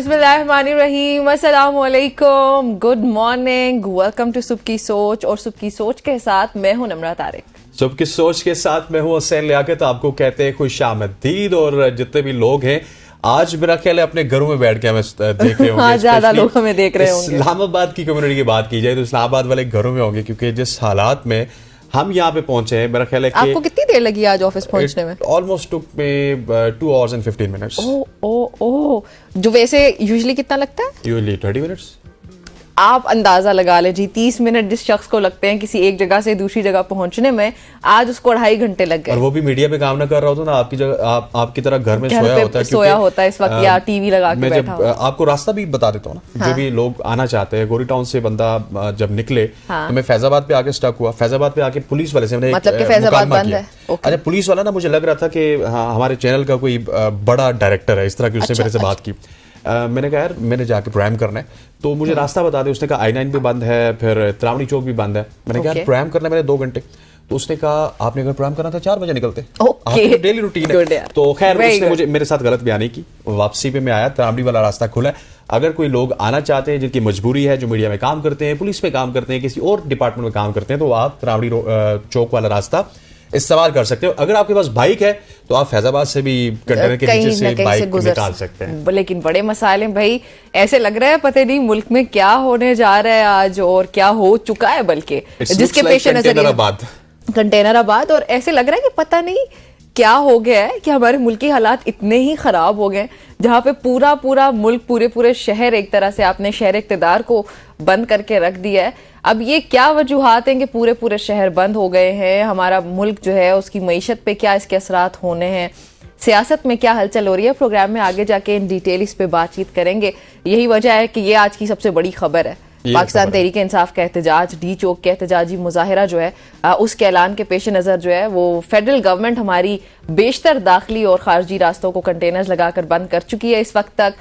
बिस्मिल्लाहिर्रहमानिर्रहीम, अस्सलाम वालेकुम, गुड मॉर्निंग, वेलकम टू सुबह की सोच। और सुबह की सोच के साथ मैं हूं नम्रा तारिक। सुबह की सोच के साथ मैं हूं हुसैन लियाकत। आपको कहते हैं खुशामदीद। और जितने भी लोग हैं आज मेरा ख्याल है अपने घरों में बैठ के हमें देख रहे होंगे। हाँ, ज्यादा लोग हमें देख रहे होंगे। इस्लामाबाद की कम्युनिटी की बात की जाए तो इस्लामाबाद वाले घरों में होंगे, क्योंकि जिस हालात में हम यहाँ पे पहुंचे हैं, मेरा ख्याल है कि आपको कितनी देर लगी आज ऑफिस पहुंचने में? ऑलमोस्ट टुक में 2 hours and 15 minutes। ओ, जो वैसे यूजुअली कितना लगता है? Usually 30 minutes। आप अंदाजा लगा ले जी, 30 मिनट जिस शख्स को लगते हैं किसी एक जगह से दूसरी जगह पहुंचने में, आज उसको 2.5 घंटे लग गए। और वो भी मीडिया पे काम ना कर रहा होता ना, आपकी जगह आपकी तरह घर में सोया होता है इस वक्त, या टीवी लगा के बैठा हो। आपको रास्ता भी बता देता हूँ ना। हाँ। जो भी लोग आना चाहते हैं, गोरी टाउन से बंदा जब निकले, हाँ। तो मैं फैजाबाद पे आके स्टक हुआ। फैजाबाद पे आके पुलिस वाले से मैंने मतलब फैजाबाद बंद है। अच्छा, पुलिस वाला ना, मुझे लग रहा था कि हमारे चैनल का कोई बड़ा डायरेक्टर है, इस तरह की उसने मेरे से बात की। मैंने कहा यार मैंने जाके प्रोग्राम करना है, तो मुझे रास्ता बता दे। उसने कहा I-9 भी बंद है, फिर त्रावणी चौक भी बंद है। मैंने कहा प्रोग्राम करना है मैंने 2 घंटे। तो उसने कहा आपने अगर प्रोग्राम करना था 4 बजे निकलते। आपकी डेली रूटीन है। तो खैर उसने मेरे साथ गलत बयानी की। वापसी पे मैं आया, त्रावणी वाला रास्ता खुला है। अगर कोई लोग आना चाहते हैं जिनकी मजबूरी है, जो मीडिया में काम करते हैं, पुलिस में काम करते हैं, किसी और डिपार्टमेंट में काम करते हैं, तो आप त्रावणी चौक वाला रास्ता इस्तेमाल कर सकते हो। अगर आपके पास बाइक है तो आप फैजाबाद से भी कंटेनर के नीचे से बाइक निकाल सकते हैं। लेकिन बड़े मसाले भाई, ऐसे लग रहा है पता नहीं मुल्क में क्या होने जा रहा है आज, और क्या हो चुका है, बल्कि जिसके पेश नजर कंटेनराबाद। और ऐसे लग रहा है कि पता नहीं क्या हो गया है कि हमारे मुल्क के हालात इतने ही खराब हो गए, जहां पे पूरा मुल्क, पूरे शहर, एक तरह से आपने शहर इक़्तिदार को बंद करके रख दिया है। अब ये क्या वजूहात हैं कि पूरे शहर बंद हो गए हैं? हमारा मुल्क जो है उसकी मईशत पे क्या इसके असरात होने हैं? सियासत में क्या हलचल हो रही है? प्रोग्राम में आगे जाके इन डिटेल इस पे बातचीत करेंगे। यही वजह है कि ये आज की सबसे बड़ी खबर है। पाकिस्तान तहरीक इंसाफ का एहतजाज, डी चौक के एहतजाजी मुजाहिरा जो है, उसके ऐलान के पेश नज़र जो है वो फेडरल गवर्नमेंट हमारी बेशतर दाखिली और खारजी रास्तों को कंटेनर्स लगाकर बंद कर चुकी है। इस वक्त तक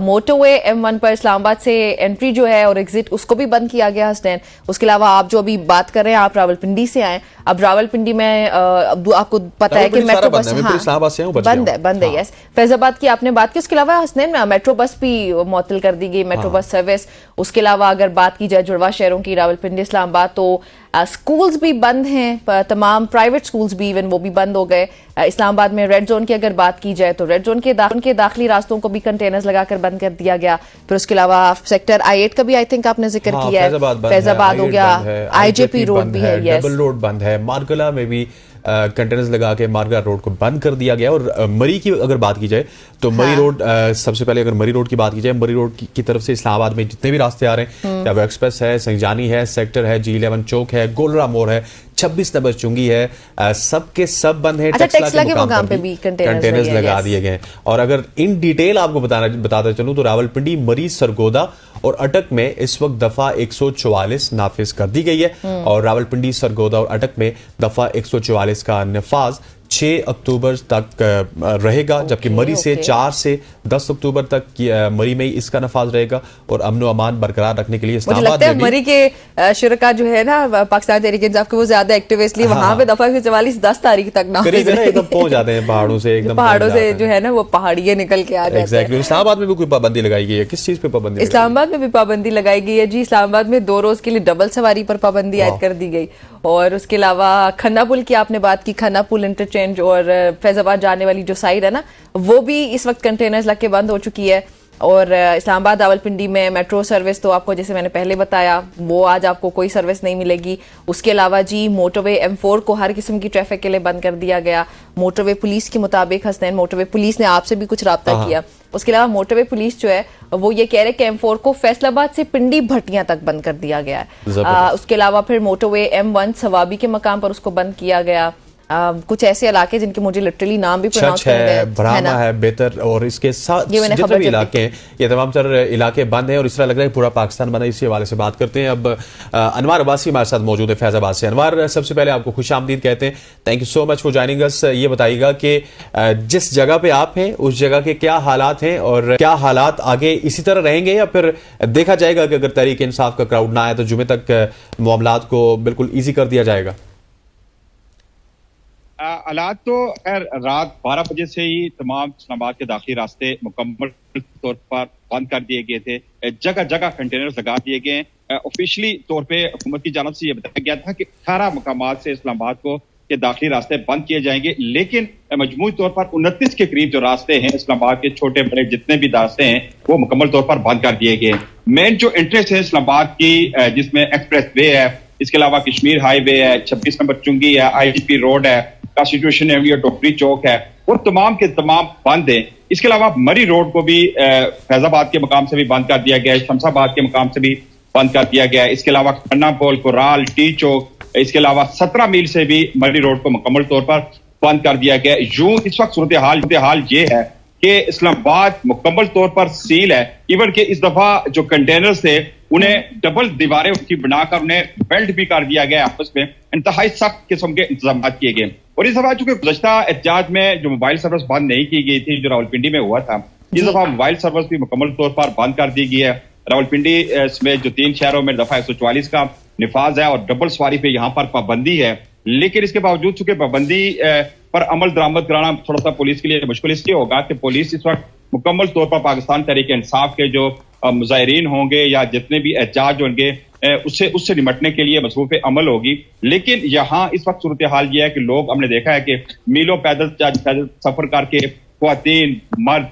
मोटरवे M1 पर इस्लामाबाद से एंट्री जो है और एग्जिट, उसको भी बंद किया गया हसनैन। उसके अलावा आप जो अभी बात कर रहे हैं, आप रावलपिंडी से आए। अब रावलपिंडी में आपको पता है कि मेट्रो बस बंद है। यस, फैजाबाद की आपने बात की। उसके अलावा हसनैन मेट्रो बस भी मुअत्तल कर दी गई, मेट्रो बस सर्विस। उसके अलावा अगर बात की जाए जुड़वा शहरों की, रावलपिंडी, इस्लामाबाद, तो स्कूल्स भी बंद हैं, तमाम प्राइवेट स्कूल्स भी इवन वो भी बंद हो गए। इस्लामाबाद में रेड जोन की अगर बात की जाए तो रेड जोन के दाखिली रास्तों को भी कंटेनर्स लगाकर बंद कर दिया गया। फिर उसके अलावा सेक्टर I-8 का भी आई थिंक आपने जिक्र किया है, फैजाबाद हो गया, IJP रोड भी है, डबल रोड बंद है, मारगला में भी कंटेनर्स लगा के मारगला रोड को बंद कर दिया गया। और मरी की अगर बात की जाए तो मरी रोड, सबसे पहले अगर मरी रोड की बात की जाए, मरी रोड की तरफ से इस्लामाबाद में जितने भी रास्ते आ रहे हैं, चाहे वो एक्सप्रेस है, संजानी है, सेक्टर है, G11 चौक है, गोलरा मोड़ है, 26 नंबर चुंगी है, सब के सब बंद है। टेक्सला के मकाम पे भी कंटेनर्स लगा दिए गए। और अगर इन डिटेल आपको बताता चलूं तो रावलपिंडी, मरी, सरगोदा और अटक में इस वक्त दफा 144 नाफिज कर दी गई है। और रावलपिंडी, सरगोदा और अटक में दफा 144 का नफाज 6 अक्टूबर तक रहेगा, जबकि मरी से 4 से 10 अक्टूबर तक मरी में इसका नफाज रहेगा। और अमन व अमान बरकरार रखने के लिए इस्लामाबाद में मरी के शुरका जो है ना, पाकिस्तान तहरीक इंसाफ के, वो ज्यादा एक्टिव है, इसलिए वहां पे दफा 144 10 तारीख तक ना एकदम पहुंच जाते हैं पहाड़ों से जो है ना वो पहाड़ियां निकल के आ जाते हैं। इस्लामाबाद में भी कोई पाबंदी लगाई गई है? किस चीज पे पाबंदी? इस्लामाबाद में भी पाबंदी लगाई गई है जी। इस्लामाबाद में 2 रोज के लिए डबल सवारी पर पाबंदी आयद कर दी गई। और उसके अलावा खन्ना पुल की आपने बात की, खन्ना पुल इंटरचेंज और फैजाबाद जाने वाली जो साइड है ना, वो भी इस वक्त कंटेनर्स लग के बंद हो चुकी है। और इस्लामाबाद रावलपिंडी में मेट्रो सर्विस तो आपको, जैसे मैंने पहले बताया, वो आज आपको कोई सर्विस नहीं मिलेगी। उसके अलावा जी मोटरवे M4 को हर किस्म की ट्रैफिक के लिए बंद कर दिया गया। मोटरवे पुलिस के मुताबिक हसनैन, मोटरवे पुलिस ने आपसे भी कुछ राब्ता किया। उसके अलावा मोटरवे पुलिस जो है वो ये कह रहे कि M4 को फैसलाबाद से पिंडी भट्टियां तक बंद कर दिया गया है। उसके अलावा फिर मोटरवे M1 सवाबी के मकाम पर उसको बंद किया गया। कुछ ऐसे इलाके जिनके मुझे लिटरली नाम भी प्रोनाउंस करने हैं, ब्राह्मा है, बेहतर, और इसके साथ जितने भी इलाके हैं, ये तमाम तर इलाके बंद हैं। और इस तरह लग रहा है पूरा पाकिस्तान बंद है। इसी हवाले से बात करते हैं। अब अनवार अब्बासी हमारे साथ मौजूद है फैजाबाद से। अनवार, सबसे पहले आपको खुशामदीद कहते हैं, thank you so much for joining us. ये बताइएगा कि जिस जगह पे आप हैं उस जगह के क्या हालात हैं, और क्या हालात आगे इसी तरह रहेंगे, या फिर देखा जाएगा कि अगर तहरीक इंसाफ का क्राउड ना आए तो जुमे तक मामलात को बिल्कुल ईजी कर दिया जाएगा? हालात तो खैर रात 12 बजे से ही तमाम इस्लामाबाद के दाखिली रास्ते मुकम्मल तौर पर बंद कर दिए गए थे। जगह जगह कंटेनर्स लगा दिए गए हैं। ऑफिशियली तौर पे हुकूमत की जानब से यह बताया गया था कि 18 मकामात से इस्लामाबाद को के दाखिली रास्ते बंद किए जाएंगे, लेकिन मजमूई तौर पर 29 के करीब जो रास्ते हैं इस्लामाबाद के छोटे बड़े जितने भी रास्ते हैं वो मुकम्मल तौर पर बंद कर दिए गए। मेन जो एंट्रेंस है इस्लामाबाद की जिसमें एक्सप्रेस वे है, इसके अलावा कश्मीर हाईवे है, 26 नंबर चुंगी है, IGP रोड है, कॉन्स्टिट्यूशन एवेन्यू, टोकरी चौक है, वो तमाम के तमाम बंद है। इसके अलावा मरी रोड को भी फैजाबाद के मकाम से भी बंद कर दिया गया है, शमशाबाद के मकाम से भी बंद कर दिया गया है। इसके अलावा खन्ना पोल, कोराल, टी चौक, इसके अलावा 17 मील से भी मरी रोड को मुकम्मल तौर पर बंद कर दिया गया। यूं इस वक्त सूरत हाल ये है कि इस्लामाबाद मुकम्मल तौर पर सील है। इवन कि इस दफा जो कंटेनर्स थे उन्हें डबल दीवारें उसकी बनाकर उन्हें बेल्ट भी कर दिया गया आपस में। इंतहाई सख्त किस्म के इंतजाम किए गए। और इस दफा चूंकि गुज़श्ता एहतजाज में जो मोबाइल सर्विस बंद नहीं की गई थी जो रावलपिंडी में हुआ था, इस दफा मोबाइल सर्विस भी मुकम्मल तौर पर बंद कर दी गई है। रावलपिंडी में जो 3 शहरों में दफा 144 का निफाज है और डबल सवारी पे यहाँ पर पाबंदी है, लेकिन इसके बावजूद चूंकि पाबंदी पर अमल दरामद कराना थोड़ा सा पुलिस के लिए मुश्किल इसलिए होगा कि पुलिस इस वक्त मुकम्मल तौर पर पाकिस्तान तहरीक इंसाफ के जो मुजाहिरीन होंगे या जितने भी एहतजाज होंगे उससे निमटने के लिए मसरूफ अमल होगी। लेकिन यहाँ इस वक्त सूरत हाल यह है कि लोग हमने देखा है कि मीलों पैदल सफर करके ख्वातीन, मर्द,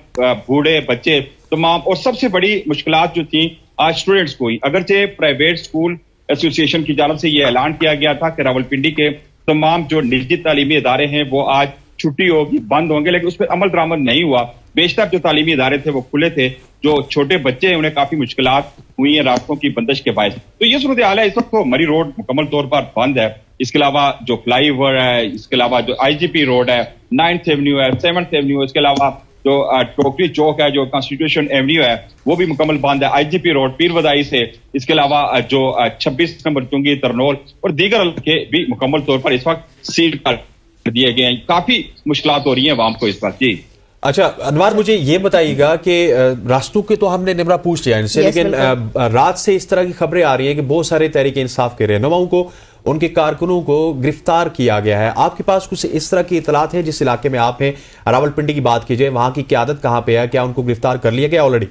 बूढ़े, बच्चे तमाम, और सबसे बड़ी मुश्किलात जो थी आज स्टूडेंट्स को ही, अगरचे प्राइवेट स्कूल एसोसिएशन की जानब से यह ऐलान किया गया था कि रावलपिंडी के तमाम जो निजी तालीमी इदारे हैं वो आज छुट्टी होगी, बंद होंगे, लेकिन उस पर अमल दरामद नहीं हुआ। बेशतर जो तालीमी इदारे थे वो खुले थे। जो छोटे बच्चे हैं उन्हें काफी मुश्किलात हुई हैं रास्तों की बंदिश के बायस। तो ये सूरत हाल है। इस वक्त तो मरी रोड मुकम्मल तौर पर बंद है। इसके अलावा जो फ्लाईओवर है, इसके अलावा जो IGP रोड है, 9th एवेन्यू है, 7th एवेन्यू, इसके अलावा जो टोकरी चौक है, जो कॉन्स्टिट्यूशन एवेन्यू है, वो भी मुकम्मल बंद है। IGP रोड पीर वदाई से, इसके अलावा जो 26 नंबर चुंगी, तरनोल और दीगर इलाके भी मुकम्मल तौर पर इस वक्त सील कर दिए गए हैं। काफी मुश्किलात हो रही है आवाम को इस वक्त। जी अच्छा अनवार, मुझे ये बताइएगा कि रास्तों के तो हमने निमरा पूछ लिया इनसे, लेकिन रात से इस तरह की खबरें आ रही है कि बहुत सारे तहरीक इंसाफ के रहनुमाओं को, उनके कारकुनों को गिरफ्तार किया गया है। आपके पास कुछ इस तरह की इतलात है? जिस इलाके में आप हैं, रावलपिंडी की बात कीजिए, वहां की क़यादत कहां पे है? क्या उनको गिरफ्तार कर लिया गया ऑलरेडी?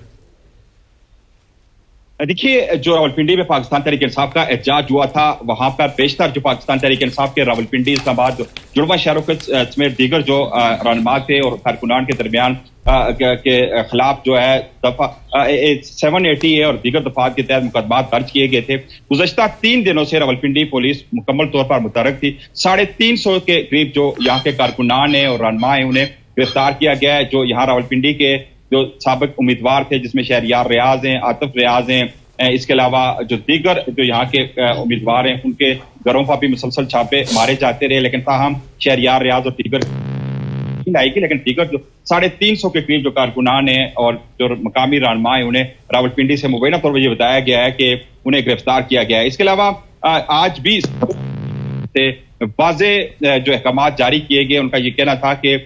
देखिए, जो रावलपिंडी में पाकिस्तान तहरीक इंसाफ का एहतजाज हुआ था, वहां पर बेशतर जो पाकिस्तान तहरीक इंसाफ के रावलपिंडी, इस्लामाबाद, जुड़वा शहरों के समेत दीगर जो रहनुमा थे और कारकुनान के दरमियान के खिलाफ जो है दफा 780 और दीगर दफात के तहत मुकदमा दर्ज किए गए थे। गुज़श्ता 3 दिनों से रावलपिंडी पुलिस मुकम्मल तौर पर मुतहर्रिक थी। 350 के करीब जो यहाँ के कारकुनान है और रहनुमा है उन्हें गिरफ्तार किया गया है। जो यहाँ रावलपिंडी के जो साबिक उम्मीदवार थे, जिसमें शहरियार रियाज हैं, आतिफ रियाज हैं, इसके अलावा जो दीगर जो यहाँ के उम्मीदवार हैं उनके घरों पर भी मुसलसल छापे मारे जाते रहे, लेकिन ताहम शहरियार रियाज और दीगर आएगी। लेकिन दीगर जो 350 के करीब जो कारकुनान हैं और जो मकामी रहनुमा है उन्हें रावलपिंडी से मुबैना तौर पर यह बताया गया है कि उन्हें गिरफ्तार किया गया है। इसके अलावा आज भी वाज़े जो अहकामात जारी किए गए, उनका यह कहना था कि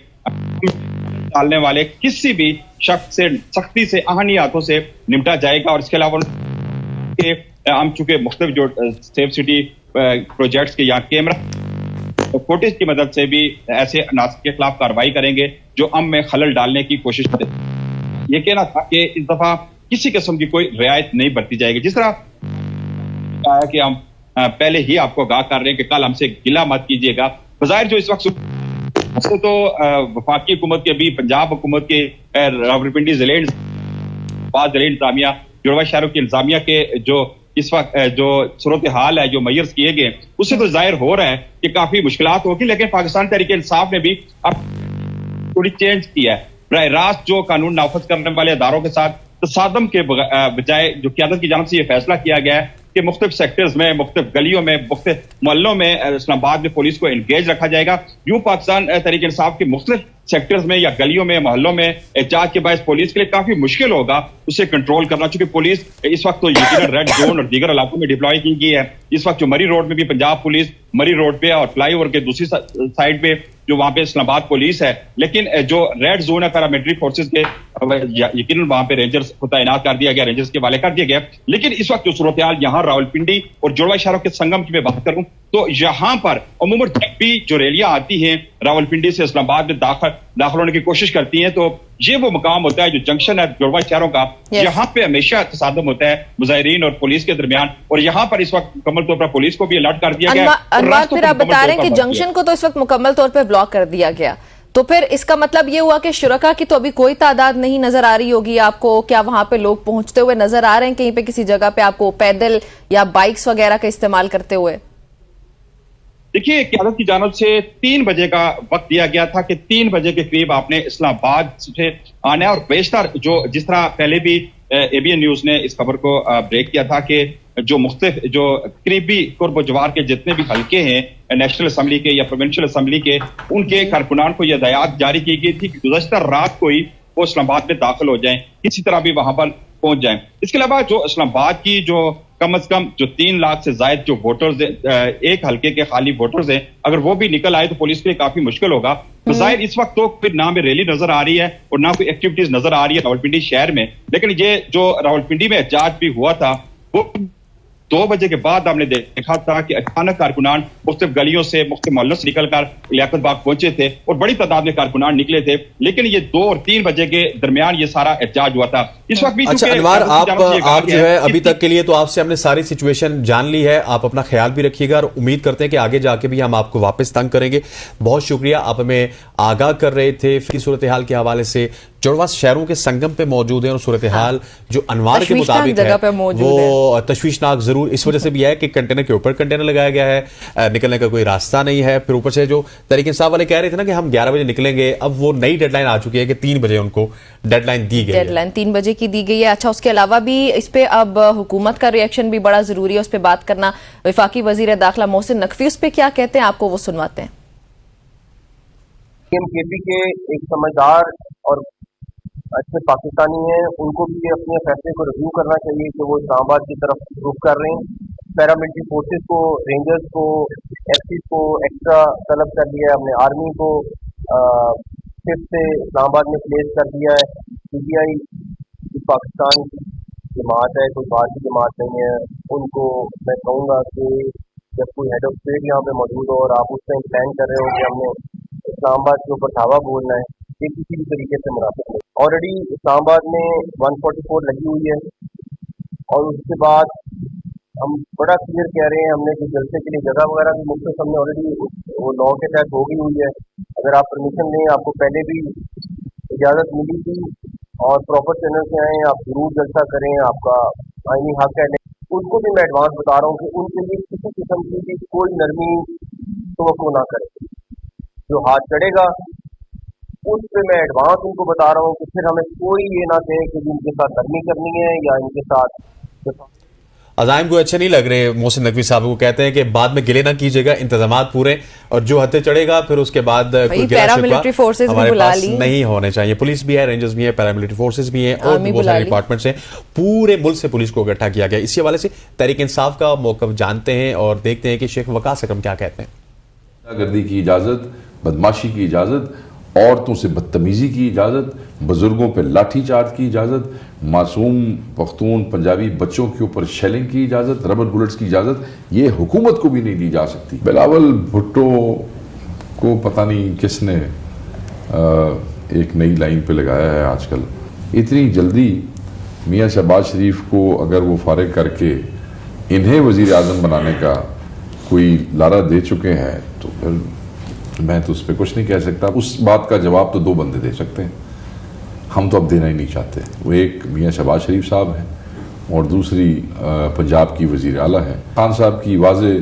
डालने वाले किसी भी शख्स से सख्ती से आहनी हाथों से निपटा जाएगा। और इसके अलावा हम चूंकि मुख्तलिफ जो सेफ सिटी प्रोजेक्ट्स के यहाँ कैमरा फुटेज की मदद से भी ऐसे अनासर के खिलाफ कार्रवाई करेंगे जो अमन में खलल डालने की कोशिश करें। यह कहना था कि इस दफा किसी किस्म की कोई रियायत नहीं बरती जाएगी। जिस तरह कहा कि हम पहले ही आपको आगाह कर रहे हैं कि कल हमसे गिला मत कीजिएगा। बज़ाहिर जो इस वक्त तो वफाकी हुकूमत के भी, पंजाब हुकूमत के, रावलपिंडी जिले इंतजामिया, जुड़वा शहरों की इंतजामिया के जो इस वक्त जो सूरत हाल है, जो मैयर्स किए गए, उससे तो जाहिर हो रहा है कि काफी मुश्किलात होगी। लेकिन पाकिस्तान तहरीक इंसाफ ने भी अब थोड़ी चेंज किया है। बराह रास्त जो कानून नाफज करने वाले अदारों के साथ तसादम के बजाय जो क़यादत की जानब से यह फैसला किया गया है कि मुख्तलिफ सेक्टर्स में, मुख्तलिफ गलियों में, मुख्तलिफ मोहल्लों में इस्लामाबाद में पुलिस को एंगेज रखा जाएगा। यूं पाकिस्तान तहरीक इंसाफ के मुख्तलिफ सेक्टर्स में या गलियों में, मोहल्लों में एहतजाज के बायस पुलिस के लिए काफी मुश्किल होगा उसे कंट्रोल करना, चूंकि पुलिस इस वक्त तो यकीनन रेड जोन और दीगर इलाकों में डिप्लॉय की गई है। इस वक्त जो मरी रोड में भी पंजाब पुलिस मरी रोड पे और फ्लाईओवर के दूसरी साइड पे जो वहां पे इस्लामाबाद पुलिस है, लेकिन जो रेड जोन है पैरामिलिट्री फोर्सेस के यकीनन वहां पे रेंजर्स को तैनात कर दिया गया, रेंजर्स के हवाले कर दिया गया। लेकिन इस वक्त जो सूरत हाल यहाँ रावलपिंडी और जुड़वा शहरों के संगम की मैं बात करूं तो यहाँ पर अमूमन जब भी जो रैलियां आती हैं रावलपिंडी से इस्लामाबाद में दाखिल होने की कोशिश करती हैं, तो ये वो मकाम होता है जो जंक्शन है जुड़वा शहरों का, यहाँ पे हमेशा तसादम होता है मुजाहिरीन और पुलिस के दरमियान, और यहाँ पर इस वक्त मुकम्मल तौर पर पुलिस को भी अलर्ट कर दिया गया है। अनवर, फिर आप बता रहे हैं कि जंक्शन को तो इस वक्त मुकम्मल तौर पर ब्लॉक कर दिया गया, तो फिर इसका मतलब ये हुआ कि शुरका की तो अभी कोई तादाद नहीं नजर आ रही होगी आपको? क्या वहां पे लोग पहुंचते हुए नजर आ रहे हैं कहीं पे किसी जगह पे आपको, पैदल या बाइक्स वगैरह का इस्तेमाल करते हुए? देखिए, क़यादत की जानिब से 3 बजे का वक्त दिया गया था कि 3 बजे के करीब आपने इस्लामाबाद से आना है, और बेशतर जो जिस तरह पहले भी एबीएन न्यूज ने इस खबर को ब्रेक किया था कि जो मुख्तलिफ जो करीबी कुर्ब जवार के जितने भी हल्के हैं नेशनल असम्बली के या प्रोविंशियल असम्बली के, उनके कारकुनान को यह हदायत जारी की गई थी कि गुज़श्ता रात को ही वो इस्लामाबाद में दाखिल हो जाएं, किसी तरह भी वहां पर पहुंच जाएं। इसके अलावा जो इस्लामाबाद की जो कम अज कम जो 3 लाख से जायद जो वोटर्स एक हल्के के खाली वोटर्स हैं, अगर वो भी निकल आए तो पुलिस के लिए काफी मुश्किल होगा। तो जाहिर इस वक्त तो फिर ना में रैली नजर आ रही है और ना कोई एक्टिविटीज नजर आ रही है रावलपिंडी शहर में, लेकिन ये जो रावलपिंडी में एहतजाज भी हुआ था वो 2 बजे के बाद हमने देखा था कि अचानक कारकुनान मुख्तलिफ गलियों से, मुख्तलिफ मोहल्लों से निकलकर लियाकत बाग पहुंचे थे और बड़ी तादाद में कारकुनान निकले थे, लेकिन ये 2 और 3 बजे के दरमियान ये सारा एहतजाज हुआ था। इस वक्त भी अच्छा अनवर, आप जो है अभी तक के लिए तो आपसे हमने सारी सिचुएशन जान ली है, आप अपना ख्याल भी रखिएगा और उम्मीद करते हैं कि आगे जाके भी हम आपको वापस तंग करेंगे। बहुत शुक्रिया, आप हमें आगाह कर रहे थे फिर सूरत हाल के हवाले से। जुड़वा शहरों के संगम पे मौजूद है और सूरत हाल जो अनवार के मुताबिक है वो तशवीशनाक जरूर इस वजह से भी है कि कंटेनर के ऊपर कंटेनर लगाया गया है, निकलने का कोई रास्ता नहीं है। फिर ऊपर से जो तरीके इंसाफ वाले कह रहे थे ना कि हम 11 बजे निकलेंगे, अब वो नई डेडलाइन आ चुकी है कि 3 बजे उनको डेडलाइन दी गई है। डेडलाइन 3 बजे की दी गई है। अच्छा, उसके अलावा भी इस पे अब हुकूमत का रिएक्शन भी बड़ा जरूरी है, उस पर बात करना। वफाकी वजीर दाखिला मोहसिन नकवी उस पर क्या कहते हैं, आपको वो सुनवाते हैं। पीएमकेपी के एक समझदार और अच्छे पाकिस्तानी हैं, उनको भी अपने फैसले को रिव्यू करना चाहिए कि वो इस्लामाबाद की तरफ रुख कर रहे हैं। पैरामिलिट्री फोर्सेस को, रेंजर्स को, एफसी को एक्स्ट्रा तलब कर दिया है, अपने आर्मी को फिर से इस्लामाबाद में प्लेस कर दिया है। सीबीआई पाकिस्तान की जमात है, कोई बाहर की जमात नहीं है। उनको मैं कहूँगा कि जब कोई हेड ऑफ स्टेट यहाँ पे मौजूद हो और आप उस टाइम प्लान कर रहे हो कि हमने इस्लामाबाद के ऊपर धावा बोलना है, ये किसी भी तरीके से मुनासिब नहीं। ऑलरेडी इस्लामाबाद में 144 लगी हुई है और उसके बाद हम बड़ा क्लियर कह रहे हैं हमने कि जलसे के लिए जगह वगैरह भी मुख्तलिफ हमने ऑलरेडी वो लॉ के तहत हो गई हुई है। अगर आप परमिशन दें, आपको पहले भी इजाज़त मिली थी और प्रॉपर चैनल से आए, आप जरूर जलसा करें, आपका आईनी हक है। उनको भी मैं एडवांस बता रहा हूँ कि उनके लिए किसी किस्म की भी कोई नरमी तवक्को ना करें। जो हाथ चढ़ेगा उस पे मैं एडवांस उनको बता रहा हूँ कि फिर हमें कोई ये ना कहे कि इनके साथ नरमी करनी है या इनके साथ। अजाइम को अच्छे नहीं लग रहे मोहसिन नकवी साहब को, कहते हैं कि बाद में गिले ना कीजिएगा, इंतजामात पूरे, और जो हद चढ़ेगा फिर उसके बाद पैरामिलिट्री फोर्सेस हमारे भी बुला पास ली नहीं होने चाहिए। पुलिस भी है, रेंजर्स भी है, पैरामिलिट्री फोर्सेस भी हैं और बहुत सारे डिपार्टमेंट्स हैं। पूरे मुल्क से पुलिस को इकट्ठा किया गया। इसी हवाले से तहरीक इंसाफ का मौक़िफ़ जानते हैं और देखते हैं कि शेख वकास अकरम क्या कहते हैं। गुंडागर्दी की इजाज़त, बदमाशी की इजाज़त, औरतों से बदतमीज़ी की इजाज़त, बुजुर्गों पर लाठीचार्ज की इजाज़त, मासूम पख्तून पंजाबी बच्चों के ऊपर शेलिंग की इजाज़त, रबर बुलेट्स की इजाज़त ये हुकूमत को भी नहीं दी जा सकती। बिलावल भुट्टो को पता नहीं किसने एक नई लाइन पे लगाया है आजकल। इतनी जल्दी मियाँ शहबाज शरीफ को अगर वो फारिग करके इन्हें वज़ीर आज़म बनाने का कोई लारा दे चुके हैं तो फिर मैं तो उस पर कुछ नहीं कह सकता। उस बात का जवाब तो 2 बंदे दे सकते हैं, हम तो अब देना ही नहीं चाहते। वो एक मियाँ शहबाज शरीफ साहब हैं और दूसरी पंजाब की वज़ीर आला है। खान साहब की वाज़े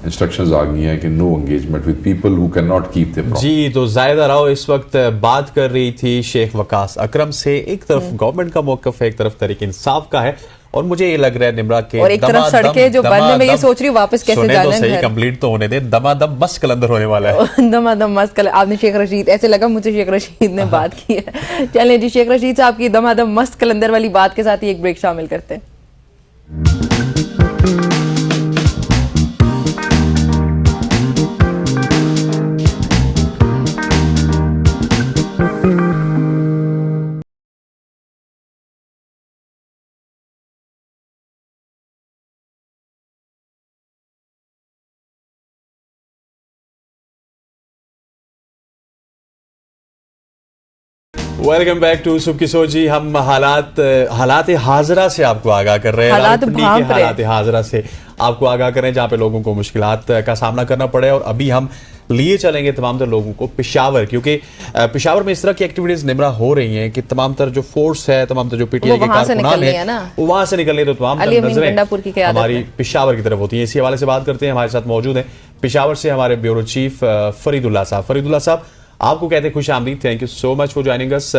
इंस्ट्रक्शंस आ गई हैं कि no engagement with people who can not keep their promise. जी, तो जायदा राव इस वक्त बात कर रही थी शेख वकास अकरम से। एक तरफ गवर्नमेंट का मौक़िफ़ है, एक तरफ तहरीक इंसाफ का है, और मुझे ये लग रहा है निमरा के और एक तरफ सड़कें जो बंद है, मैं ये सोच रही हूँ वापस कैसे जाना है। सही कंप्लीट तो होने दे, दमादम मस्त कलंदर होने वाला है। दमादम मस्त कलंदर। आपने शेख रशीद, ऐसे लगा मुझे शेख रशीद ने बात की है। चलें जी, शेख रशीद साहब की दमादम मस्त कलंदर वाली बात के साथ ही एक ब्रेक शामिल करते हैं। वेलकम बैक टू सुबह की सोची। हम हालात हाजरा से आपको आगाह कर रहे हैं, हालात हाजरा से आपको आगाह कर रहे हैं जहाँ पे लोगों को मुश्किलात का सामना करना पड़े। और अभी हम लिए चलेंगे तमाम तर लोगों को पेशावर, क्योंकि पेशावर में इस तरह की एक्टिविटीज निमरा हो रही हैं कि तमाम तर जो फोर्स है, तमाम तर जो पीटीआई के कारकुनान है वो वहां से निकल रहे, तो तमाम नजरें हमारी पेशावर की तरफ होती हैं। इसी हवाले से बात करते हैं, हमारे साथ मौजूद हैं पेशावर से हमारे ब्यूरो चीफ फरीदुल्लाह साहब। फरीदुल्लाह साहब, आपको कहते हैं खुश आमदीद, thank you so much for joining us.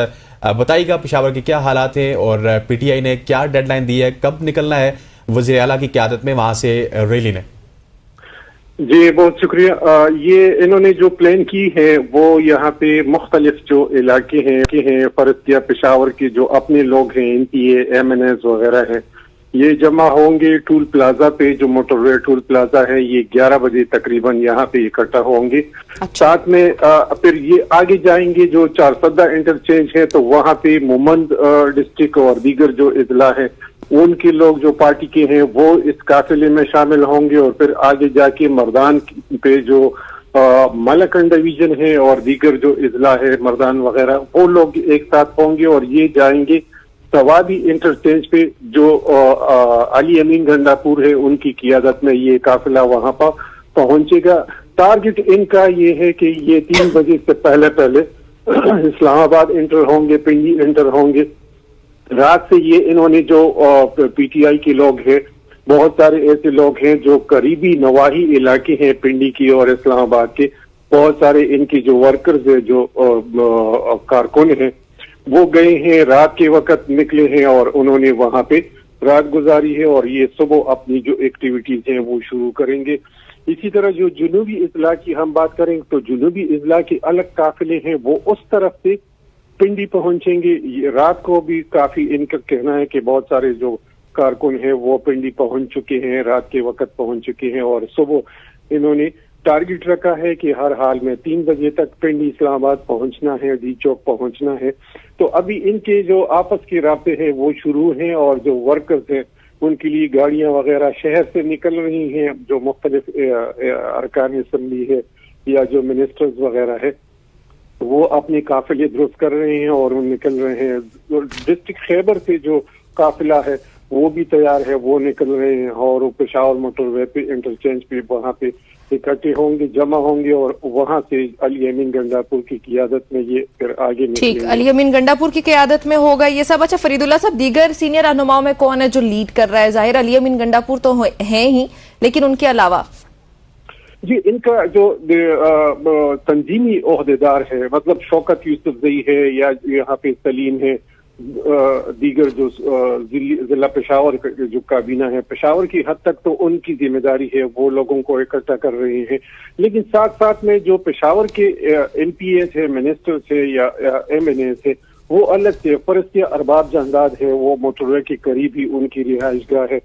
बताइएगा पेशावर के क्या हालात हैं और पीटीआई ने क्या डेडलाइन दी है, कब निकलना है वज़ीर आला की क़यादत में वहां से रैली ने? जी बहुत शुक्रिया। ये इन्होंने जो प्लान की है वो यहाँ पे मुख्तलिफ जो इलाके हैं फरस्तिया पेशावर के जो अपने लोग हैं, एनपीए एमएनएस वगैरह हैं, ये जमा होंगे टूल प्लाजा पे, जो मोटरवे टूल प्लाजा है, ये 11 बजे तकरीबन यहाँ पे इकट्ठा होंगे। साथ में फिर ये आगे जाएंगे जो चारसदा इंटरचेंज है, तो वहाँ पे मोमंद डिस्ट्रिक्ट और दीगर जो इजला है उनके लोग जो पार्टी के हैं वो इस काफिले में शामिल होंगे। और फिर आगे जाके मर्दान पे जो मलकन डिवीजन है और दीगर जो इजला है मर्दान वगैरह, वो लोग एक साथ होंगे और ये जाएंगे सवाबी इंटरचेंज पे जो अली अमीन गंडापुर है उनकी क़ियादत में ये काफिला वहां पर पहुंचेगा। टारगेट इनका ये है कि ये 3 बजे से पहले इस्लामाबाद इंटर होंगे, पिंडी इंटर होंगे। रात से ये इन्होंने जो पीटीआई के लोग हैं, बहुत सारे ऐसे लोग हैं जो करीबी नवाही इलाके हैं पिंडी की और इस्लामाबाद के, बहुत सारे इनके जो वर्कर्स है, जो कारकुन हैं, वो गए हैं, रात के वक्त निकले हैं और उन्होंने वहां पे रात गुजारी है और ये सुबह अपनी जो एक्टिविटीज हैं वो शुरू करेंगे। इसी तरह जो जुनूबी इजला की हम बात करें तो जुनूबी इजला के अलग काफिले हैं, वो उस तरफ से पिंडी पहुंचेंगे। रात को भी काफी इनका कहना है कि बहुत सारे जो कारकुन हैं वो पिंडी पहुंच चुके हैं, रात के वक्त पहुंच चुके हैं और सुबह इन्होंने टारगेट रखा है कि हर हाल में 3 बजे तक पिंडी इस्लामाबाद पहुंचना है, डी चौक पहुंचना है। तो अभी इनके जो आपस के रास्ते हैं वो शुरू हैं और जो वर्कर्स हैं उनके लिए गाड़ियां वगैरह शहर से निकल रही हैं, जो मुख्तलिफ अरकान असम्बली है या जो मिनिस्टर्स वगैरह है वो अपने काफिले दुरुस्त कर रहे हैं और वो निकल रहे हैं। डिस्ट्रिक्ट खैबर से जो काफिला है वो भी तैयार है, वो निकल रहे हैं और वो पेशावर मोटरवे पे इंटरचेंज पे वहां पे इकट्ठे होंगे, जमा होंगे और वहां से अली अमीन गंडापुर की क़ियादत में ये फिर आगे निकलेंगे। ठीक, अली अमीन गंडापुर की क़ियादत में होगा ये सब। अच्छा फरीदुल्लाह साहब, दीगर सीनियर रहनुमाओं में कौन है जो लीड कर रहा है? जाहिर अली अमीन गंडापुर तो है ही, लेकिन उनके अलावा जी इनका जो तंजीमी ओहदेदार है, मतलब शौकत यूसुफजई है या यहाँ पे सलीम है, दीगर जो जिला पेशावर जो काबीना है पेशावर की हद तक तो उनकी जिम्मेदारी है, वो लोगों को इकट्ठा कर रहे हैं। लेकिन साथ साथ में जो पेशावर के एमपीएस है, मिनिस्टर्स है या एमएनएस है, वो अलग से फरस्तिया अरबाब जंदाद है, वो मोटरवे के करीब ही उनकी रिहाइशगाह है,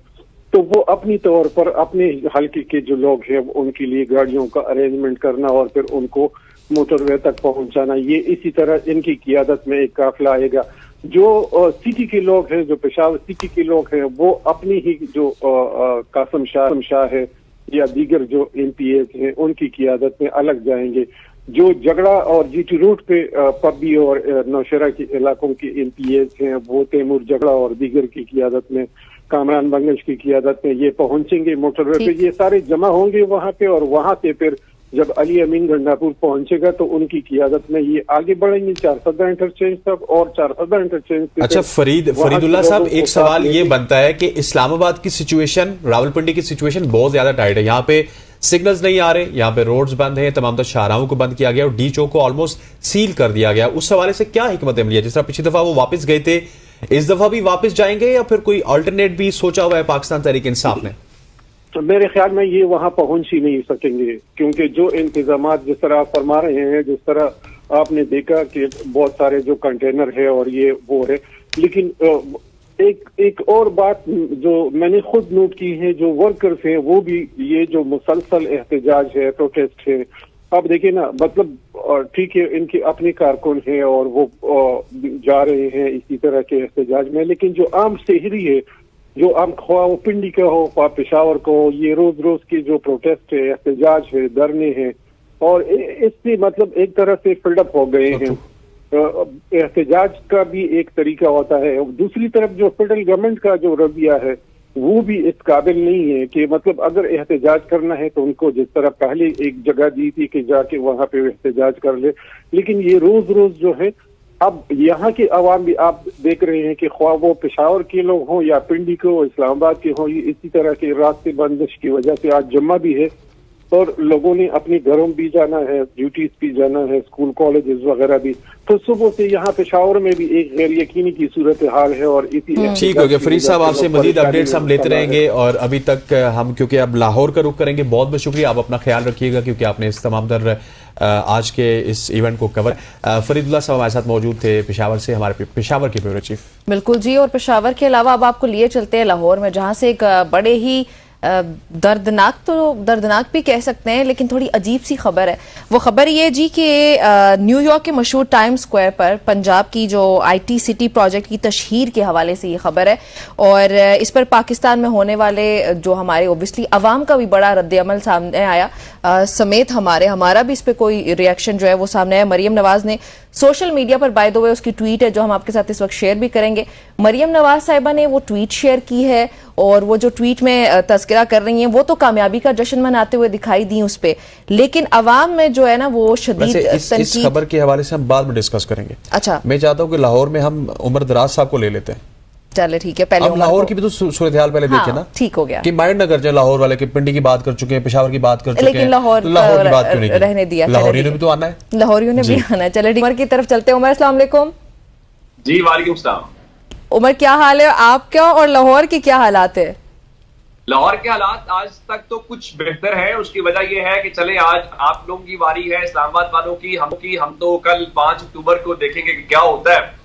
तो वो अपनी तौर पर अपने हल्के के जो लोग हैं उनके लिए गाड़ियों का अरेंजमेंट करना और फिर उनको मोटरवे तक पहुंचाना, ये इसी तरह इनकी क़ियादत में एक काफिला आएगा। जो सिटी के लोग हैं, जो पेशावर सिटी के लोग हैं, वो अपनी ही जो कासम शाह है या दीगर जो एमपीएस हैं उनकी क़ियादत में अलग जाएंगे। जो झगड़ा और जीटी रूट पे पब्बी और नौशहरा के इलाकों के एमपीएस हैं वो तैमूर झगड़ा और दीगर की क़ियादत में, कामरान बंगश की क़ियादत में ये पहुंचेंगे मोटरवे पे, ये सारे जमा होंगे वहां पे और वहां से फिर जब अली अमीन गंडापुर पहुंचेगा तो उनकी क़ियादत में ये आगे बढ़ेंगे चारसदा इंटरचेंज तक और चारसदा इंटरचेंज। अच्छा फरीदुल्लाह साहब, एक सवाल ये बनता है कि इस्लामाबाद की सिचुएशन, रावलपिंडी की सिचुएशन बहुत ज्यादा टाइट है। यहाँ पे सिग्नल्स नहीं आ रहे, यहाँ पे रोड्स बंद हैं, तमाम शाहराहों को बंद किया गया और डी चौक को ऑलमोस्ट सील कर दिया गया। उस हवाले से क्या हिकमत अमली है? जिस तरह पिछली दफा वो वापस गए थे, इस दफा भी वापस जाएंगे या फिर कोई अल्टरनेट भी सोचा हुआ है पाकिस्तान तहरीक इंसाफ ने? तो मेरे ख्याल में ये वहां पहुंच ही नहीं सकेंगे, क्योंकि जो इंतजाम जिस तरह आप फरमा रहे हैं, जिस तरह आपने देखा कि बहुत सारे जो कंटेनर है और ये वो है, लेकिन एक और बात जो मैंने खुद नोट की है, जो वर्कर्स हैं वो भी ये जो मुसलसल एहतजाज है, प्रोटेस्ट है, अब देखिए ना, मतलब ठीक है इनके अपने कारकुन हैं और वो जा रहे हैं इसी तरह के एहतजाज में, लेकिन जो आम शहरी है, जो आम ख्वाह पिंडी का हो ख्वाह पेशावर को, ये रोज रोज की जो प्रोटेस्ट है, एहतजाज है, धरने हैं और इससे मतलब एक तरह से फिल्डअप हो गए हैं। एहतजाज का भी एक तरीका होता है। दूसरी तरफ जो फेडरल गवर्नमेंट का जो रवैया है वो भी इस काबिल नहीं है कि मतलब अगर एहतजाज करना है तो उनको जिस तरह पहले एक जगह दी थी कि जाके वहां पे एहतजाज कर ले, लेकिन ये रोज रोज जो है अब यहाँ के अवाम भी आप देख रहे हैं कि ख्वाह वो पेशावर के लोग हों या पिंडी के हो, इस्लामाबाद के हों, ये इसी तरह के रास्ते बंदिश की वजह से आज जुम्मा भी है और लोगों ने अपने घरों भी जाना है, ड्यूटीज भी जाना है, स्कूल कॉलेजेस वगैरह भी, तो सुबह से यहाँ पेशावर में भी एक गैर यकीनी की सूरत हाल है। और इसी ठीक हो गया फरीद साहब, आपसे मजीद अपडेट्स हम लेते रहेंगे और अभी तक हम क्योंकि अब लाहौर का रुख करेंगे। बहुत बहुत शुक्रिया, आप अपना ख्याल रखिएगा क्योंकि आपने इस तमाम तर आज के इस इवेंट को कवर। फरीदुल्लाह साहब हमारे साथ मौजूद थे पेशावर से, हमारे पेशावर के ब्यूरो चीफ। बिल्कुल जी, और पेशावर के अलावा अब आपको लिए चलते हैं लाहौर में, जहां से एक बड़े ही दर्दनाक भी कह सकते हैं लेकिन थोड़ी अजीब सी खबर है। वो खबर ये जी कि न्यूयॉर्क के मशहूर टाइम स्क्वायर पर पंजाब की जो IT सिटी प्रोजेक्ट की तशहीर के हवाले से ये खबर है और इस पर पाकिस्तान में होने वाले जो हमारे ओबियसली अवाम का भी बड़ा रद्द-ए-अमल सामने आया, समेत हमारा भी इस पर कोई रिएक्शन जो है वो सामने आया। मरियम नवाज ने सोशल मीडिया पर, बाय द वे उसकी ट्वीट है जो हम आपके साथ इस वक्त शेयर भी करेंगे, मरियम नवाज साहिबा ने वो ट्वीट शेयर की है और वो जो ट्वीट में तस्करा कर रही हैं वो तो कामयाबी का जश्न मनाते हुए दिखाई दी उस पे, लेकिन अवाम में जो है ना वो शदीद इस खबर के हवाले से हम बाद में डिस्कस करेंगे। अच्छा, मैं चाहता हूँ कि लाहौर में हम उमर दराज साहब को ले लेते हैं। चले ठीक है, पहले लाहौर की भी तो सूरत हाल पहले देखे ना, ठीक हो गया कि माइंड ना कर जाए लाहौर वाले कि पिंडी की बात कर चुके हैं, पेशावर की बात कर चुके हैं, लेकिन लाहौर की बात क्यों नहीं रहने दिया? लाहौरियों ने भी तो आना है, लाहौरियों ने भी आना है। चले उमर की तरफ चलते हैं। उमर अस्सलाम वालेकुम। जी वालेकुम सलाम। उमर क्या हाल है आपका और लाहौर के क्या हालात है? लाहौर के हालात आज तक तो कुछ बेहतर है। उसकी वजह यह है कि चले आज आप लोगों की बारी है, इस्लामाबाद वालों की, हम तो कल 5 अक्टूबर को देखेंगे कि क्या होता है।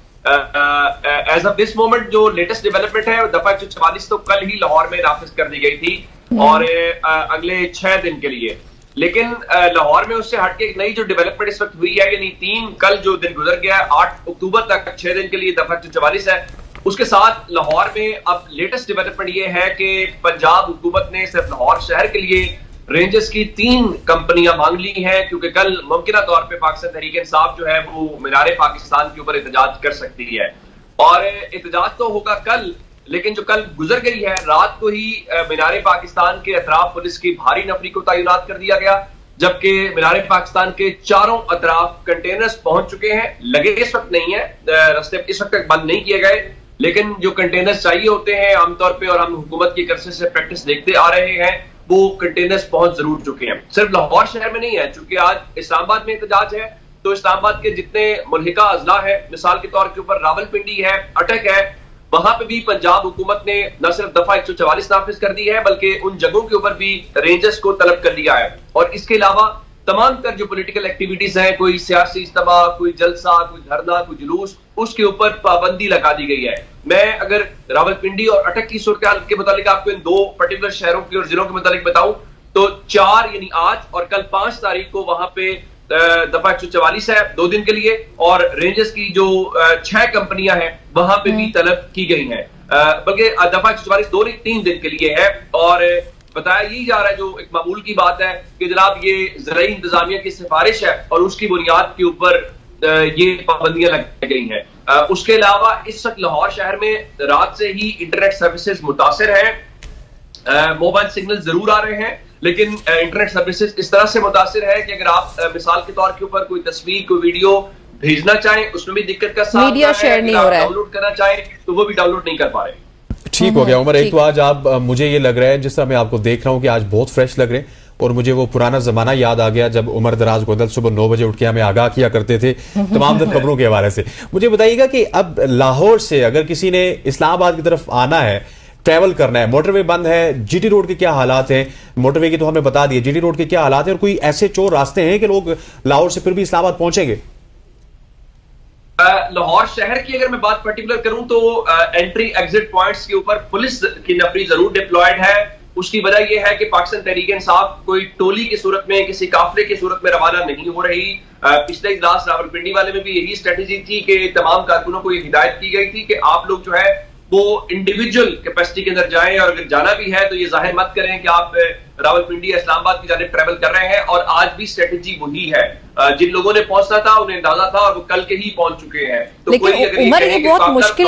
एज ऑफ दिस मोमेंट जो लेटेस्ट डेवलपमेंट है दफा 144 तो कल ही लाहौर में नाफिज कर दी गई थी और अगले 6 दिन के लिए, लेकिन लाहौर में उससे हटके एक नई जो डेवलपमेंट इस वक्त हुई है, यानी कल जो दिन गुजर गया 8 अक्टूबर तक 6 दिन के लिए दफा 144 है। उसके साथ लाहौर में अब लेटेस्ट डेवलपमेंट ये है कि पंजाब हुकूमत ने सिर्फ लाहौर शहर के लिए रेंजर्स की 3 कंपनियां मांग ली हैं, क्योंकि कल मुमकिना तौर पे पाकिस्तान तहरीक इंसाफ जो है वो मीनारे पाकिस्तान के ऊपर एहतजाज कर सकती है। और एहतजाज तो होगा कल, लेकिन जो कल गुजर गई है रात को ही मीनारे पाकिस्तान के अतराफ पुलिस की भारी नफरी को तैनात कर दिया गया, जबकि मीनारे पाकिस्तान के चारों अतराफ कंटेनर्स पहुंच चुके हैं। लगे इस वक्त नहीं है, रास्ते इस वक्त तक बंद नहीं किए गए, लेकिन जो कंटेनर्स चाहिए होते हैं आमतौर पर, और हम हुकूमत की कर्से से प्रैक्टिस देखते आ रहे हैं, वो कंटेनर्स पहुंच जरूर चुके हैं। सिर्फ लाहौर शहर में नहीं है, चूंकि आज इस्लामाबाद में एहतजाज है तो इस्लामाबाद के जितने मुल्हिका अजला है, मिसाल के तौर के ऊपर रावलपिंडी है, अटक है, वहां पे भी पंजाब हुकूमत ने न सिर्फ दफा 144 नाफिज कर दी है बल्कि उन जगहों के ऊपर भी रेंजर्स को तलब कर लिया है। और इसके अलावा तमाम तर जो पॉलिटिकल एक्टिविटीज हैं, कोई सियासी इज्तिमा, कोई जलसा, कोई धरना, कोई जुलूस, उसके ऊपर पाबंदी लगा दी गई है। मैं अगर रावलपिंडी और अटक की सूरत के मुतालिक आपको इन 2 पर्टिकुलर शहरों की और जिलों के मुतालिक बताऊं तो 4 यानी आज और कल 5 तारीख को वहां पे दफा 144 है 2 दिन के लिए, और रेंजर्स की जो 6 कंपनियां हैं वहां पे भी तलब की गई हैं, बल्कि दफा 144 2 नहीं 3 दिन के लिए है। और बताया यही जा रहा है, जो एक मामूल की बात है कि जनाब ये ज़राई इंतजामिया की सिफारिश है और उसकी बुनियाद के ऊपर ये पाबंदियां लगाई गई हैं। उसके अलावा इस वक्त लाहौर शहर में रात से ही इंटरनेट सर्विसेज मुतासिर हैं, मोबाइल सिग्नल जरूर आ रहे हैं, लेकिन इंटरनेट सर्विसेज इस तरह से मुतासिर है कि अगर आप मिसाल के तौर के ऊपर कोई तस्वीर, कोई वीडियो भेजना चाहें उसमें भी दिक्कत का सामना मीडिया शेयर नहीं हो रहा है, डाउनलोड करना चाहें तो वो भी डाउनलोड नहीं कर पा रहे। ठीक हो गया उमर। एक तो आज आप, मुझे ये लग रहा है जिस तरह मैं आपको देख रहा हूँ कि आज बहुत फ्रेश लग रहे हैं, और मुझे वो पुराना जमाना याद आ गया जब उमर दराज गोदल सुबह 9 बजे उठ के हमें आगाह किया करते थे तमाम खबरों के हवाले से। मुझे बताइएगा कि अब लाहौर से अगर किसी ने इस्लामाबाद की तरफ आना है, ट्रैवल करना है, मोटरवे बंद है, जीटी रोड के क्या हालात हैं? मोटरवे की तो हमें बता दिए, जीटी रोड के क्या हालात हैं, और कोई ऐसे चोर रास्ते हैं कि लोग लाहौर से फिर भी इस्लामाबाद पहुंचेंगे? लाहौर शहर की अगर मैं बात पर्टिकुलर करूं तो एंट्री एग्जिट पॉइंट्स के ऊपर पुलिस की नफरी जरूर डिप्लॉयड है। उसकी वजह यह है कि पाकिस्तान तहरीक इंसाफ कोई टोली की सूरत में, किसी काफिले की सूरत में रवाना नहीं हो रही। पिछले इजलास रावलपिंडी वाले में भी यही स्ट्रेटेजी थी कि तमाम कारकुनों को ये हिदायत की गई थी कि आप लोग जो है वो इंडिविजुअल कैपेसिटी के अंदर जाएं, और अगर जाना भी है तो ये जाहिर मत करें कि आप रावलपिंडी या इस्लामाबाद की जानिब ट्रैवल कर रहे हैं। और आज भी स्ट्रेटेजी वही है, जिन लोगों ने पहुंचना था उन्हें अंदाजा था और वो कल के ही पहुंच चुके हैं। तो लेकिन उमर, ये बहुत मुश्किल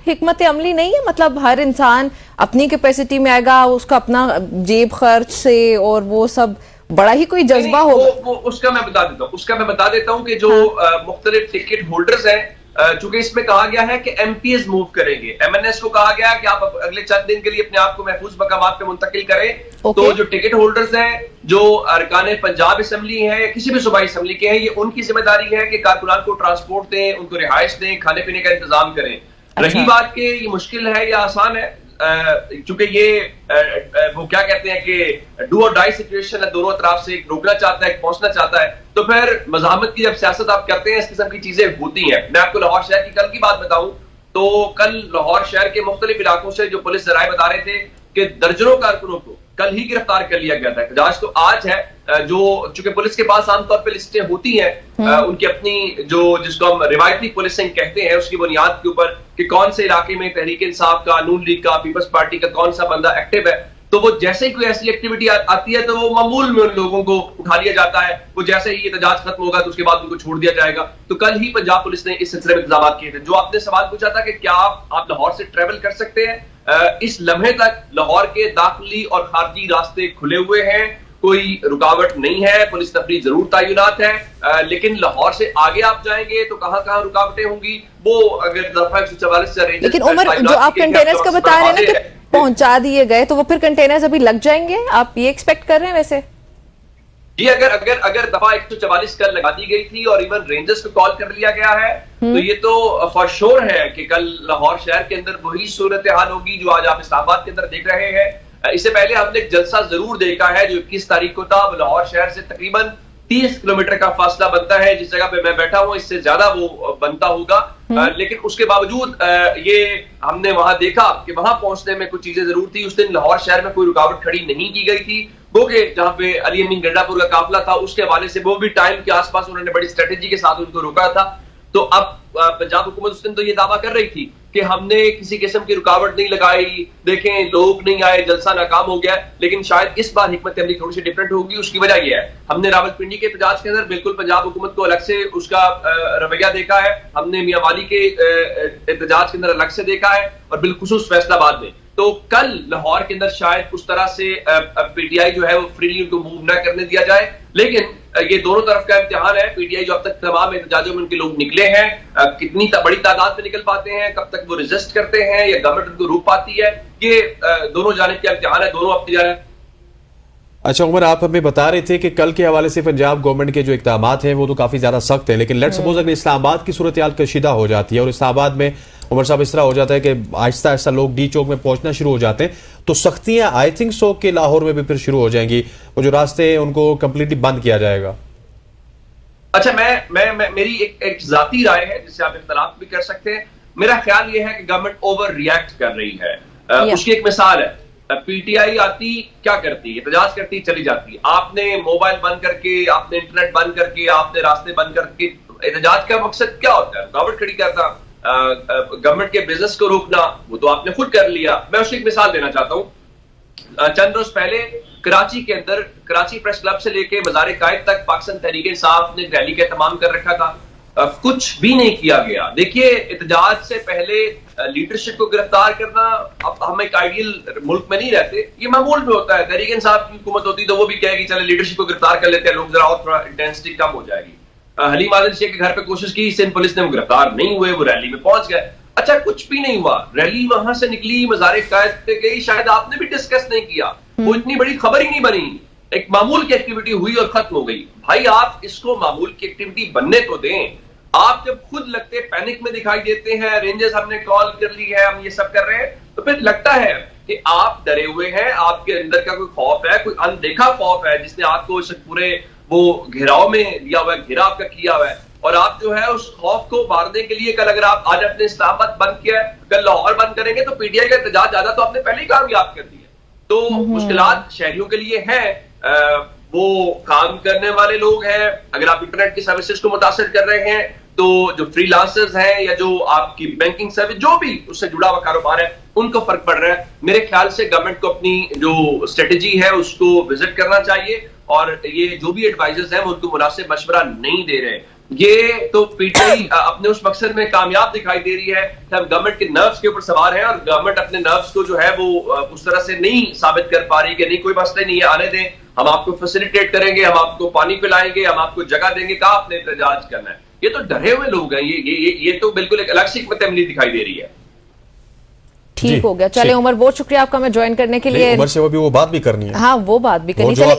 हिकमत अमली नहीं है? मतलब हर इंसान अपनी कैपेसिटी में आएगा, उसका अपना जेब खर्च से, और वो सब बड़ा ही कोई जज्बा होगा। उसका मैं बता देता हूं कि जो मुख्तलिफ टिकट होल्डर्स हैं, चूंकि इसमें कहा गया है कि एमपीएस मूव करेंगे, एमएनएस को कहा गया है कि आप अगले चंद दिन के लिए अपने आप को महफूज मकामात पे मुंतकिल करें। तो जो टिकट होल्डर्स हैं, जो अरकान पंजाब असम्बली है या किसी भी सूबाई असम्बली के हैं, ये उनकी जिम्मेदारी है कि कारकुनान को ट्रांसपोर्ट दें, उनको रिहाइश दें, खाने पीने का इंतजाम करें। रही बात कि ये मुश्किल है या आसान है, चूंकि ये वो क्या कहते हैं कि डू और डाई सिचुएशन है, दोनों तरफ से रोकना चाहता है, पहुंचना चाहता है, तो फिर मज़ाहमत की जब सियासत आप करते हैं, इस किस्म की चीजें होती हैं। मैं आपको लाहौर शहर की कल की बात बताऊं तो कल लाहौर शहर के मुख्तलिफ इलाकों से जो पुलिस जराये बता रहे थे कि दर्जनों कारकुनों को कल ही गिरफ्तार कर लिया गया था। एहतजाज तो आज है, जो चूंकि पुलिस के पास आमतौर पर लिस्टें होती हैं उनकी अपनी, जो जिसको हम रिवायती पुलिसिंग कहते हैं, उसकी बुनियाद के ऊपर कि कौन से इलाके में तहरीक इंसाफ का, नून लीग का, पीपल्स पार्टी का कौन सा बंदा एक्टिव है, तो वो जैसे ही कोई ऐसी एक्टिविटी आती है तो वो मामूल में उन लोगों को उठा लिया जाता है। वो जैसे ही एहतजाज खत्म होगा तो उसके बाद उनको छोड़ दिया जाएगा। तो कल ही पंजाब पुलिस ने इस सिलसिले में इंतजाम किए थे। जो आपने सवाल पूछा था कि क्या आप लाहौर से ट्रेवल कर सकते हैं, इस लम्हे तक लाहौर के दाखिली और खारजी रास्ते खुले हुए हैं, कोई रुकावट नहीं है। पुलिस तफरी जरूर तैनात है, लेकिन लाहौर से आगे आप जाएंगे तो कहाँ कहाँ रुकावटें होंगी, वो अगर दफा 144 से, लेकिन उमर, जो आप कंटेनर्स का बता रहे हैं ना कि पहुंचा दिए गए, तो वो फिर कंटेनर्स अभी लग जाएंगे, आप ये एक्सपेक्ट कर रहे हैं? वैसे जी, अगर दफा 144 कल लगा दी गई थी और इवन रेंजर्स को कॉल कर लिया गया है, तो ये तो फॉर श्योर है कि कल लाहौर शहर के अंदर वही सूरत हाल होगी जो आज आप इस्लामाबाद के अंदर देख रहे हैं। इससे पहले हमने एक जलसा जरूर देखा है जो 21 तारीख को था। लाहौर शहर से तकरीबन 30 किलोमीटर का फासला बनता है, जिस जगह पे मैं बैठा हूं इससे ज्यादा वो बनता होगा, लेकिन उसके बावजूद ये हमने वहां देखा कि वहां पहुंचने में कुछ चीजें जरूर थी। उस दिन लाहौर शहर में कोई रुकावट खड़ी नहीं की गई थी, वो कि जहां पे अली अमीन गंडापुर का काफिला था उसके हवाले से वो भी टाइम के आसपास उन्होंने बड़ी स्ट्रेटेजी के साथ उनको रोका था। तो अब पंजाब हुकूमत उस दिन तो ये दावा कर रही थी कि हमने किसी किस्म की रुकावट नहीं लगाई, देखें लोग नहीं आए, जलसा नाकाम हो गया। लेकिन शायद इस बार हिकमत अमली थोड़ी सी डिफरेंट होगी। उसकी वजह यह है, हमने रावलपिंडी के एहतजाज के अंदर बिल्कुल पंजाब हुकूमत को अलग से उसका रवैया देखा है, हमने मियां वाली के एहतजाज के अंदर अलग से देखा है, और बिलखुसूस फैसलाबाद में। तो कल लाहौर के अंदर शायद उस तरह से पीटीआई जो है वो फ्रीली उनको मूव न करने दिया जाए, लेकिन ये दोनों तरफ का इम्तिहान है। पीटीआई जो अब तक तमाम एहतजाजों में उनके लोग निकले हैं, कितनी बड़ी तादाद में निकल पाते हैं, कब तक वो रेजिस्ट करते हैं या गवर्नमेंट उनको रोक पाती है, ये दोनों जानिब का इम्तिहान है, दोनों अपनी जानिब। अच्छा उमर, आप हमें बता रहे थे कि कल के हवाले से पंजाब गवर्नमेंट के जो इक़दामात हैं वो तो काफ़ी ज़्यादा सख्त है, लेकिन लेट्स सपोज अगर इस्लामाबाद की सूरत हाल कशीदा हो जाती है और इस्लामाबाद में उमर साहब इस तरह हो जाता है कि आहिस्ता आहिस्ता लोग डी चौक में पहुंचना शुरू हो जाते हैं, तो सख्तियां आई थिंक सो कि लाहौर में भी फिर शुरू हो जाएंगी, वो जो रास्ते हैं उनको कंप्लीटली बंद किया जाएगा। अच्छा, मेरी एक जाती राय है जिससे आप इख्तलाफ भी कर सकते हैं। मेरा ख्याल यह है कि गवर्नमेंट ओवर रिएक्ट कर रही है। उसकी एक मिसाल है, पीटीआई आती क्या करती है, एहतजाज करती चली जाती। आपने मोबाइल बंद करके, आपने इंटरनेट बंद करके, आपने रास्ते बंद करके, एहतजाज का मकसद क्या होता है? रुकावट खड़ी करना, गवर्नमेंट के बिजनेस को रोकना, वो तो आपने खुद कर लिया। मैं उसकी एक मिसाल देना चाहता हूं। चंद रोज पहले कराची के अंदर, कराची प्रेस क्लब से लेके मज़ार कायद तक पाकिस्तान तहरीक इंसाफ ने रैली का एहतमाम कर रखा था, कुछ भी नहीं किया गया। देखिए, एहतजाज से पहले लीडरशिप को गिरफ्तार करना, अब हम एक आइडियल मुल्क में नहीं रहते, ये मामूल में होता है। तहरीक इंसाफ की हुकूमत होती तो वो भी कहेगी चले लीडरशिप को गिरफ्तार कर लेते हैं, लोग जरा और थोड़ा इंटेंसिटी कम हो जाएगी। हलीम आदिल शेख के घर पे कोशिश की, सिंध पुलिस ने वो गिरफ्तार नहीं हुए, वो रैली में पहुंच गए। अच्छा, कुछ भी नहीं हुआ, रैली वहां से निकली, मज़ार कायद पे गई, शायद आपने भी डिस्कस नहीं किया, वो इतनी बड़ी खबर ही नहीं बनी, एक मामूल की एक्टिविटी हुई और खत्म हो गई। भाई, आप इसको मामूल की एक्टिविटी बनने तो दें। आप जब खुद लगते पैनिक में दिखाई देते हैं, रेंजर्स हमने कॉल कर ली है, हम ये सब कर रहे हैं, तो फिर लगता है कि आप डरे हुए हैं, आपके अंदर का कोई खौफ है, कोई अनदेखा खौफ है जिसने आपको इस पूरे वो घेराव में लिया हुआ है, घेरा आपका किया हुआ है, और आप जो है उस खौफ को मारने के लिए कल अगर आप आज अपने इस्लामाबाद बंद किया है, कल लाहौर बंद करेंगे तो पीटीआई का एहतजाज ज्यादा तो आपने पहले ही कामयाब कर दिया। तो मुश्किलात शहरियों के लिए है, वो काम करने वाले लोग हैं। अगर आप इंटरनेट की सर्विसेज को मुतासर कर रहे हैं तो जो फ्रीलांसर्स हैं या जो आपकी बैंकिंग सर्विस जो भी उससे जुड़ा हुआ कारोबार है उनको फर्क पड़ रहा है। मेरे ख्याल से गवर्नमेंट को अपनी जो स्ट्रेटेजी है उसको विजिट करना चाहिए और ये जो भी एडवाइजर्स हैं वो उनको मुनासिब मशवरा नहीं दे रहे। ये तो पीटीआई अपने उस मकसद में कामयाब दिखाई दे रही है कि हम गवर्नमेंट के नर्व्स के ऊपर सवार हैं और गवर्नमेंट अपने नर्व्स को जो है वो उस तरह से नहीं साबित कर पा रही कि नहीं कोई मसला नहीं है, आने दें, हम आपको फैसिलिटेट करेंगे, हम आपको पानी पिलाएंगे, हम आपको जगह देंगे, कहाँ आपने एहतजाज करना है। ये तो डरे हुए लोग हैं, ये तो बिल्कुल एक अलग सी हिकमत अमली दिखाई दे रही है। ठीक हो गया, चले उमर बहुत शुक्रिया आपका मैं ज्वाइन करने के लिए। उमर से वो बात भी करनी है। हाँ वो बात भी करनी, चले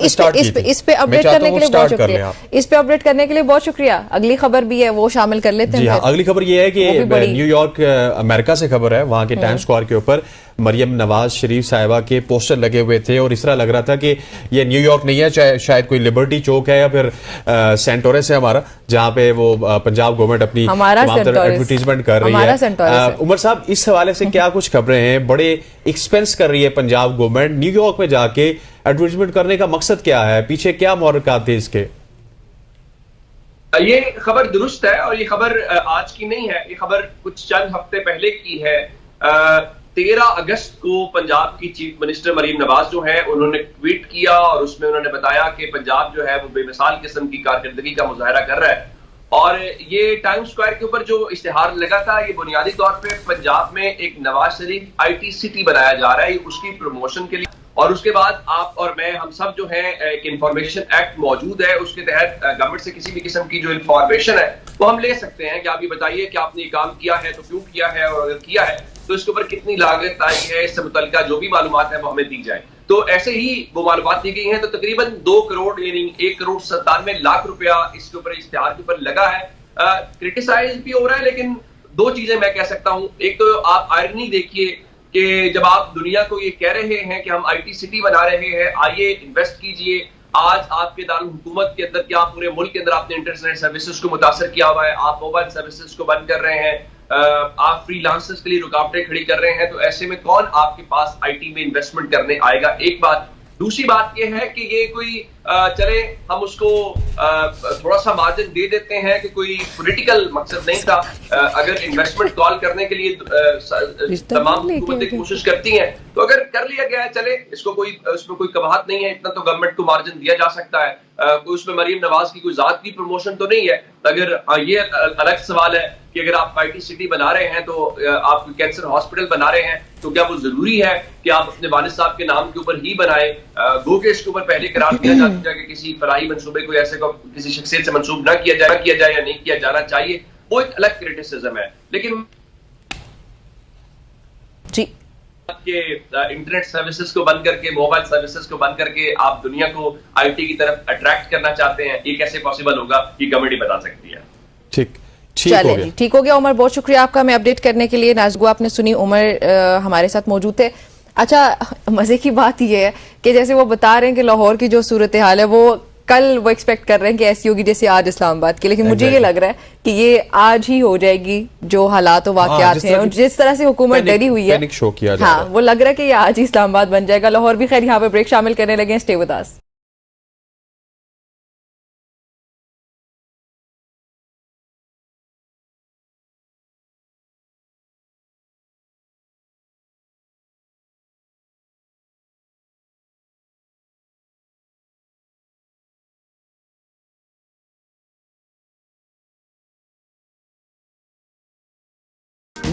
इस पे अपडेट करने के लिए बहुत शुक्रिया। इस पे अपडेट करने के लिए बहुत शुक्रिया। अगली खबर भी है वो शामिल कर लेते हैं। अगली खबर ये है कि न्यूयॉर्क अमेरिका से खबर है, वहां के टाइम्स स्क्वायर के ऊपर मरियम नवाज शरीफ साहिबा के पोस्टर लगे हुए थे और इस तरह लग रहा था कि ये न्यूयॉर्क नहीं है, शायद कोई लिबर्टी चौक है या फिर सेंटोरस है हमारा, जहां पे वो पंजाब गवर्नमेंट अपनी एडवर्टीजमेंट कर रही है। उमर साहब, इस हवाले से क्या कुछ खबरें हैं? बड़े एक्सपेंस कर रही है पंजाब गवर्नमेंट, न्यूयॉर्क में जाके एडवर्टीजमेंट करने का मकसद क्या है, पीछे क्या मुहर्रिकात थे इसके? ये खबर दुरुस्त है और ये खबर आज की नहीं है, ये खबर कुछ चंद हफ्ते पहले की है। 13 अगस्त को पंजाब की चीफ मिनिस्टर मरीम नवाज जो है उन्होंने ट्वीट किया और उसमें उन्होंने बताया कि पंजाब जो है वो बेमिसाल किस्म की कारकर्दगी का मुजाहरा कर रहा है। और ये टाइम्स स्क्वायर के ऊपर जो इश्तिहार लगा था ये बुनियादी तौर पे पंजाब में एक नवाज शरीफ आईटी सिटी बनाया जा रहा है उसकी प्रमोशन के लिए। और उसके बाद आप और मैं हम सब जो है एक इंफॉर्मेशन एक्ट मौजूद है, उसके तहत गवर्नमेंट से किसी भी किस्म की जो इंफॉर्मेशन है वो हम ले सकते हैं कि आप ये बताइए कि आपने ये काम किया है तो क्यों किया है, और अगर किया है तो इसके ऊपर कितनी लागत आई है, इससे मुतल्लिका जो भी मालूमात है वो हमें दी जाए। तो ऐसे ही वो मालूमात दी गई हैं। तो तकरीबन 2 करोड़ यानी 1 करोड़ 97 लाख रुपया इसके ऊपर इश्तिहार के ऊपर लगा है। क्रिटिसाइज भी हो रहा है, लेकिन 2 चीजें मैं कह सकता हूं। एक तो आप आयरनी देखिए कि जब आप दुनिया को ये कह रहे हैं कि हम आईटी सिटी बना रहे हैं, आइए इन्वेस्ट कीजिए, आज आपके दारुल हुकूमत के अंदर क्या पूरे मुल्क के अंदर आपने इंटरनेट सर्विसेज को मुतासर किया हुआ है, आप मोबाइल सर्विसेज को बंद कर रहे हैं, आप फ्रीलांसर्स के लिए रुकावटें खड़ी कर रहे हैं, तो ऐसे में कौन आपके पास आईटी में इन्वेस्टमेंट करने आएगा? एक बात। दूसरी बात यह है कि ये कोई चले हम उसको थोड़ा सा मार्जिन दे देते हैं कि कोई पॉलिटिकल मकसद नहीं था। अगर इन्वेस्टमेंट कॉल करने के लिए तमाम हुकूमतें कोशिश करती हैं तो अगर कर लिया गया है चले, इसको कोई उसमें कोई कबाहत नहीं है, इतना तो गवर्नमेंट को मार्जिन दिया जा सकता है। कोई उसमें मरीम नवाज की कोई जात की प्रमोशन तो नहीं है। अगर ये अलग सवाल है कि अगर आप आईटी सिटी बना रहे हैं तो आप कैंसर हॉस्पिटल बना रहे हैं तो क्या वो जरूरी है कि आप अपने वालिद साहब के नाम के ऊपर ही बनाए? गो के इसके ऊपर पहले करार दिया जा चुका है कि किसी फलाही मंसूबे को ऐसे को किसी शख्सियत से मंसूब न किया जाए या नहीं किया जाना चाहिए, वो एक अलग क्रिटिसिज्म है। लेकिन जी के इंटरनेट सर्विसेज को बंद करके, मोबाइल सर्विसेज को बंद करके आप दुनिया को आईटी की तरफ अट्रैक्ट करना चाहते हैं, ये कैसे पॉसिबल होगा? ये गवर्नमेंट ही बता सकती है। ठीक हो गया उमर, बहुत शुक्रिया आपका हमें अपडेट करने के लिए। नाज़गुआ आपने सुनी, उमर हमारे साथ मौजूद थे। अच्छा, मजे की बात यह है कि जैसे वो बता रहे हैं कि लाहौर की जो सूरत हाल है वो कल वो एक्सपेक्ट कर रहे हैं कि ऐसी होगी जैसे आज इस्लामाबाद की, लेकिन मुझे ये लग रहा है कि ये आज ही हो जाएगी जो हालात वाकयात हैं और जिस तरह से हुकूमत डरी हुई है। हाँ, वो लग रहा है कि ये आज ही इस्लामाबाद बन जाएगा। लाहौर भी खैर यहाँ पे ब्रेक शामिल करने लगे हैं। Stay with us.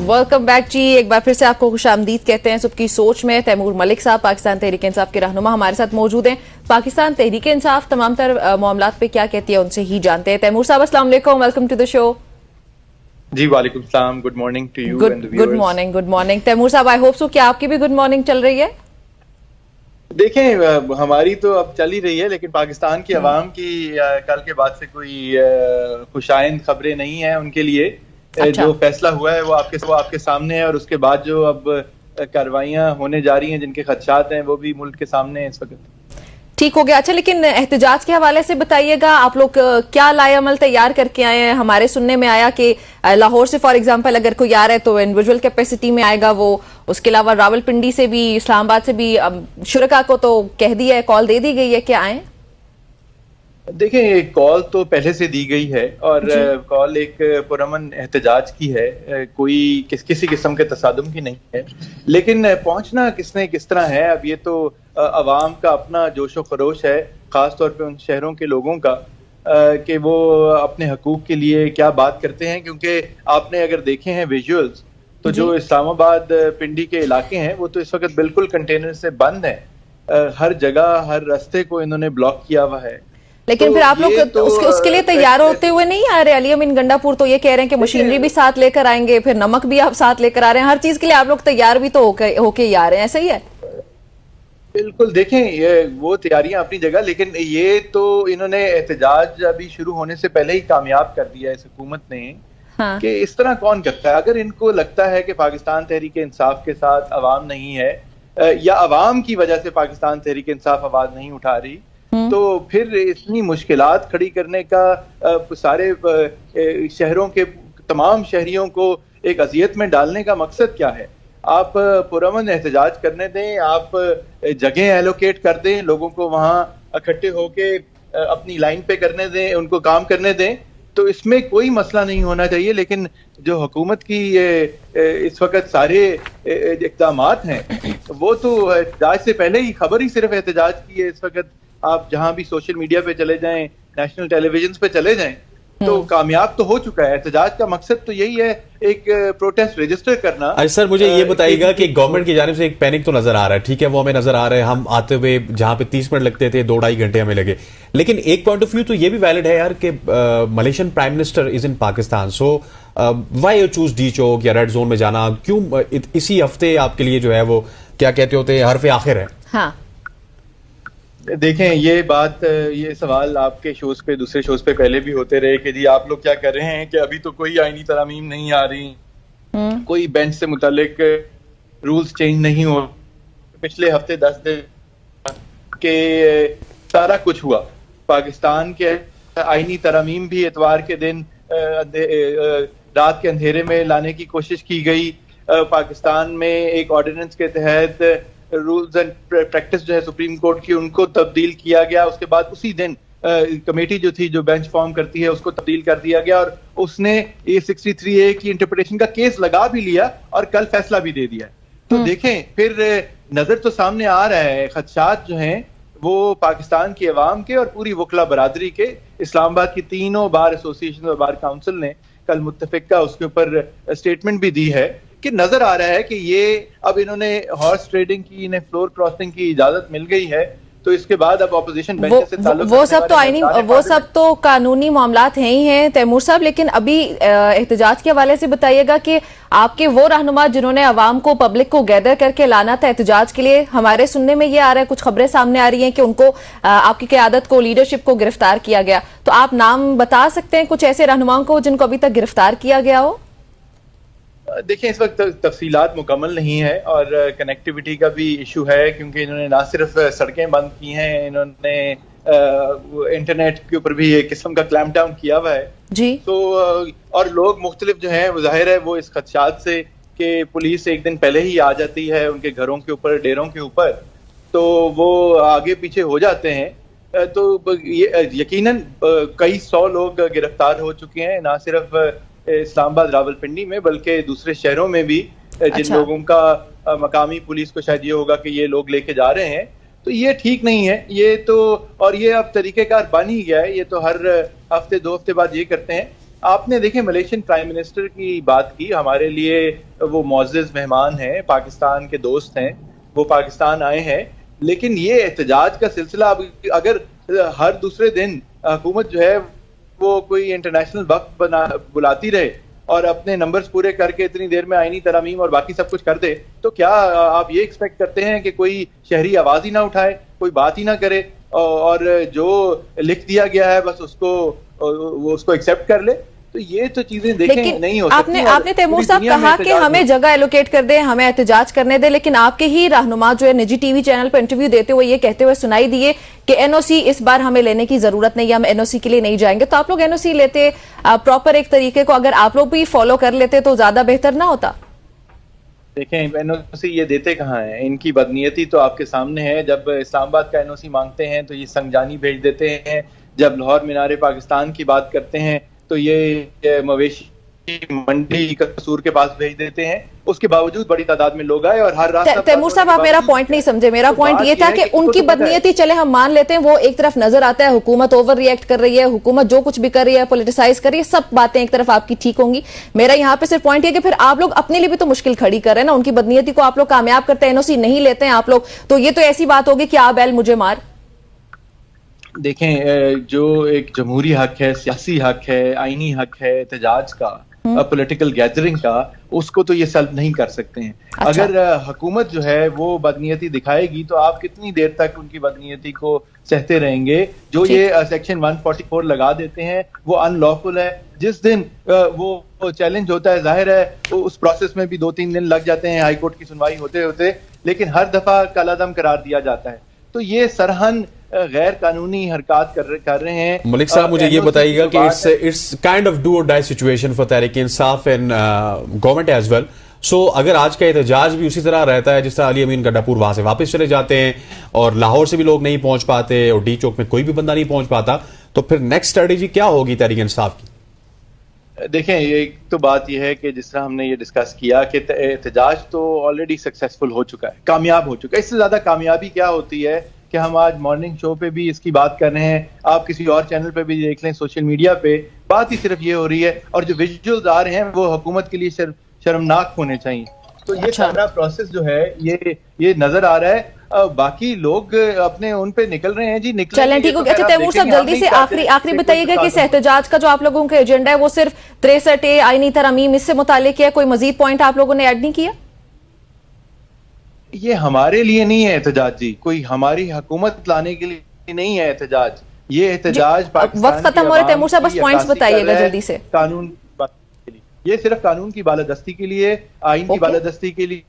Welcome back जी, एक बार फिर से आपको खुशामदीद कहते हैं सुबह की सोच में। तैमूर मलिक साहब पाकिस्तान तहरीक इंसाफ के रहनुमा हमारे साथ मौजूद हैं। पाकिस्तान तहरीक इंसाफ तमाम तर मामलात पे क्या कहती है उनसे ही जानते हैं। तैमूर साहब अस्सलाम वालेकुम, वेलकम टू द शो। जी वालेकुम सलाम, good morning to you and the viewers. Good morning Taimur साहब, आई होप सो कि आपकी भी गुड मॉर्निंग चल रही है। देखें, हमारी तो अब चल ही रही है, लेकिन पाकिस्तान की अवाम की कल के बाद से कोई खुशाइंद खबरें नहीं है उनके लिए। अच्छा। जो फैसला हुआ है वो आपके सामने है और उसके बाद जो अब कार्रवाइयां होने जा रही हैं जिनके खदशात हैं वो भी मुल्क के सामने हैं इस वक्त। ठीक हो गया। अच्छा, लेकिन एहतजाज के हवाले से बताइएगा, आप लोग क्या लाएअमल तैयार करके आए हैं? हमारे सुनने में आया कि लाहौर से फॉर एग्जांपल अगर कोई आ रहा है तो इंडिविजुअल कैपेसिटी में आएगा वो, उसके अलावा रावलपिंडी से भी, इस्लामाबाद से भी शुरका को तो कह दिया है, कॉल दे दी गई है कि आए। देखिए, कॉल तो पहले से दी गई है और कॉल एक पुरअमन एहतजाज की है, कोई किसी किस्म के तसादुम की नहीं है। लेकिन पहुंचना किसने किस तरह है, अब ये तो अवाम का अपना जोशो खरोश है, खास तौर पे उन शहरों के लोगों का कि वो अपने हकूक के लिए क्या बात करते हैं। क्योंकि आपने अगर देखे हैं विजुअल्स, तो जो इस्लामाबाद पिंडी के इलाके हैं वो तो इस वक्त बिल्कुल कंटेनर से बंद हैं। हर जगह हर रास्ते को इन्होंने ब्लॉक किया हुआ है। लेकिन तो फिर आप लोग तो उसके लिए तैयार होते हुए नहीं आ रहे? अली अमीन गंडापुर तो ये कह रहे हैं कि मशीनरी भी साथ लेकर आएंगे, फिर नमक भी आप साथ लेकर आ रहे हैं, हर चीज के लिए आप लोग तैयार भी तो होके ही आ रहे हैं, ऐसा ही है? बिल्कुल, देखें ये वो तैयारियां अपनी जगह, लेकिन ये तो इन्होंने एहतजाज अभी शुरू होने से पहले ही कामयाब कर दिया इस हुकूमत ने। हाँ। कि इस तरह कौन करता है? अगर इनको लगता है कि पाकिस्तान तहरीक इंसाफ के साथ अवाम नहीं है या अवाम की वजह से पाकिस्तान तहरीक इंसाफ आवाज नहीं उठा रही, तो फिर इतनी मुश्किलात खड़ी करने का सारे शहरों के तमाम शहरियों को एक अजियत में डालने का मकसद क्या है? आप पुरअमन एहतजाज करने दें, आप जगह एलोकेट कर दें, लोगों को वहाँ इकट्ठे होके अपनी लाइन पे करने दें, उनको काम करने दें, तो इसमें कोई मसला नहीं होना चाहिए। लेकिन जो हुकूमत की इस वक्त सारे इक़दामात हैं वो तो एहतजाज से पहले ही, खबर ही सिर्फ एहतजाज की है। इस वक्त आप जहां भी सोशल मीडिया पे चले जाएं, नेशनल टेलीविजन पे चले जाएं, तो कामयाब तो हो चुका है। एहतजाज का मकसद तो यही है, एक प्रोटेस्ट रजिस्टर करना। अच्छा सर, मुझे ये बताइएगा कि गवर्नमेंट की जानिब से एक पैनिक तो नजर आ रहा है, ठीक है, वो हमें नजर आ रहा है। हम आते हुए जहां पे 30 मिनट लगते थे 2-2.5 घंटे हमें लगे। लेकिन एक पॉइंट ऑफ व्यू तो ये भी वैलिड है यार कि Malaysian prime minister is in Pakistan, so why you choose D Chowk या रेड जोन में जाना? क्यों इसी हफ्ते आपके लिए जो है वो क्या कहते होते हैं, हरफ आखिर है? हाँ, देखें, ये बात, ये सवाल आपके शोज पे, दूसरे शोज पे पहले भी होते रहे कि जी आप लोग क्या कर रहे हैं कि अभी तो कोई आईनी तरमीम नहीं आ रही, कोई बेंच से मुतालिक रूल्स चेंज नहीं हो। पिछले हफ्ते 10 दिन के सारा कुछ हुआ। पाकिस्तान के आईनी तरमीम भी इतवार के दिन रात के अंधेरे में लाने की कोशिश की गई। पाकिस्तान में एक ऑर्डिनेंस के तहत रूल्स एंड प्रैक्टिस जो है सुप्रीम कोर्ट की, उनको तब्दील किया गया। उसके बाद उसी दिन कमेटी जो थी, जो बेंच फॉर्म करती है, उसको तब्दील कर दिया गया और उसने ये 63A की इंटरप्रिटेशन का केस लगा भी लिया और कल फैसला भी दे दिया। तो देखें, फिर नजर तो सामने आ रहा है, खदशात जो हैं वो पाकिस्तान की अवाम के और पूरी वकला बरादरी के। इस्लामाबाद की तीनों बार एसोसिएशन और बार काउंसिल ने कल मुत्तफिका उसके ऊपर स्टेटमेंट भी दी है कि नजर आ रहा है कि ये अब इन्होंने हॉर्स ट्रेडिंग की, इन्हें फ्लोर क्रॉसिंग की इजाजत मिल गई है, तो इसके बाद अब ऑपोजिशन बेंच से ताल्लुक वो सब तो आईनी, वो सब तो कानूनी मामलात हैं ही हैं तैमूर साहब। लेकिन अभी एहतजाज के हवाले से बताइएगा कि आपके वो रहनुमा जिन्होंने अवाम को, पब्लिक को गैदर करके लाना था एहतजाज के लिए, हमारे सुनने में ये आ रहा है, कुछ खबरें सामने आ रही हैं कि उनको, आपकी क़यादत को, लीडरशिप को गिरफ्तार किया गया। तो आप नाम बता सकते हैं कुछ ऐसे रहनुमाओं को जिनको अभी तक गिरफ्तार किया गया हो? देखिए, इस वक्त तफसीलात मुकम्मल नहीं है और कनेक्टिविटी का भी इशू है, क्योंकि इन्होंने ना सिर्फ सड़कें बंद की हैं, इन्होंने इंटरनेट के ऊपर भी एक किस्म का क्लैम्प डाउन किया हुआ है जी। तो और लोग मुख्तलिफ जो हैं, वो जाहिर है वो इस खदशात से कि पुलिस एक दिन पहले ही आ जाती है उनके घरों के ऊपर, डेरों के ऊपर, तो वो आगे पीछे हो जाते हैं। तो ये यकीनन कई 100 लोग गिरफ्तार हो चुके हैं, ना सिर्फ इस्लामाबाद रावलपिंडी में बल्कि दूसरे शहरों में भी। जिन लोगों का मकामी पुलिस को शायद ये होगा कि ये लोग लेके जा रहे हैं, तो ये ठीक नहीं है। ये तो, और ये अब तरीकेकार बन ही गया है, ये तो हर हफ्ते 2 हफ्ते बाद ये करते हैं। आपने देखे मलेशियन प्राइम मिनिस्टर की बात की, हमारे लिए वो मुअज़्ज़ज़ मेहमान हैं, पाकिस्तान के दोस्त हैं, वो पाकिस्तान आए हैं। लेकिन ये एहतजाज का सिलसिला अब अगर हर दूसरे दिन हुकूमत जो है वो कोई इंटरनेशनल वक्त बुलाती रहे और अपने नंबर्स पूरे करके इतनी देर में आईनी तरमीम और बाकी सब कुछ कर दे, तो क्या आप ये एक्सपेक्ट करते हैं कि कोई शहरी आवाज ही ना उठाए, कोई बात ही ना करे और जो लिख दिया गया है बस उसको एक्सेप्ट कर ले? तो ये तो चीजें देखें नहीं हो सकती। आपने तैमूर साहब कहा कि हमें जगह एलोकेट कर दे, हमें एहतजाज करने दे, लेकिन आपके ही रहनुमा जो है निजी टीवी चैनल पर इंटरव्यू देते हुए ये कहते हुए सुनाई दिए कि एनओसी इस बार हमें लेने की जरूरत नहीं है, हम एनओसी के लिए नहीं जाएंगे। तो आप लोग एनओसी लेते प्रॉपर एक तरीके को अगर आप लोग भी फॉलो कर लेते तो ज्यादा बेहतर ना होता? देखें, एनओसी ये देते कहाँ हैं? इनकी बदनीयती तो आपके सामने है। जब इस्लामाबाद का एनओसी मांगते हैं तो ये संगजानी भेज देते हैं, जब लाहौर मीनार पाकिस्तान की बात करते हैं तो ये मवेशी मंडी कसूर के पास भेज देते हैं, उसके बावजूद बड़ी तादाद में लोग आए और हर रात। तैमूर साहब, आप मेरा पॉइंट नहीं समझे। मेरा पॉइंट ये था कि उनकी बदनीयती चले हम मान लेते हैं, वो एक तरफ नजर आता है, हुकूमत ओवर रिएक्ट कर रही है, हुकूमत जो कुछ भी कर रही है पॉलिटिसाइज कर रही है, सब बातें एक तरफ आपकी ठीक होंगी। मेरा यहाँ पे सिर्फ पॉइंट ये कि फिर आप लोग अपने लिए भी तो मुश्किल खड़ी कर रहे हैं ना, उनकी बदनीयती को आप लोग कामयाब करते हैं, एनओसी नहीं लेते हैं आप लोग, तो ये तो ऐसी बात होगी कि आप बैल मुझे मार। देखें, जो एक जमहूरी हक है, सियासी हक है, आईनी हक है एहतजाज का, पॉलिटिकल गैदरिंग का, उसको तो ये सल्व नहीं कर सकते हैं। अच्छा। अगर हुकूमत जो है वो बदनीयती दिखाएगी तो आप कितनी देर तक उनकी बदनीयती को सहते रहेंगे? जो ये सेक्शन 144 लगा देते हैं वो अनलॉफुल है। जिस दिन वो चैलेंज होता है, जाहिर है उस प्रोसेस में भी 2-3 दिन लग जाते हैं हाई कोर्ट की सुनवाई होते होते, लेकिन हर दफा कलादम करार दिया जाता है। तो ये सरहन गैर कानूनी हरकत कर रहे हैं। मलिक साहब, मुझे ये बताइएगा कि इट्स काइंड ऑफ डू और die situation for Tehreek Insaf and government as well. So अगर आज का एहतजाज भी उसी तरह रहता है जिस तरह अली अमीन गड्ढापुर वहां से वापस चले जाते हैं और लाहौर से भी लोग नहीं पहुंच पाते और डी चौक में कोई भी बंदा नहीं पहुंच पाता, तो फिर नेक्स्ट स्ट्रेटेजी क्या होगी तहरीक इंसाफ की? देखें, एक तो बात यह है कि जिस तरह हमने ये डिस्कस किया कि एहतजाज तो ऑलरेडी सक्सेसफुल हो चुका है, कामयाब हो चुका है। इससे ज्यादा कामयाबी क्या होती है कि हम आज मॉर्निंग शो पे भी इसकी बात कर रहे हैं, आप किसी और चैनल पे भी देख लें, सोशल मीडिया पे बात ही सिर्फ ये हो रही है, और जो विजुअल्स आ रहे हैं वो हुकूमत के लिए शर्मनाक होने चाहिए। तो ये सारा प्रोसेस जो है ये नजर आ रहा है। बाकी लोग अपने उन पे निकल रहे हैं जी, चलें ठीक हो गया। अच्छा तैमूर साहब, जल्दी से आखिरी बताइएगा कि इस एहतजाज का जो आप लोगों का एजेंडा है वो सिर्फ 63A आईनी तरमीम इससे मुतालिक है, कोई मजीद पॉइंट आप लोगों ने ऐड नहीं किया? ये हमारे लिए नहीं है एहतजाज जी, कोई हमारी हुकूमत लाने के लिए नहीं है एहतजाज। ये एहतजाज वक्त खत्म हो रहे तैमूर साहब, बस पॉइंट्स बताइएगा जल्दी से। कानून, ये सिर्फ कानून की बालादस्ती के लिए, आइन की बालादस्ती के लिए।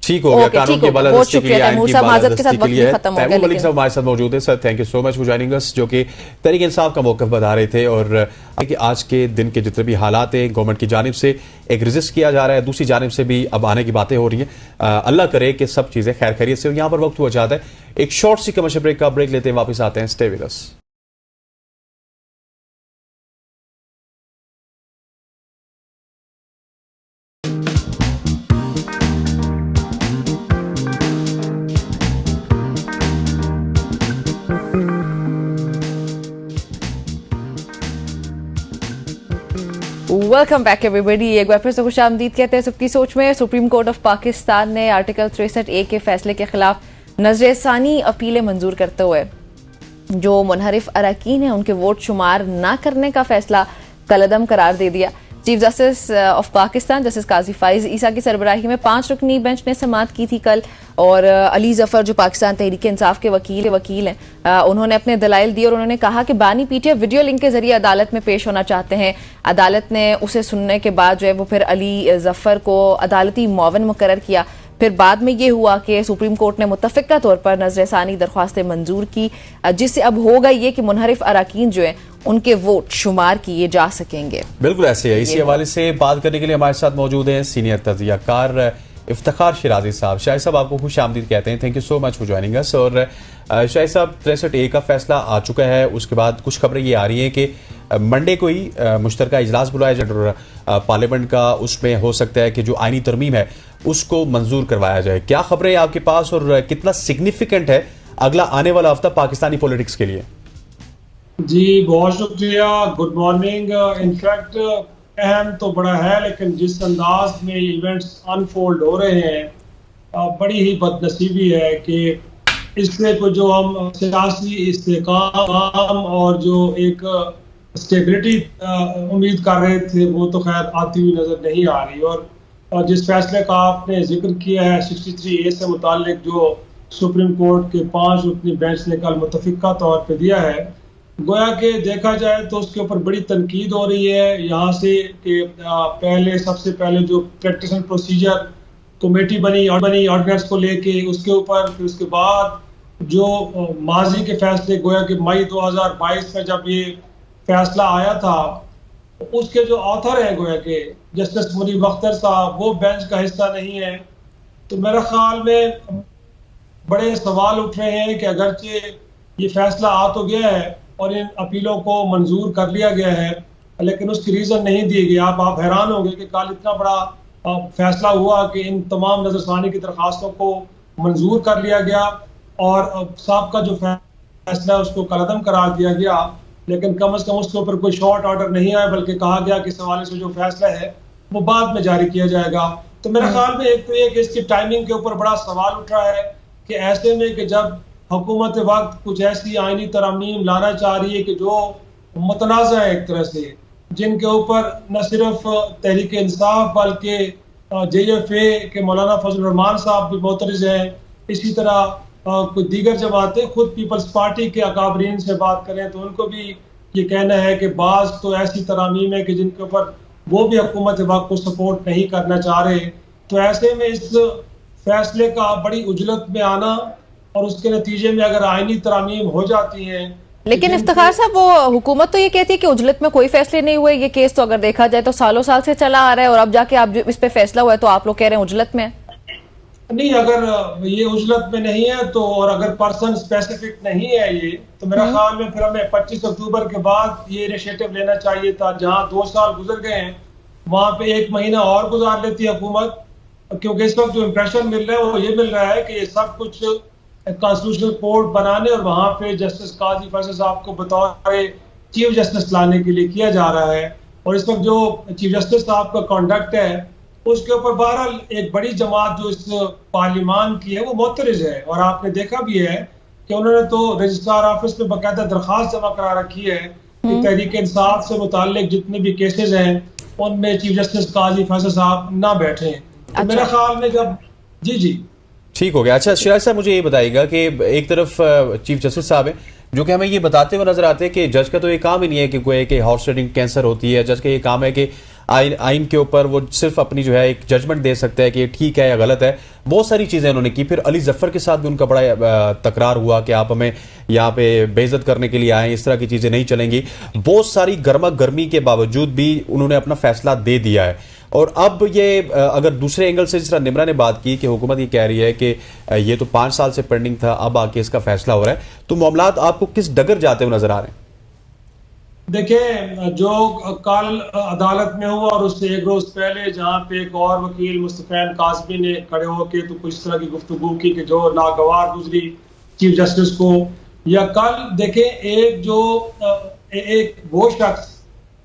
ठीक हो गया, कानून की बालादस्ती के लिए, आइन की बालादस्ती के लिए। तैमूर मलिक साहब हमारे साथ मौजूद है। Sir, thank you so much for joining us, जो कि तहरीक इंसाफ का मौक़िफ़ बता रहे थे और कि आज के दिन के जितने भी हालात हैं गवर्नमेंट की जानिब से एक रेजिस्ट किया जा रहा है, दूसरी जानिब से भी अब आने की बातें हो रही हैं। अल्लाह करे कि सब चीज़ें खैर खैरियत से। यहाँ पर वक्त हुआ चाहता है एक शॉर्ट सी कमर्शियल ब्रेक का, ब्रेक लेते हैं, वापस आते हैं। Stay with us. Welcome back everybody. एक बार फिर से खुशामदीद कहते हैं सबकी सोच में। सुप्रीम कोर्ट ऑफ पाकिस्तान ने आर्टिकल 63A के फैसले के खिलाफ नजरसानी अपीलें मंजूर करते हुए जो मुनहरिफ अरकान हैं उनके वोट शुमार न करने का फैसला कलअदम करार दे दिया। Chief justice of Pakistan justice Qazi Faez Isa की सरबराही में 5 रुकनी बेंच ने समाअत की थी कल, और अली जफर जो पाकिस्तान तहरीक इंसाफ के वकील हैं उन्होंने अपने दलाइल दिए और उन्होंने कहा कि बानी पीटीआई वीडियो लिंक के जरिए अदालत में पेश होना चाहते हैं। अदालत ने उसे सुनने के बाद जो है वो फिर अली जफर को अदालती मुआवन मुकर्रर किया। फिर बाद में ये हुआ कि सुप्रीम कोर्ट ने मुत्तफ़िका तौर पर नजरसानी दरख्वास्तें मंजूर की, जिससे अब होगा ये कि मुनहरिफ अरकान जो है उनके वोट शुमार किए जा सकेंगे। बिल्कुल ऐसे है। इसी हवाले से बात करने के लिए हमारे साथ मौजूद हैं सीनियर तज़कियाकार इफ्तिखार शिराजी साहब। शाहिद साहब, आपको खुश आमदीद कहते हैं, thank you so much for joining us. और शाहिद साहब, 63A का फैसला आ चुका है, उसके बाद कुछ खबरें ये आ रही हैं कि मंडे को ही मुश्तरका इजलास बुलाया जाए पार्लियामेंट का, उसमें हो सकता है कि जो आईनी तरमीम है उसको मंजूर करवाया जाए। क्या खबरें हैं आपके पास और कितना सिग्निफिकेंट है अगला आने वाला हफ्ता पाकिस्तानी पॉलिटिक्स के लिए? जी बहुत शुक्रिया, गुड मॉर्निंग। इनफैक्ट अहम तो बड़ा है, लेकिन जिस अंदाज में इवेंट्स अनफोल्ड हो रहे हैं बड़ी ही बदनसीबी है कि इससे को जो हम सियासी इस्तेकाम और जो एक स्टेबिलिटी उम्मीद कर रहे थे वो तो खैर आती हुई नजर नहीं आ रही। और जिस फैसले का आपने जिक्र किया है 63A से मुतालिक जो सुप्रीम कोर्ट के 5 रुकनी बेंच ने कल मुत्तफ़िका तौर पे दिया है, गोया के देखा जाए तो उसके ऊपर बड़ी तनकीद हो रही है यहाँ से कि सबसे पहले जो प्रैक्टिस एंड प्रोसीजर कमेटी बनी ऑर्डिनेंस को लेके उसके ऊपर, फिर उसके बाद जो माजी के फैसले गोया कि मई 2022 में जब ये फैसला आया था उसके जो ऑथर हैं गोया के जस्टिस मुनीब अख्तर साहब वो बेंच का हिस्सा नहीं है। तो मेरे ख्याल में बड़े सवाल उठ रहे हैं कि अगरचे ये फैसला आ तो गया है और इन अपीलों को मंजूर कर लिया गया है, लेकिन उसकी रीज़न नहीं दी गई। आप हैरान होंगे कि कल इतना बड़ा फैसला हुआ कि इन तमाम नजरसानी की दरखास्तों को मंजूर कर लिया गया और साहब का जो फैसला है उसको कलअदम करार दिया गया, लेकिन कम से कम उसके ऊपर कोई शॉर्ट ऑर्डर नहीं आया, बल्कि कहा गया कि इस हवाले से जो फैसला है वो बाद में जारी किया जाएगा। तो मेरे ख्याल में एक तो एक इसकी टाइमिंग के ऊपर बड़ा सवाल उठ रहा है कि ऐसे में कि जब हुकूमत वक्त कुछ ऐसी आईनी तरमीम लाना चाह रही है कि जो मुतनाज़ा है एक तरह से, जिनके ऊपर न सिर्फ तहरीक इंसाफ बल्कि JFA के मौलाना फजल रहमान साहब भी मोतरज हैं, इसी तरह कुछ दीगर जमातें, खुद पीपल्स पार्टी के अकाबरीन से बात करें तो उनको भी ये कहना है कि बाज़ तो ऐसी तरामीम है कि जिनके ऊपर वो भी हुकूमत वक्त को सपोर्ट नहीं करना चाह रहे। तो ऐसे में इस फैसले का बड़ी उजलत में आना और उसके नतीजे में अगर आईनी तरामीम हो जाती हैं, लेकिन इफ्तिखार साहब वो हुकूमत तो ये कहती है कि उजलत में कोई फैसले नहीं हुए। ये केस तो अगर देखा जाए तो सालों साल से चला आ रहा है और अब जाके आप इस पे फैसला हुआ है तो आप लोग कह रहे हैं उजलत में नहीं। अगर ये उजलत में नहीं है तो, और अगर पर्सन स्पेसिफिक नहीं है ये, तो मेरा ख्याल में फिर हमें 25 अक्टूबर के बाद ये इनिशिएटिव लेना चाहिए था। जहां 2 साल गुजर गए हैं वहां पे 1 महीना और गुजार लेती हुकूमत, क्योंकि इस वक्त जो इम्प्रेशन मिल रहा है वो ये मिल रहा है कि ये सब कुछ कॉन्स्टिट्यूशनल कोर्ट बनाने और वहां पे जस्टिस काजी फैसल साहब को बतौर चीफ जस्टिस लाने के लिए किया जा रहा है। और इस वक्त जो चीफ जस्टिस साहब का कॉन्डक्ट है उसके ऊपर बहरहाल एक बड़ी जमात जो इस पार्लियामान की है वो मोतरज है। और आपने देखा भी है कि उन्होंने तो रजिस्ट्रार ऑफिस में बाकायदा दरखास्त जमा करा रखी है कि तहरीक इंसाफ से मुताल्लिक जितने भी केसेस हैं उनमें चीफ जस्टिस काजी फैसल साहब ना बैठे। तो मेरे ख्याल में जब जी ठीक हो गया। अच्छा शिराज साहब, मुझे ये बताइएगा कि एक तरफ चीफ जस्टिस साहब हैं जो कि हमें ये बताते हुए नजर आते हैं कि जज का तो ये काम ही नहीं है कि कोई कि हॉर्स ट्रेडिंग कैंसर होती है। जज का ये काम है कि आइन के ऊपर वो सिर्फ अपनी जो है एक जजमेंट दे सकता है कि ठीक है या गलत है। बहुत सारी चीजें उन्होंने की। फिर अली जफर के साथ भी उनका बड़ा तकरार हुआ कि आप हमें यहाँ पे बेइज्जत करने के लिए आए, इस तरह की चीजें नहीं चलेंगी। बहुत सारी गर्मा गर्मी के बावजूद भी उन्होंने अपना फैसला दे दिया है। और अब ये अगर दूसरे एंगल से, जिस तरह निमरा ने बात की कि हुकूमत ये कह रही है कि ये तो 5 साल से पेंडिंग था, अब आके इसका फैसला हो रहा है, तो मामलात आपको किस डगर जाते हुए नजर आ रहे हैं? देखिए, जो कल अदालत में हुआ और उससे 1 रोज पहले जहां पे एक और वकील मुस्तफैन काज़मी ने खड़े होकर तो कुछ तरह की गुफ्तगू की कि जो नागवार गुजरी चीफ जस्टिस को, या कल देखें एक वो शख्स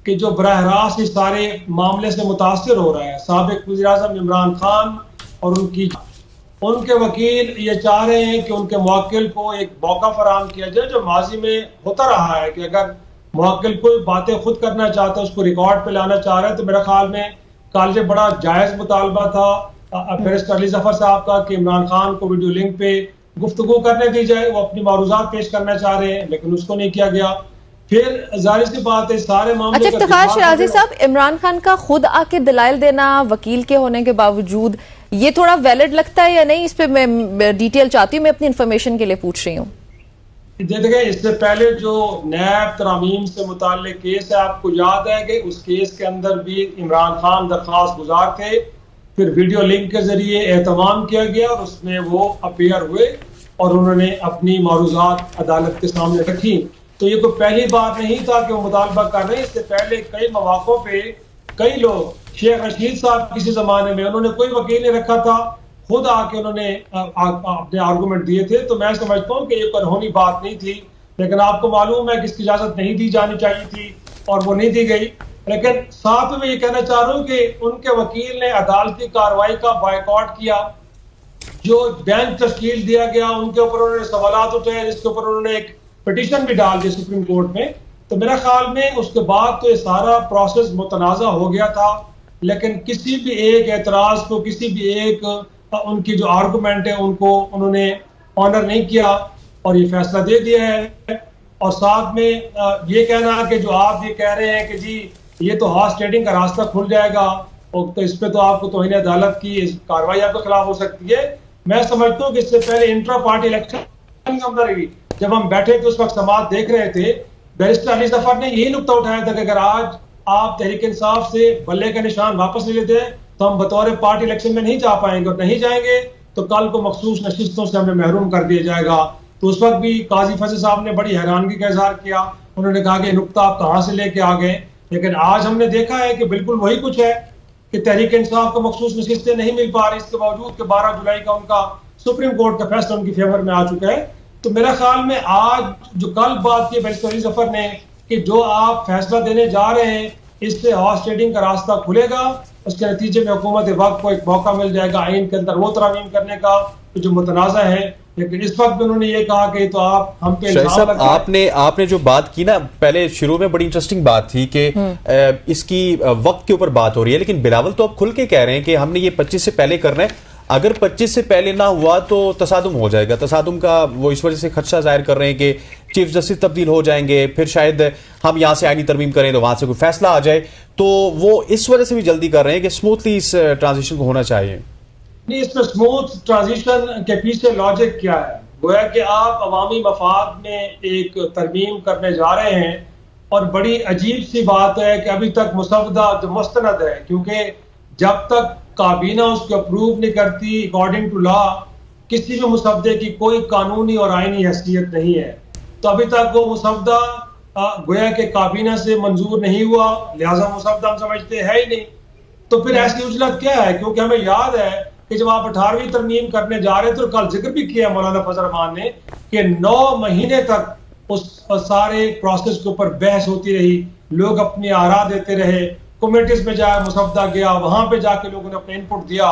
कि जो बराह रास्त इस सारे मामले से मुतासर हो रहा है, साबिक वज़ीर-ए-आज़म इमरान खान, और उनके वकील ये चाह रहे हैं कि उनके मुवक्किल को एक मौका फराहम किया जाए, जो माजी में होता रहा है कि अगर मुवक्किल कोई बातें खुद करना चाहता है, उसको रिकॉर्ड पे लाना चाह रहा है। तो मेरे ख्याल में कल से बड़ा जायज मुतालबा था बैरिस्टर अली जफर साहब का कि इमरान खान को वीडियो लिंक पे गुफ्तगू करने दी जाए। वो अपनी मारूजात पेश करना चाह रहे हैं, लेकिन उसको नहीं किया गया। फिर जाहिर सी बात है सारे मामले। अच्छा इफ्तिखार शिराजी साहब, इमरान खान का खुद आके दलाइल देना वकील के होने के बावजूद, ये थोड़ा वैलिड लगता है या नहीं? इस पे मैं डिटेल चाहती हूँ, मैं अपनी इन्फॉर्मेशन के लिए पूछ रही हूँ। देखिए, इससे पहले जो नैब तरामीम से मुताल्लिक केस है, आपको याद है कि उस केस के अंदर भी इमरान खान दरख्वास्त गुजार थे, फिर वीडियो लिंक के जरिए एहतमाम किया गया और उसमें वो अपीयर हुए और उन्होंने अपनी मारूजात अदालत के सामने रखी। तो ये कोई पहली बात नहीं था कि वो मुतालबा कर रहे हैं। इससे पहले कई मौक़ों पे कई लोग, शेख रशीद साहब किसी जमाने में उन्होंने कोई वकील नहीं रखा था, खुद आके उन्होंने अपने आर्गूमेंट दिए थे। तो मैं समझता हूँ कि ये कानूनी बात नहीं थी, लेकिन आपको मालूम है कि इसकी इजाजत नहीं दी जानी चाहिए थी और वो नहीं दी गई। लेकिन साथ में ये कहना चाह रहा हूँ कि उनके वकील ने अदालती कार्रवाई का बायकॉट किया, जो बेंच तश्कील दिया गया उनके ऊपर उन्होंने सवालात उठाए, जिसके ऊपर उन्होंने एक पिटीशन भी डाल दी सुप्रीम कोर्ट में। तो मेरा ख्याल में उसके बाद तो ये सारा प्रोसेस मुतनाज़ा हो गया था, लेकिन किसी भी एक एतराज को, किसी भी एक उनकी जो आर्गूमेंट है उनको उन्होंने ऑनर नहीं किया और ये फैसला दे दिया है। और साथ में ये कहना कि जो आप ये कह रहे हैं कि जी ये तो हॉर्स ट्रेडिंग का रास्ता खुल जाएगा, और तो इस पे तो आपको तौहीन अदालत की कार्रवाई आपके खिलाफ हो सकती है। मैं समझता हूँ कि इससे पहले इंट्रा पार्टी इलेक्शन के अंदर ही जब हम बैठे थे उस वक्त समाअत देख रहे थे, बैरिस्टर अली जफर ने यही नुक्ता उठाया था कि अगर आज आप तहरीक इंसाफ से बल्ले का निशान वापस ले लेते हैं तो हम बतौर पार्टी इलेक्शन में नहीं जा पाएंगे, और नहीं जाएंगे तो कल को मखसूस नशिस्तों से हमें महरूम कर दिया जाएगा। तो उस वक्त भी काजी फैसल साहब ने बड़ी हैरानगी का इजहार किया, उन्होंने कहा कि नुक्ता आप कहाँ से लेके आ गए। लेकिन आज हमने देखा है कि बिल्कुल वही कुछ है कि तहरीक इंसाफ को मखसूस नशिस्तें नहीं मिल पा रही, इसके बावजूद कि 12 जुलाई का उनका सुप्रीम कोर्ट का फैसला उनकी फेवर में आ चुका है। तो मेरा ख्याल में आज जो कल बात की बैरिस्टर अली जफर ने कि जो आप फैसला देने जा रहे हैं इससे हॉर्स ट्रेडिंग का रास्ता खुलेगा, उसके नतीजे में हुकूमत वक्त को एक मौका मिल जाएगा आइन के अंदर वो तरामीम करने का जो मुतनाज़ा है। लेकिन इस वक्त उन्होंने ये कहा कि तो आप हम पे साहब आपने जो बात की ना पहले शुरू में बड़ी इंटरेस्टिंग बात थी कि इसकी वक्त के ऊपर बात हो रही है, लेकिन बिलावल तो अब खुल के कह रहे हैं कि हमने ये 25 से पहले करना है। अगर 25 से पहले ना हुआ तो तसादुम हो जाएगा। तसादुम का वो इस वजह से खदशा जाहिर कर रहे हैं कि चीफ जस्टिस तब्दील हो जाएंगे, फिर शायद हम यहाँ से आईनी तरमीम करें तो वहां से कोई फैसला आ जाए, तो वो इस वजह से भी जल्दी कर रहे हैं कि स्मूथली इस ट्रांजिशन को होना चाहिए। नहीं, इसमें स्मूथ ट्रांजिशन के पीछे लॉजिक क्या है? गोया कि आप अवामी मफाद में एक तरमीम करने जा रहे हैं और बड़ी अजीब सी बात है कि अभी तक मुसवदा जो मुस्तनद है, क्योंकि जब तक काबीना उसको अप्रूव नहीं करती अकॉर्डिंग टू लॉ किसी भी मुसवदे की कोई कानूनी और आईनी हैसियत नहीं है, तो अभी तक वो मुसवदा गोया के काबीना से मंजूर नहीं हुआ, लिहाजा मुसवदा हम समझते हैं ही नहीं। तो फिर ऐसी उजलत क्या है? क्योंकि हमें याद है कि जब आप 18वीं तरमीम करने जा रहे थे तो कल जिक्र भी किया मौलाना फजल रहमान ने कि 9 महीने तक उस सारे प्रोसेस के ऊपर बहस होती रही, लोग अपनी आरा देते रहे, कमेटीज में जाए मुसवदा गया, वहां पे जाके लोगों ने अपना इनपुट दिया।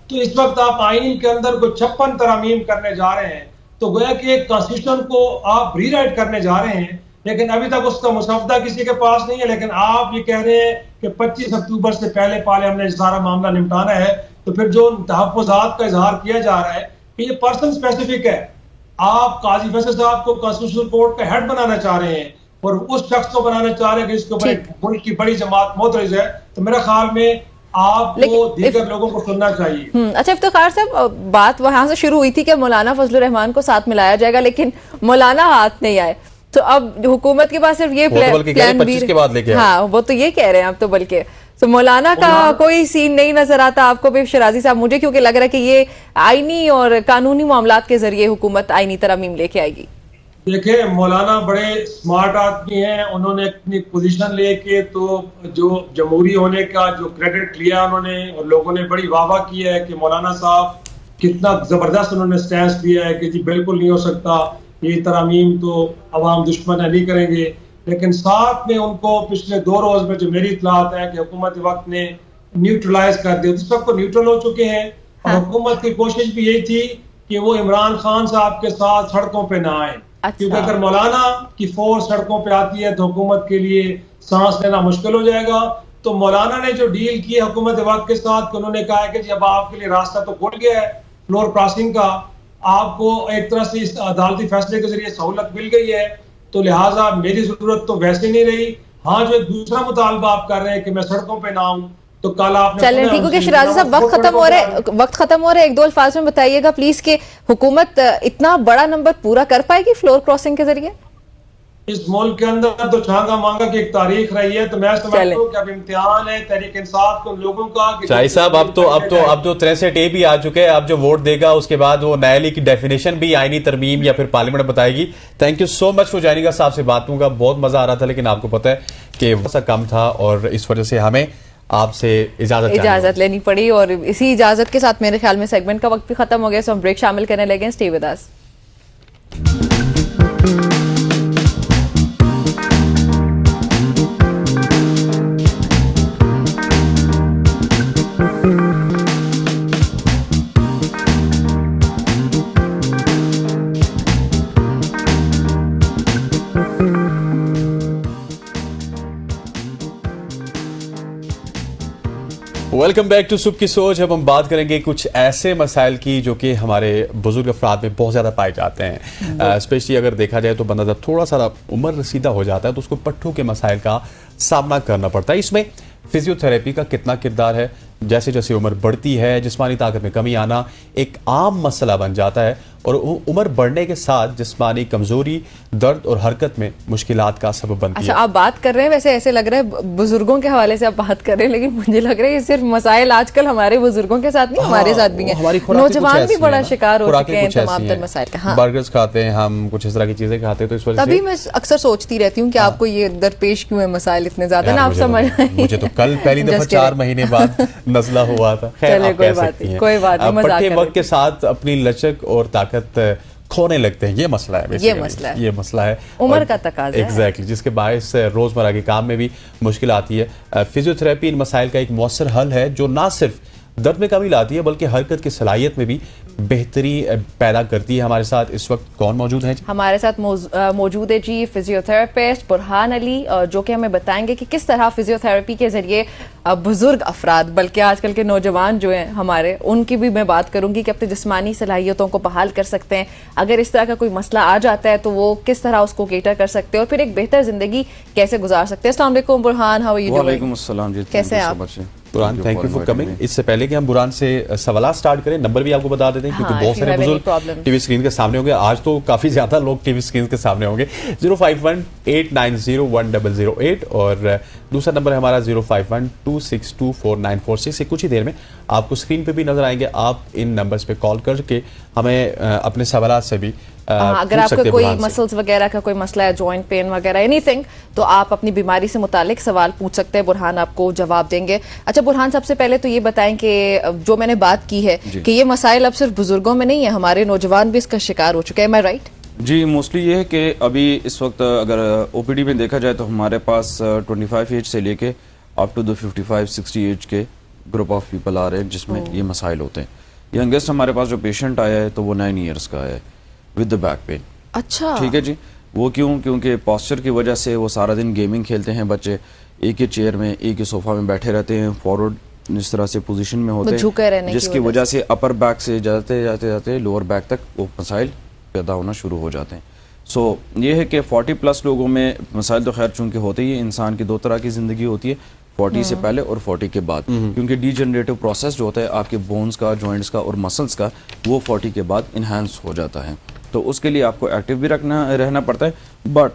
तो इस वक्त आप आइन के अंदर को 56 तरमीम करने जा रहे हैं, तो गोया कि एक कॉन्स्टिट्यूशन को आप रीराइट करने जा रहे हैं, लेकिन अभी तक उसका मुसवदा किसी के पास नहीं है। लेकिन आप ये कह रहे हैं कि 25 अक्टूबर से पहले हमने सारा मामला निपटाना है, तो फिर जो तहफ़्फ़ुज़ात का इजहार किया जा रहा है कि ये पर्सन स्पेसिफिक है। आप काजी फैसल साहब को कॉन्स्टिट्यूशनल कोर्ट का हेड बनाना चाह रहे हैं और उस शख्स को बनाना चाह रहे हैं कि इसके ऊपर मुल्क की बड़ी जमात मोतरज है, तो मेरे ख्याल में आपको दीगर लोगों को सुनना चाहिए। अच्छा इफ्तिखार साहब, बात वहां से शुरू हुई थी कि मौलाना फजलुर रहमान को साथ मिलाया जाएगा, लेकिन मौलाना हाथ नहीं आए, तो अब हुकूमत के पास सिर्फ ये प्लान बी के बाद लेके हाँ वो तो ये कह रहे हैं अब तो, बल्कि तो मौलाना का कोई सीन नहीं नजर आता आपको भी शराजी साहब? मुझे क्योंकि लग रहा है कि ये आईनी और कानूनी मामलात के जरिए हुकूमत आईनी तरमीम लेके आएगी। देखिए, मौलाना बड़े स्मार्ट आदमी हैं, उन्होंने अपनी पोजीशन लेके तो जो जमहूरी होने का जो क्रेडिट लिया उन्होंने, और लोगों ने बड़ी वाहवाह की है कि मौलाना साहब कितना जबरदस्त उन्होंने स्टैंस लिया है कि जी बिल्कुल नहीं हो सकता, ये तरमीम तो अवाम दुश्मन है, नहीं करेंगे। लेकिन साथ में उनको पिछले 2 रोज में जो मेरी इत्तलात है कि हुकूमत वक्त ने न्यूट्रलाइज कर दिया, उस वक्त न्यूट्रल हो चुके हैं। और हुकूमत की कोशिश भी यही थी कि वो इमरान खान साहब के साथ सड़कों पे ना आए, क्योंकि अगर मौलाना की फोर्स सड़कों पे आती है तो हुकूमत के लिए सांस लेना मुश्किल हो जाएगा। तो मौलाना ने जो डील की है हुकूमत वक्त के साथ, उन्होंने कहा है कि जब आपके लिए रास्ता तो खुल गया है फ्लोर क्रॉसिंग का, आपको एक तरह से इस अदालती फैसले के जरिए सहूलत मिल गई है, तो लिहाजा मेरी जरूरत तो वैसे नहीं रही। हाँ, जो एक दूसरा मुतालबा आप कर रहे हैं कि मैं सड़कों पे ना आऊं, तो कल आपने चलें ठीक हो गया। शराजी साहब, वक्त खत्म हो रहा है, 1-2 अल्फाज में बताइएगा प्लीज कि हुकूमत इतना बड़ा नंबर पूरा कर पाएगी फ्लोर क्रॉसिंग के जरिए? इस मुल्क के अंदर तो छांगा मांगा की एक तारीख रही है, तो मैं समझता हूं कि अब इम्तिहान है तहरीक इंसाफ को लोगों का। शाही साहब, अब तो 63 भी आ चुके हैं, अब जो वोट देगा उसके बाद वो न्यायालय की डेफिनेशन भी आईनी तरमीम या फिर पार्लियामेंट बताएगी। Thank you so much for joining us. आपसे बात होगा, बहुत मजा आ रहा था, लेकिन आपको पता है कि वो कम था और इस वजह से हमें आपसे इजाजत लेनी पड़ी, और इसी इजाजत के साथ मेरे ख्याल में सेगमेंट का वक्त भी खत्म हो गया, सो हम ब्रेक शामिल करने लगे। Stay with us. Welcome back to सुबह की सोच। अब हम बात करेंगे कुछ ऐसे मसाइल की जो कि हमारे बुजुर्ग अफराद में बहुत ज़्यादा पाए जाते हैं। स्पेशली अगर देखा जाए तो बंदा जब थोड़ा सा उम्र रसीदा हो जाता है तो उसको पट्ठों के मसाइल का सामना करना पड़ता है। इसमें फिजियोथेरेपी का कितना किरदार है? जैसे जैसे उम्र बढ़ती है जिस्मानी ताकत में कमी आना एक आम मसला बन जाता है और उम्र बढ़ने के साथ जिस्मानी कमजोरी, दर्द और हरकत में मुश्किलात का सबब बनती है। अच्छा, आप बात कर रहे हैं, वैसे ऐसे लग रहा है बुजुर्गों के हवाले से आप बात कर रहे हैं, लेकिन मुझे लग रहा है ये सिर्फ मसाइल आजकल हमारे बुजुर्गों के साथ नहीं, हमारे साथ भी हैं। नौजवान भी बड़ा शिकार हो चुके हैं तमाम तर मसाइल का। बर्गर्स खाते हैं हम, कुछ इस तरह की चीजें खाते हैं, तो इस वजह से तभी मैं अक्सर सोचती रहती हूँ कि आपको ये दरपेश क्यों है मसाइल इतने ज्यादा ना, आप समझ मुझे तो कल पहली दफा 4 महीने बाद नज़ला हुआ था। चलिए कोई बात नहीं, कोई बात नहीं, मजाक कर रहे हैं। वक्त के साथ अपनी लचक और ताकत खोने लगते हैं, ये मसला है, ये मसला है उम्र का तकाज़ा है। एग्जैक्टली, जिसके बायस रोजमर्रा के काम में भी मुश्किल आती है। फिजियोथेरेपी इन मसाइल का एक मौसर हल है जो ना सिर्फ दर्द में कमी लाती है बल्कि हरकत की सलाहियत में भी बेहतरी पैदा करती है। हमारे साथ इस वक्त कौन मौजूद है? हमारे साथ मौजूद है जी फिजियोथेरेपिस्ट बुरहान अली, जो कि हमें बताएंगे कि किस तरह फिजियोथेरेपी के जरिए बुजुर्ग अफराद, बल्कि आजकल के नौजवान जो हैं हमारे, उनकी भी मैं बात करूंगी कि अपनी जिस्मानी सलाहियतों को बहाल कर सकते हैं। अगर इस तरह का कोई मसला आ जाता है तो वो किस तरह उसको केटर कर सकते हैं और फिर एक बेहतर जिंदगी कैसे गुजार सकते हैं। अस्सलाम वालेकुम Burhan, how are you doing? वालेकुम अस्सलाम जी, कैसे हैं आप? Burhan, thank you for coming. इससे पहले कि हम बुरहान से सवाल स्टार्ट करें, नंबर भी आपको बता देते हैं, क्योंकि बहुत सारे बुजुर्ग टीवी स्क्रीन के सामने होंगे। आज तो काफी ज्यादा लोग टीवी स्क्रीन के सामने होंगे। 051-890-1008 और दूसरा नंबर है हमारा 051-262-4946। कुछ ही देर में आपको स्क्रीन पे भी नजर आएंगे। आप इन नंबर्स पे कॉल करके हमें अपने सवाल से भी अगर आपका कोई मसल्स वगैरह का कोई मसला है, जॉइंट पेन वगैरह एनीथिंग, तो आप अपनी बीमारी से मुतालिक सवाल पूछ सकते हैं, बुरहान आपको जवाब देंगे। अच्छा बुरहान, सबसे पहले तो ये बताएं कि जो मैंने बात की है कि ये मसाइल अब सिर्फ बुजुर्गों में नहीं है, हमारे नौजवान भी इसका शिकार हो चुके हैं, मैं राइट? जी, मोस्टली ये है कि अभी इस वक्त अगर ओपीडी में देखा जाए तो हमारे पास 25 एज से लेके अप टू द 55-60 एज के ग्रुप ऑफ पीपल आ रहे हैं जिसमें ये मसाइल होते हैं। यंगेस्ट हमारे पास जो पेशेंट आया है तो वो 9 ईयर्स का है विद द बैक पेन। अच्छा, ठीक है जी। वो क्यों? क्योंकि पॉस्चर की वजह से वो सारा दिन गेमिंग खेलते हैं बच्चे, एक ही चेयर में, एक ही सोफा में बैठे रहते हैं, फॉरवर्ड इस तरह से पोजीशन में होते हैं, जिसकी वजह से अपर बैक से जाते जाते लोअर बैक तक वो मसाइल पैदा होना शुरू हो जाते हैं। सो ये है कि 40+ लोगों में मसाइल तो खैर चूंकि होते ही, इंसान की दो तरह की ज़िंदगी होती है, 40 से पहले और 40 के बाद, क्योंकि डीजनरेटिव प्रोसेस जो होता है आपके बोन्स का, जॉइंट्स का और मसल्स का, वो 40 के बाद इन्हांस हो जाता है। तो उसके लिए आपको एक्टिव भी रहना पड़ता है। बट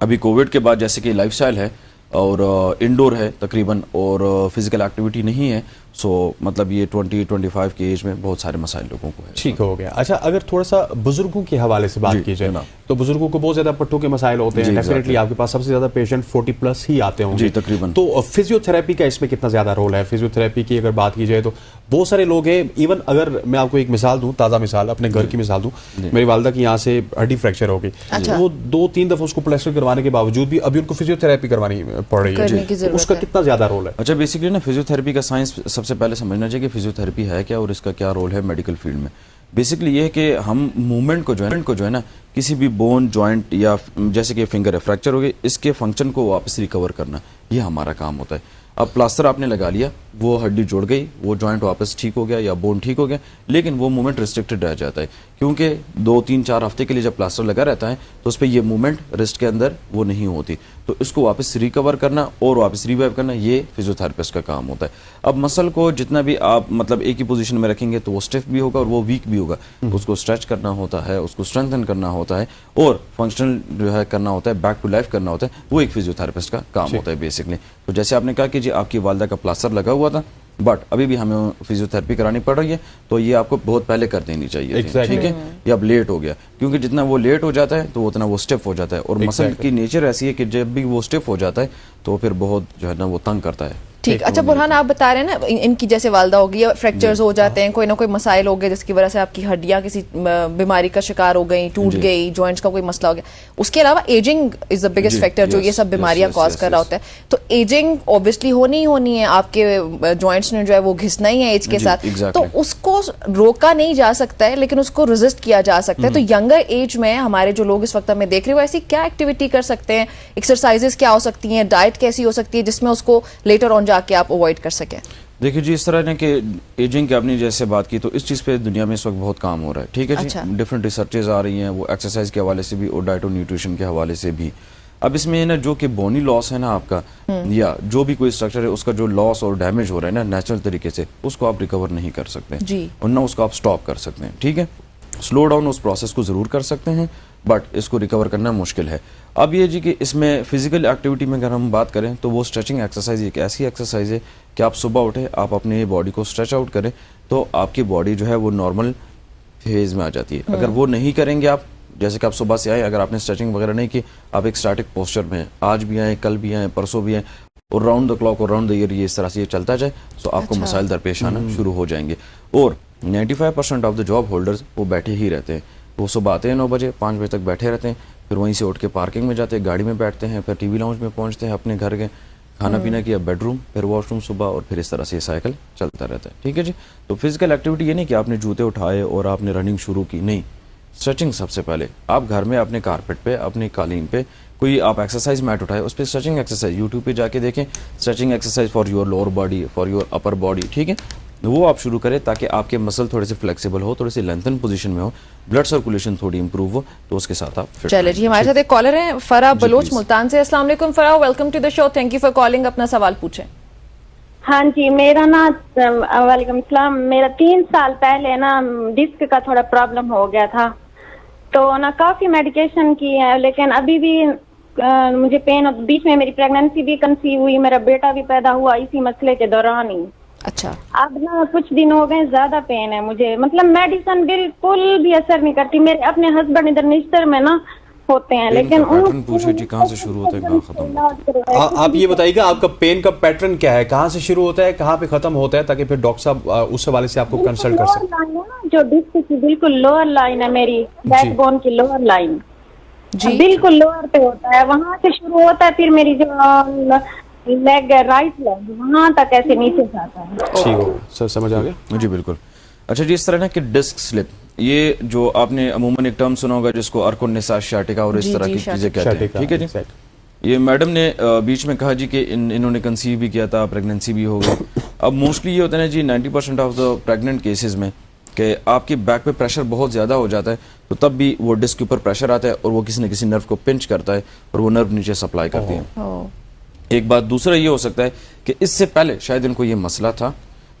अभी कोविड के बाद जैसे कि लाइफस्टाइल है और इंडोर है तकरीबन और फिजिकल एक्टिविटी नहीं है, सो मतलब ये 20-25 की एज में बहुत सारे मसाइल लोगों को है। ठीक हो गया। अच्छा, अगर थोड़ा सा बुजुर्गों के हवाले से बात की जाए तो बुजुर्गों को बहुत ज्यादा पट्टों के मसाइल होते हैं। डेफिनेटली आपके पास सबसे ज्यादा पेशेंट 40+ ही आते होंगे तकरीबन। तो फिजियोथेरेपी का इसमें कितना ज्यादा रोल है? फिजियोथेरेपी की अगर बात की जाए तो बहुत सारे लोग हैं, इवन अगर मैं आपको एक मिसाल दूं, ताज़ा मिसाल, अपने घर की मिसाल दूं, मेरी वालिदा की यहाँ से हड्डी फ्रैक्चर हो गई, वो 2-3 दफा उसको प्लास्टर करवाने के बावजूद भी अभी उनको फिजियोथेरेपी करवानी पड़ रही है। उसका कितना ज्यादा रोल है? अच्छा, बेसिकली ना फिजियोथेरेपी का साइंस सबसे पहले समझना चाहिए कि फिजियोथेरेपी है क्या और इसका क्या रोल है मेडिकल फील्ड में। बेसिकली ये है कि हम मूवमेंट को जो है ना, किसी भी बोन, जॉइंट या जैसे कि फिंगर है फ्रैक्चर हो गई, इसके फंक्शन को वापस रिकवर करना, ये हमारा काम होता है। अब प्लास्टर आपने लगा लिया, वो हड्डी जुड़ गई, वो जॉइंट वापस ठीक हो गया या बोन ठीक हो गया, लेकिन वो मूवमेंट रिस्ट्रिक्टेड रह जाता है, क्योंकि 2-3-4 हफ्ते के लिए जब प्लास्टर लगा रहता है तो उस पर ये मूवमेंट रिस्ट के अंदर वो नहीं होती। तो इसको वापस रिकवर करना और वापस रिवाइव करना, ये फिजियोथेरेपिस्ट का काम होता है। अब मसल को जितना भी आप मतलब एक ही पोजीशन में रखेंगे तो वो स्टिफ भी होगा और वो वीक भी होगा, उसको स्ट्रेच करना होता है, उसको स्ट्रेंथन करना होता है और फंक्शनल जो है करना होता है, बैक टू लाइफ करना होता है, वो एक फिजियोथेरेपिस्ट का काम होता है बेसिकली। तो जैसे आपने कहा कि जी आपकी वालिदा का प्लास्टर लगा हुआ था बट अभी भी हमें फिजियोथेरेपी करानी पड़ रही है, तो ये आपको बहुत पहले कर देनी चाहिए, ठीक है? ये अब लेट हो गया, क्योंकि जितना वो लेट हो जाता है तो उतना वो स्टिफ हो जाता है और मसल की नेचर ऐसी है कि जब भी वो स्टिफ हो जाता है तो फिर बहुत जो है ना वो तंग करता है। ठीक। अच्छा बुरहान, आप बता रहे हैं ना इनकी जैसे वालिदा होगी, फ्रैक्चर्स हो जाते हैं, कोई ना कोई मसाइल हो गए जिसकी वजह से आपकी हड्डियां किसी बीमारी का शिकार हो गई, टूट गई, जॉइंट्स का कोई मसला हो गया। उसके अलावा ageing is the biggest factor जो ये सब बीमारियां कॉज कर रहा होता है। तो एजिंग ऑब्वियसली होनी ही होनी है, आपके जॉइंट्स ने जो है वो घिसना ही है एज के साथ, तो उसको रोका नहीं जा सकता है लेकिन उसको रेजिस्ट किया जा सकता है। तो यंगर एज में हमारे जो लोग इस वक्त हमें देख रहे हो, ऐसी क्या एक्टिविटी कर सकते हैं, एक्सरसाइजेस क्या हो सकती हैं, डाइट कैसी हो सकती है जिसमें उसको लेटर ऑन जाके आप अवॉइड कर सकें? देखिए जी, इस तरह ने कि एजिंग की आपने जैसे बात की, तो इस चीज़ पे दुनिया में इस वक्त बहुत काम हो रहा है, ठीक है जी। डिफरेंट रिसर्चेज आ रही हैं, वो एक्सरसाइज के हवाले से भी और डाइट और न्यूट्रिशन के हवाले से भी। अब इसमें ना जो कि बोनी लॉस है ना आपका, या जो भी कोई स्ट्रक्चर है उसका जो लॉस और डैमेज हो रहा है ना नेचुरल तरीके से, उसको आप रिकवर नहीं कर सकते और ना उसको आप स्टॉप कर सकते हैं, ठीक है? स्लो डाउन उस प्रोसेस को ज़रूर कर सकते हैं, बट इसको रिकवर करना मुश्किल है। अब ये जी कि इसमें फ़िज़िकल एक्टिविटी में अगर हम बात करें तो वो स्ट्रेचिंग एक्सरसाइज एक ऐसी एक्सरसाइज है कि आप सुबह उठे, आप अपने बॉडी को स्ट्रेच आउट करें तो आपकी बॉडी जो है वो नॉर्मल फेज में आ जाती है। अगर वो नहीं करेंगे आप, जैसे कि आप सुबह से आए, अगर आपने स्ट्रेचिंग वगैरह नहीं की, आप एक स्टैटिक पोस्चर में हैं, आज भी आए, कल भी आए, परसों भी आए, और राउंड द क्लॉक और राउंड द ईयर ये इस तरह से ये चलता जाए तो आपको मसाइल दरपेश आना शुरू हो जाएंगे। और 95% ऑफ द जॉब होल्डर्स वो बैठे ही रहते हैं। वो सुबह आते हैं 9 बजे, 5 बजे तक बैठे रहते हैं, फिर वहीं से उठ के पार्किंग में जाते हैं, गाड़ी में बैठते हैं, फिर टीवी लाउंज में पहुंचते हैं अपने घर के, खाना पीना किया, बेडरूम, फिर वॉशरूम सुबह, और फिर इस तरह से ये साइकिल चलता रहता है। ठीक है जी। तो फिजिकल एक्टिविटी ये नहीं कि आपने जूते उठाए और आपने रनिंग शुरू की, नहीं, स्ट्रेचिंग सबसे पहले। आप घर में अपने कारपेट पे, अपनी कालीन पे कोई आप एक्सरसाइज मैट उठाए, उस पर स्ट्रेचिंग एक्सरसाइज यूट्यूब पे जाके देखें, stretching exercise for your lower body, for your upper body, ठीक है, वो आप शुरू करें ताकि आपके मसल थोड़े से फ्लेक्सिबल हो, थोड़े से लेंथन पोजीशन में हो, ब्लड सर्कुलेशन थोड़ी इंप्रूव हो, तो उसके साथ आप फिट। चलिए जी, हमारे साथ एक कॉलर हैं फराह बलोच मुल्तान से। अस्सलाम वालेकुम Farah, welcome to the show, thank you for calling. अपना सवाल पूछें। हाँ जी, मेरा ना वालेकुम सलाम, मेरा 3 साल पहले ना डिस्क का थोड़ा प्रॉब्लम हो गया था, तो ना काफी मेडिकेशन की है, लेकिन अभी भी मुझे पेन, बीच में मेरी प्रेगनेंसी भी कंसीव हुई, मेरा बेटा भी पैदा हुआ इसी मसले के दौरान ही। अच्छा। अब ना कुछ दिन हो गए ज्यादा पेन है मुझे, मतलब मेडिसिन बिल्कुल भी असर नहीं करती। मेरे अपने हस्बैंड इधर निश्तर में ना होते हैं, लेकिन पूछे जी कहाँ से शुरू होता है, कहाँ खत्म होता है? आप ये बताइएगा आपका पेन का पैटर्न क्या है, कहाँ से शुरू होता है, कहाँ पे खत्म होता है, ताकि फिर डॉक्टर साहब उस हवाले से आपको कंसल्ट कर सकें। जो डिस्क की बिल्कुल लोअर लाइन है, मेरी बैकबोन की लोअर लाइन बिल्कुल लोअर पे होता है, वहाँ से शुरू होता है, फिर मेरी जो लेग, राइट लेग, वहाँ तक ऐसे नीचे जाता है। ठीक हो सर, समझ आ गया जी, बिल्कुल। अच्छा जी, इस तरह ना कि डिस्क स्लिप, ये जो आपने अमूमन एक टर्म सुना होगा जिसको अर्कोनिसा शाटिका और इस तरह की चीजें कहते हैं, ठीक है जी। ये मैडम ने बीच में कहा जी कि इन्होंने कंसीव भी किया था, प्रेगनेंसी भी हो गई। अब मोस्टली ये होता है ना जी 90% ऑफ द प्रेग्नेंट केसेस में कि आपकी बैक पे प्रेशर बहुत ज़्यादा हो जाता है, तो तब भी वो डिस्क के ऊपर प्रेशर आता है और वो किसी न किसी नर्व को पिंच करता है और वो नर्व नीचे सप्लाई करती है। एक बात, दूसरा ये हो सकता है कि इससे पहले शायद इनको ये मसला था,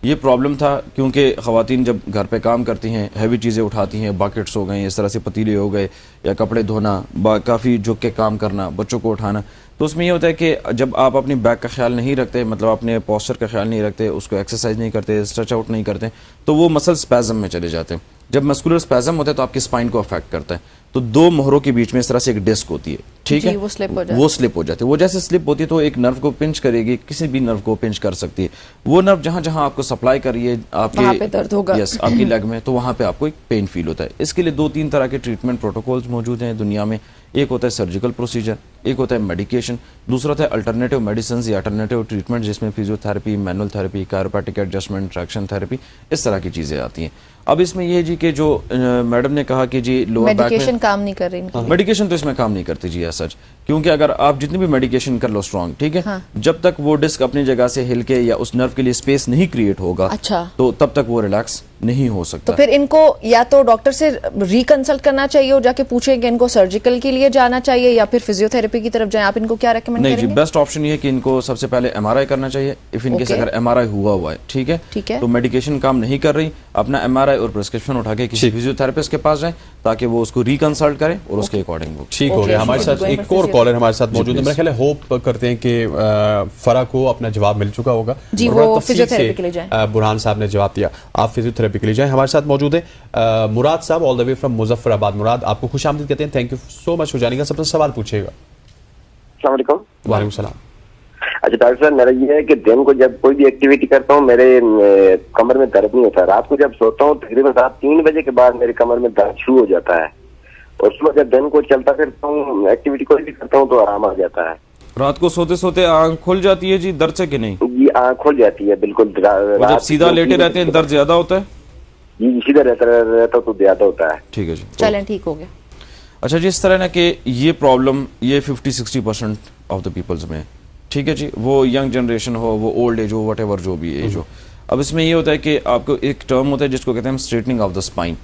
ये प्रॉब्लम था, क्योंकि ख़वातीन जब घर पे काम करती हैं, हैवी चीज़ें उठाती हैं, बकेट्स हो गए, इस तरह से पतीले हो गए, या कपड़े धोना, काफ़ी झुक के काम करना, बच्चों को उठाना, तो उसमें ये होता है कि जब आप अपनी बैक का ख्याल नहीं रखते, मतलब अपने पोस्चर का ख्याल नहीं रखते, उसको एक्सरसाइज नहीं करते, स्ट्रेच आउट नहीं करते, तो वो मसल स्पैज़म में चले जाते हैं। जब मस्कुलर स्पैज़म होता है तो आपकी स्पाइन को अफेक्ट करता है, तो 2 मोहरों के बीच में इस तरह से एक डिस्क होती है, ठीक है, वो स्लिप हो जाती है। वो जैसे स्लिप होती है तो एक नर्व को पिंच करेगी, किसी भी नर्व को पिंच कर सकती है। वो नर्व जहां जहां आपको सप्लाई कर रही है आपके दर्द होगा, यस, आपकी लेग में, तो वहां पे आपको एक पेन फील होता है। इसके लिए 2-3 तरह के ट्रीटमेंट प्रोटोकॉल्स मौजूद हैं दुनिया में। एक होता है सर्जिकल प्रोसीजर, एक होता है मेडिकेशन, दूसरा होता है अल्टरनेटिव मेडिसिन या अल्टरनेटिव ट्रीटमेंट, जिसमें physiotherapy, manual therapy, chiropractic adjustment, traction therapy, इस तरह की चीज़ें आती हैं। अब इसमें ये जी कि जो मैडम ने कहा कि जी लोअर बैक में मेडिकेशन काम नहीं कर रही, मेडिकेशन तो इसमें काम नहीं करती जी सच, क्योंकि अगर आप जितनी भी मेडिकेशन कर लो स्ट्रॉन्ग, ठीक है, हाँ। जब तक वो डिस्क अपनी जगह से हिल के या उस नर्व के लिए स्पेस नहीं क्रिएट होगा, अच्छा, तो तब तक वो रिलैक्स नहीं हो सकता। तो फिर इनको या तो डॉक्टर से रिकंसल्ट करना चाहिए और जाके पूछें कि इनको सर्जिकल के लिए जाना चाहिए या फिर फिजियोथेरेपी की तरफ जाएं। आप इनको क्या रेकमेंड करेंगे? नहीं जी, बेस्ट ऑप्शन ये है कि इनको सबसे पहले एमआरआई करना चाहिए। इफ इनकेस अगर एमआरआई हुआ है, ठीक है, तो मेडिकेशन काम नहीं कर रही, अपना एमआरआई और प्रिस्क्रिप्शन उठा के किसी फिजियोथेरेपिस्ट के पास जाएं ताकि वो उसको रिकंसल्ट करें और उसके अकॉर्डिंग वो ठीक हो गया। हमारे साथ एक और कॉलर हमारे साथ मौजूद है, मेरा ख्याल है होप करते हैं कि फरा को अपना जवाब मिल चुका होगा जी, वो फिजियोथेरेपी के लिए जाएं। बुरहान साहब ने जवाब दिया, आप फिजियोथेरेपी के लिए जाएं। हमारे साथ मौजूद है मुराद साहब all the way from Muzaffarabad. Murad, आपको खुशामदीद कहते हैं, thank you so much for जानिएगा। सबसे सवाल पूछेगा। अस्सलाम वालेकुम। वालेकुम सलाम। अच्छा डॉक्टर साहब, मेरा ये है कि दिन को जब कोई भी एक्टिविटी करता हूँ मेरे कमर में दर्द नहीं होता। रात को जब सोता हूँ तकरीबन रात 3 बजे के बाद मेरे कमर में दर्द शुरू हो जाता है, और सुबह जब दिन को चलता फिरता हूँ, एक्टिविटी कोई भी करता हूँ तो आराम आ जाता है। रात को सोते सोते आंख खुल जाती है जी दर्द से कि नहीं? जी आंख खुल जाती है बिल्कुल। जब सीधा लेटे रहते हैं दर्द ज्यादा होता है? जी सीधा रहता तो ज्यादा होता है। ठीक है जी, चलें ठीक हो गया। अच्छा जी, इस तरह ना कि ये प्रॉब्लम ये 50-60% ऑफ द पीपल्स में, ठीक है जी, वो यंग जनरेशन हो, वो ओल्ड एज हो, व्हाटएवर जो भी एज हो। अब इसमें ये होता है कि आपको एक टर्म होता है जिसको कहते हैं स्ट्रेटनिंग ऑफ द स्पाइन।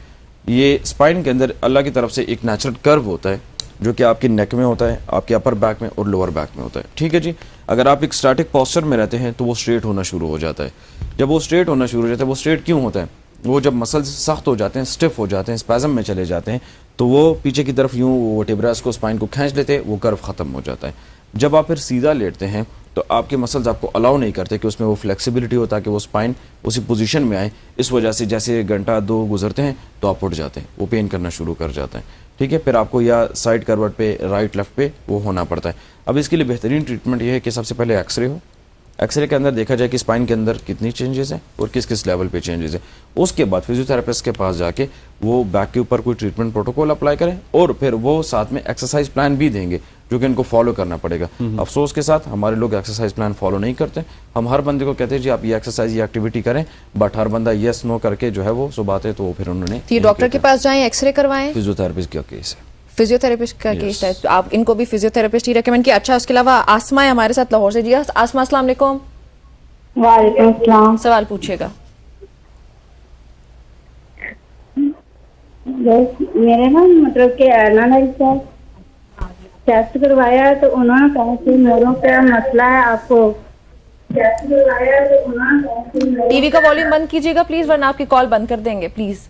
ये स्पाइन के अंदर अल्लाह की तरफ से एक नेचुरल कर्व होता है जो कि आपकी नेक में होता है, आपके अपर बैक में और लोअर बैक में होता है, ठीक है जी। अगर आप एक स्टैटिक पोस्चर में रहते हैं तो वो स्ट्रेट होना शुरू हो जाता है। जब वो स्ट्रेट होना शुरू हो जाता है, वो स्ट्रेट क्यों होता है? वो जब मसल्स सख्त हो जाते हैं, स्टिफ हो जाते हैं, स्पैज़म में चले जाते हैं, तो वो पीछे की तरफ यूँ वो टिब्रास को, स्पाइन को खींच लेते हैं, वो कर्व ख़त्म हो जाता है। जब आप फिर सीधा लेटते हैं तो आपके मसल्स आपको अलाउ नहीं करते कि उसमें वो फ्लेक्सिबिलिटी हो ताकि वो स्पाइन उसी पोजीशन में आए। इस वजह से जैसे घंटा 2 गुजरते हैं तो आप उठ जाते हैं, वो पेन करना शुरू कर जाता है। ठीक है, फिर आपको या साइड करवट पे, राइट लेफ्ट पे वो होना पड़ता है। अब इसके लिए बेहतरीन ट्रीटमेंट ये है कि सबसे पहले एक्सरे हो, एक्सरे के अंदर देखा जाए कि स्पाइन के अंदर कितनी चेंजेस हैं और किस किस लेवल पे चेंजेस हैं। उसके बाद फिजियोथेरेपिस्ट के पास जाके वो बैक के ऊपर कोई ट्रीटमेंट प्रोटोकॉल अप्लाई करें और फिर वो साथ में एक्सरसाइज प्लान भी देंगे जो कि इनको फॉलो करना पड़ेगा। अफसोस के साथ हमारे लोग एक्सरसाइज प्लान फॉलो नहीं करते। हम हर बंदे को कहते हैं जी आप ये एक्सरसाइज, ये एक्टिविटी करें, बट हर बंदा येस नो करके जो है वो सुबह आते तो फिर उन्होंने डॉक्टर के पास जाएं, एक्सरे करवाएं। फिजियोथेरेपिस्ट का केस है, फिजियोथेरेपिस्ट का केस है, तो आप इनको भी फिजियोथेरेपिस्ट ही रेकमेंड किया। अच्छा, उसके अलावा आसमा है हमारे साथ लाहौर से। जी आसमा, अस्सलाम वालेकुम। वालेकुम अस्सलाम। सवाल पूछिएगा। मेरे ना मतलब के एनालिसिस टेस्ट करवाया तो उन्होंने कहा कि मोरों का मसला है, आपको टेस्ट करवाया तो उन्होंने कहा कि टीवी का वॉल्यूम बंद कीजिएगा प्लीज, वरना आपकी कॉल बंद कर देंगे प्लीज।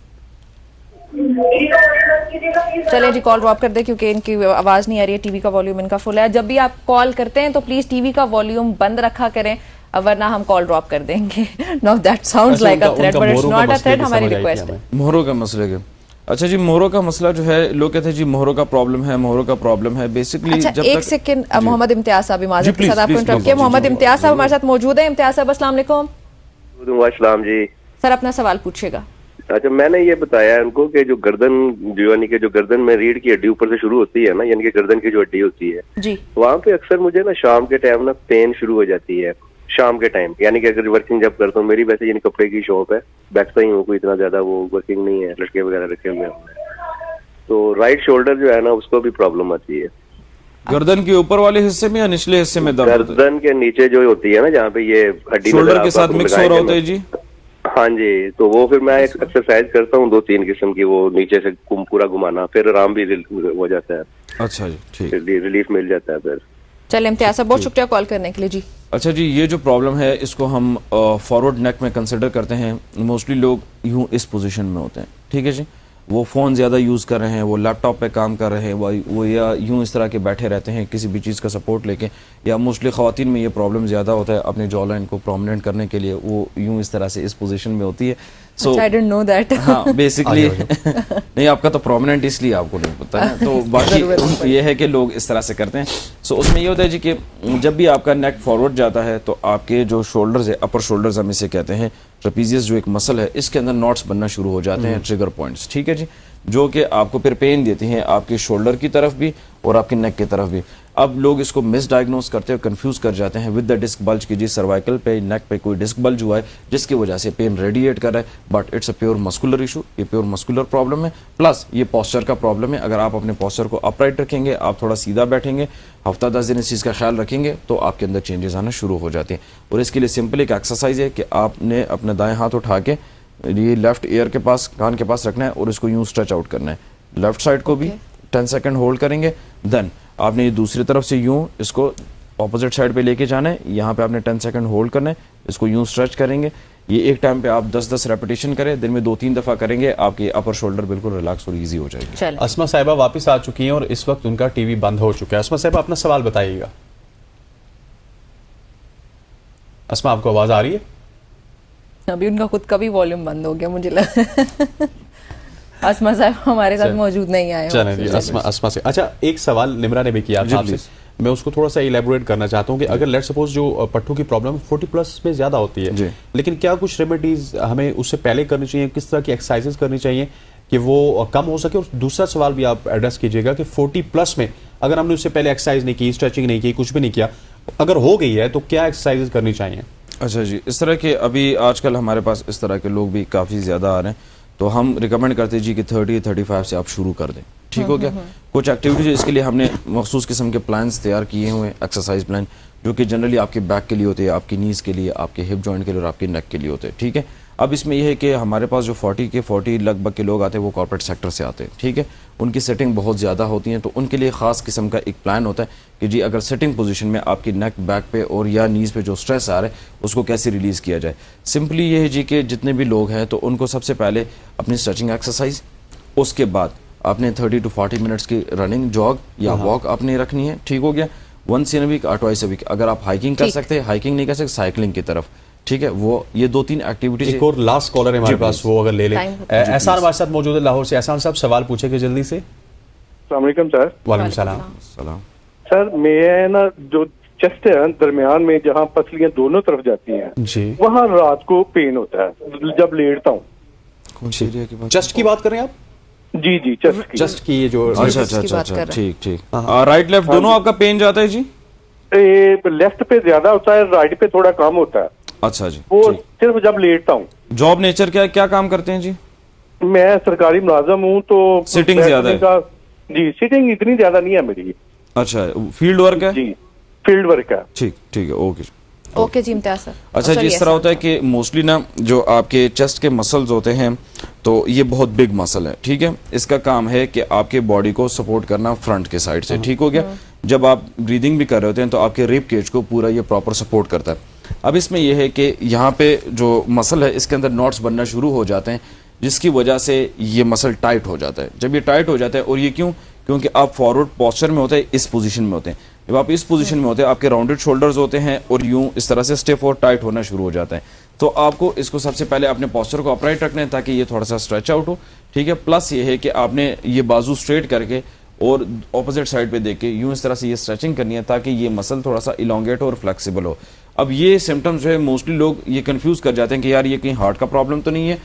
चले जी, कॉल ड्रॉप कर दे क्योंकि इनकी आवाज नहीं आ रही है। टीवी का वॉल्यूम इनका फुल है। जब भी आप कॉल करते हैं तो प्लीज टीवी का वॉल्यूम बंद रखा करें, वरना हम कॉल ड्रॉप कर देंगे। Know that sounds like a threat, but it's not a threat. हमारी रिक्वेस्ट है। मोहरों का मसले के, अच्छा जी, मोहरों का मसला जो है, लोग कहते हैं जी मोहरों का प्रॉब्लम है, मोहरों का प्रॉब्लम है। बेसिकली अच्छा, जब एक तक सेकंड, मोहम्मद इम्तियाज साहब, माजरत के साथ आपको इंटरप्ट किया। मोहम्मद इम्तियाज साहब हमारे साथ मौजूद है। इम्तियाज साहब अस्सलाम वालेकुम। वालेकुम जी। सर अपना सवाल पूछिएगा। अच्छा, मैंने ये बताया उनको कि जो गर्दन, जो यानी कि जो गर्दन में रीढ़ की हड्डी ऊपर से शुरू होती है ना, यानी कि गर्दन की जो हड्डी होती है जी, वहाँ पे अक्सर मुझे ना शाम के टाइम ना पेन शुरू हो जाती है। शाम के टाइम यानी कि अगर वर्किंग जब करता हूँ, मेरी वैसे यानी कपड़े की शॉप है, बैठता ही हूँ, कोई इतना ज्यादा वो वर्किंग नहीं है, लड़के वगैरह रखे हुए हैं, तो राइट शोल्डर जो है ना उसको भी प्रॉब्लम आती है। गर्दन के ऊपर वाले हिस्से में या निचले हिस्से में दर्द? गर्दन के नीचे जो होती है ना, जहाँ पे ये हड्डी शोल्डर के साथ मिक्स हो रहा होता है जी। हाँ जी, तो वो फिर मैं एक एक्सरसाइज करता हूँ 2-3 किस्म की, वो नीचे से पूरा घुमाना, फिर आराम भी हो जाता है। अच्छा जी, ठीक, रिलीफ मिल जाता है फिर। चलिए इम्तियाज साहब, बहुत शुक्रिया कॉल करने के लिए जी। अच्छा जी, ये जो प्रॉब्लम है इसको हम फॉरवर्ड नेक में कंसिडर करते हैं। मोस्टली लोग यूं इस पोजीशन में होते हैं, ठीक है जी, वो फ़ोन ज़्यादा यूज़ कर रहे हैं, वो लैपटॉप पे काम कर रहे हैं, वो या यूं इस तरह के बैठे रहते हैं किसी भी चीज़ का सपोर्ट लेके, या मोस्टली ख़वातीन में ये प्रॉब्लम ज़्यादा होता है अपने जॉ लाइन को प्रोमिनेंट करने के लिए, वो यूं इस तरह से इस पोजीशन में होती है। सो आई डिडंट नो दैट। हाँ, बेसिकली नहीं, आपका तो प्रोमिनेंट इसलिए आपको नहीं पता है, तो बाकी ये है कि लोग इस तरह से करते हैं। सो उसमें ये होता है जी कि जब भी आपका नेक फॉरवर्ड जाता है तो आपके जो शोल्डर्स है, अपर शोल्डर्स हम इसे कहते हैं, ट्रेपीजियस जो एक मसल है, इसके अंदर नॉट्स बनना शुरू हो जाते हैं, ट्रिगर पॉइंट्स, ठीक है जी, जो कि आपको फिर पेन देती हैं आपके शोल्डर की तरफ भी और आपके नेक की तरफ भी। अब लोग इसको मिसडायग्नोज करते हैं, कंफ्यूज कर जाते हैं विद द डिस्क बल्ज की जी सर्वाइकल पे, नेक पे कोई डिस्क बल्ज हुआ है जिसकी वजह से पेन रेडिएट कर रहा है, but it's a pure muscular issue. ये प्योर मस्कुलर प्रॉब्लम है, प्लस ये पोस्चर का प्रॉब्लम है। अगर आप अपने पोस्चर को अपराइट रखेंगे, आप थोड़ा सीधा बैठेंगे, हफ्ता 10 दिन इस चीज़ का ख्याल रखेंगे, तो आपके अंदर चेंजेस आना शुरू हो जाते हैं। और इसके लिए सिंपल एक एक्सरसाइज है कि आपने अपना दाएं हाथ उठा के ये लेफ्ट ईयर के पास, कान के पास रखना है और इसको यूं स्ट्रेच आउट करना है। लेफ्ट साइड को भी 10 सेकंड होल्ड करेंगे, देन आपने ये दूसरी तरफ से यूं इसको ऑपोजिट साइड पे लेके जाना है, यहाँ पे आपने 10 सेकंड होल्ड करना है, इसको यूं स्ट्रेच करेंगे। ये एक टाइम पे आप 10-10 रेपिटेशन करें, दिन में 2-3 दफ़ा करेंगे, आपकी अपर शोल्डर बिल्कुल रिलैक्स और ईजी हो जाएगी। अस्मा साहिबा वापस आ चुकी हैं और इस वक्त उनका टीवी बंद हो चुका है। अस्मा साहिबा अपना सवाल बताइएगा। अस्मा, आपको आवाज आ रही है? अभी उनका खुद का भी वॉल्यूम बंद हो गया, मुझे लगा। अस्मा साहब हमारे साथ मौजूद नहीं आए। चलें जी, अस्मा से। अच्छा, एक सवाल निमरा ने भी किया था आपसे, मैं उसको थोड़ा सा इलेबोरेट करना चाहता हूँ कि अगर लेट सपोज जो पट्टों की प्रॉब्लम 40+ में ज़्यादा होती है, लेकिन क्या कुछ रेमेडीज हमें उससे पहले करनी चाहिए, किस तरह की एक्सरसाइजेस करनी चाहिए कि वो कम हो सके? और दूसरा सवाल भी आप एड्रेस कीजिएगा कि 40+ में अगर हमने उससे पहले एक्सरसाइज नहीं की, स्ट्रेचिंग नहीं की, कुछ भी नहीं किया, अगर हो गई है तो क्या एक्सरसाइजेस करनी चाहिए? अच्छा जी, इस तरह के अभी आजकल हमारे पास इस तरह के लोग भी काफ़ी ज़्यादा आ रहे हैं, तो हम रिकमेंड करते हैं जी कि 30-35 से आप शुरू कर दें, ठीक हो गया। कुछ एक्टिविटीज इसके लिए हमने मखसूस किस्म के प्लान्स तैयार किए हुए हैं, एक्सरसाइज प्लान, जो कि जनरली आपके बैक के लिए होते हैं, आपकी नीज़ के लिए, आपके हिप जॉइंट के लिए और आपके नेक के लिए होते हैं, ठीक है। अब इसमें यह है कि हमारे पास जो 40 लगभग के लोग आते हैं वो कॉर्पोरेट सेक्टर से आते हैं, ठीक है, उनकी सेटिंग बहुत ज़्यादा होती है, तो उनके लिए ख़ास किस्म का एक प्लान होता है कि जी अगर सेटिंग पोजीशन में आपकी नेक बैक पे और या नीज़ पे जो स्ट्रेस आ रहा है उसको कैसे रिलीज़ किया जाए। सिंपली ये है जी कि जितने भी लोग हैं तो उनको सबसे पहले अपनी स्ट्रेचिंग एक्सरसाइज, उसके बाद आपने 30 to 40 मिनट्स की रनिंग, जॉग या वॉक आपने रखनी है, ठीक हो गया। Once in a week, twice a week. अगर आप हाइकिंग कर सकते हैं, हाइकिंग नहीं कर सकते, साइकिलिंग की तरफ, ठीक है, वो ये 2-3 एक्टिविटीज। एक और लास्ट कॉलर है हमारे पास, वो अगर ले लें। एहसान हमारे साथ मौजूद है लाहौर से। एहसान साहब सवाल पूछेंगे जल्दी से। अस्सलाम वालेकुम सर। वालेकुम सलाम। सर मैं ना जो चेस्ट है दरमियान में जहाँ पसलियां दोनों तरफ जाती हैं जी, वहाँ रात को पेन होता है जब लेटता हूँ। चेस्ट की बात कर रहे हैं आप? जी जी, चेस्ट की ये जो अच्छा, ठीक। राइट लेफ्ट दोनों आपका पेन जाता है जी? लेफ्ट पे ज्यादा होता है, राइट पे थोड़ा कम होता है। अच्छा जी, वो सिर्फ जब लेटता हूँ। जॉब नेचर क्या काम करते हैं जी? मैं सरकारी मुलाजम हूँ, तो सिटिंग ज्यादा है? जी, सिटिंग इतनी ज्यादा नहीं है मेरी। अच्छा, फील्ड वर्क है? जी, फील्ड वर्क है। ठीक है, ओके जी, इम्तियाज सर। अच्छा जी, इस तरह होता है कि मोस्टली ना जो आपके चेस्ट के मसल्स होते हैं तो ये बहुत बिग मसल है, ठीक है, इसका काम है कि आपके बॉडी को सपोर्ट करना फ्रंट के साइड से, ठीक हो गया। जब आप ब्रीदिंग भी कर रहे होते हैं तो आपके रिब केज को पूरा ये प्रॉपर सपोर्ट करता है। अब इसमें यह है कि यहाँ पे जो मसल है इसके अंदर नॉट्स बनना शुरू हो जाते हैं, जिसकी वजह से ये मसल टाइट हो जाता है। जब ये टाइट हो जाता है, और ये क्योंकि आप फॉरवर्ड पोस्चर में होते हैं, इस पोजीशन में होते हैं। जब आप इस पोजीशन में होते हैं, आपके राउंडेड शोल्डर्स होते हैं और यूं इस तरह से स्टिफ और टाइट होना शुरू हो जाता है। तो आपको इसको सबसे पहले अपने पोस्चर को अपराइट रखना है ताकि ये थोड़ा सा स्ट्रेच आउट हो, ठीक है। प्लस ये है कि आपने ये बाजू स्ट्रेट करके और ऑपोजिट साइड पे देख के यूं इस तरह से ये स्ट्रेचिंग करनी है ताकि ये मसल थोड़ा सा इलोंगेट और फ्लेक्सिबल हो। अब ये सिम्टम्स जो है मोस्टली लोग ये कंफ्यूज कर जाते हैं कि यार ये कहीं हार्ट का प्रॉब्लम तो नहीं है,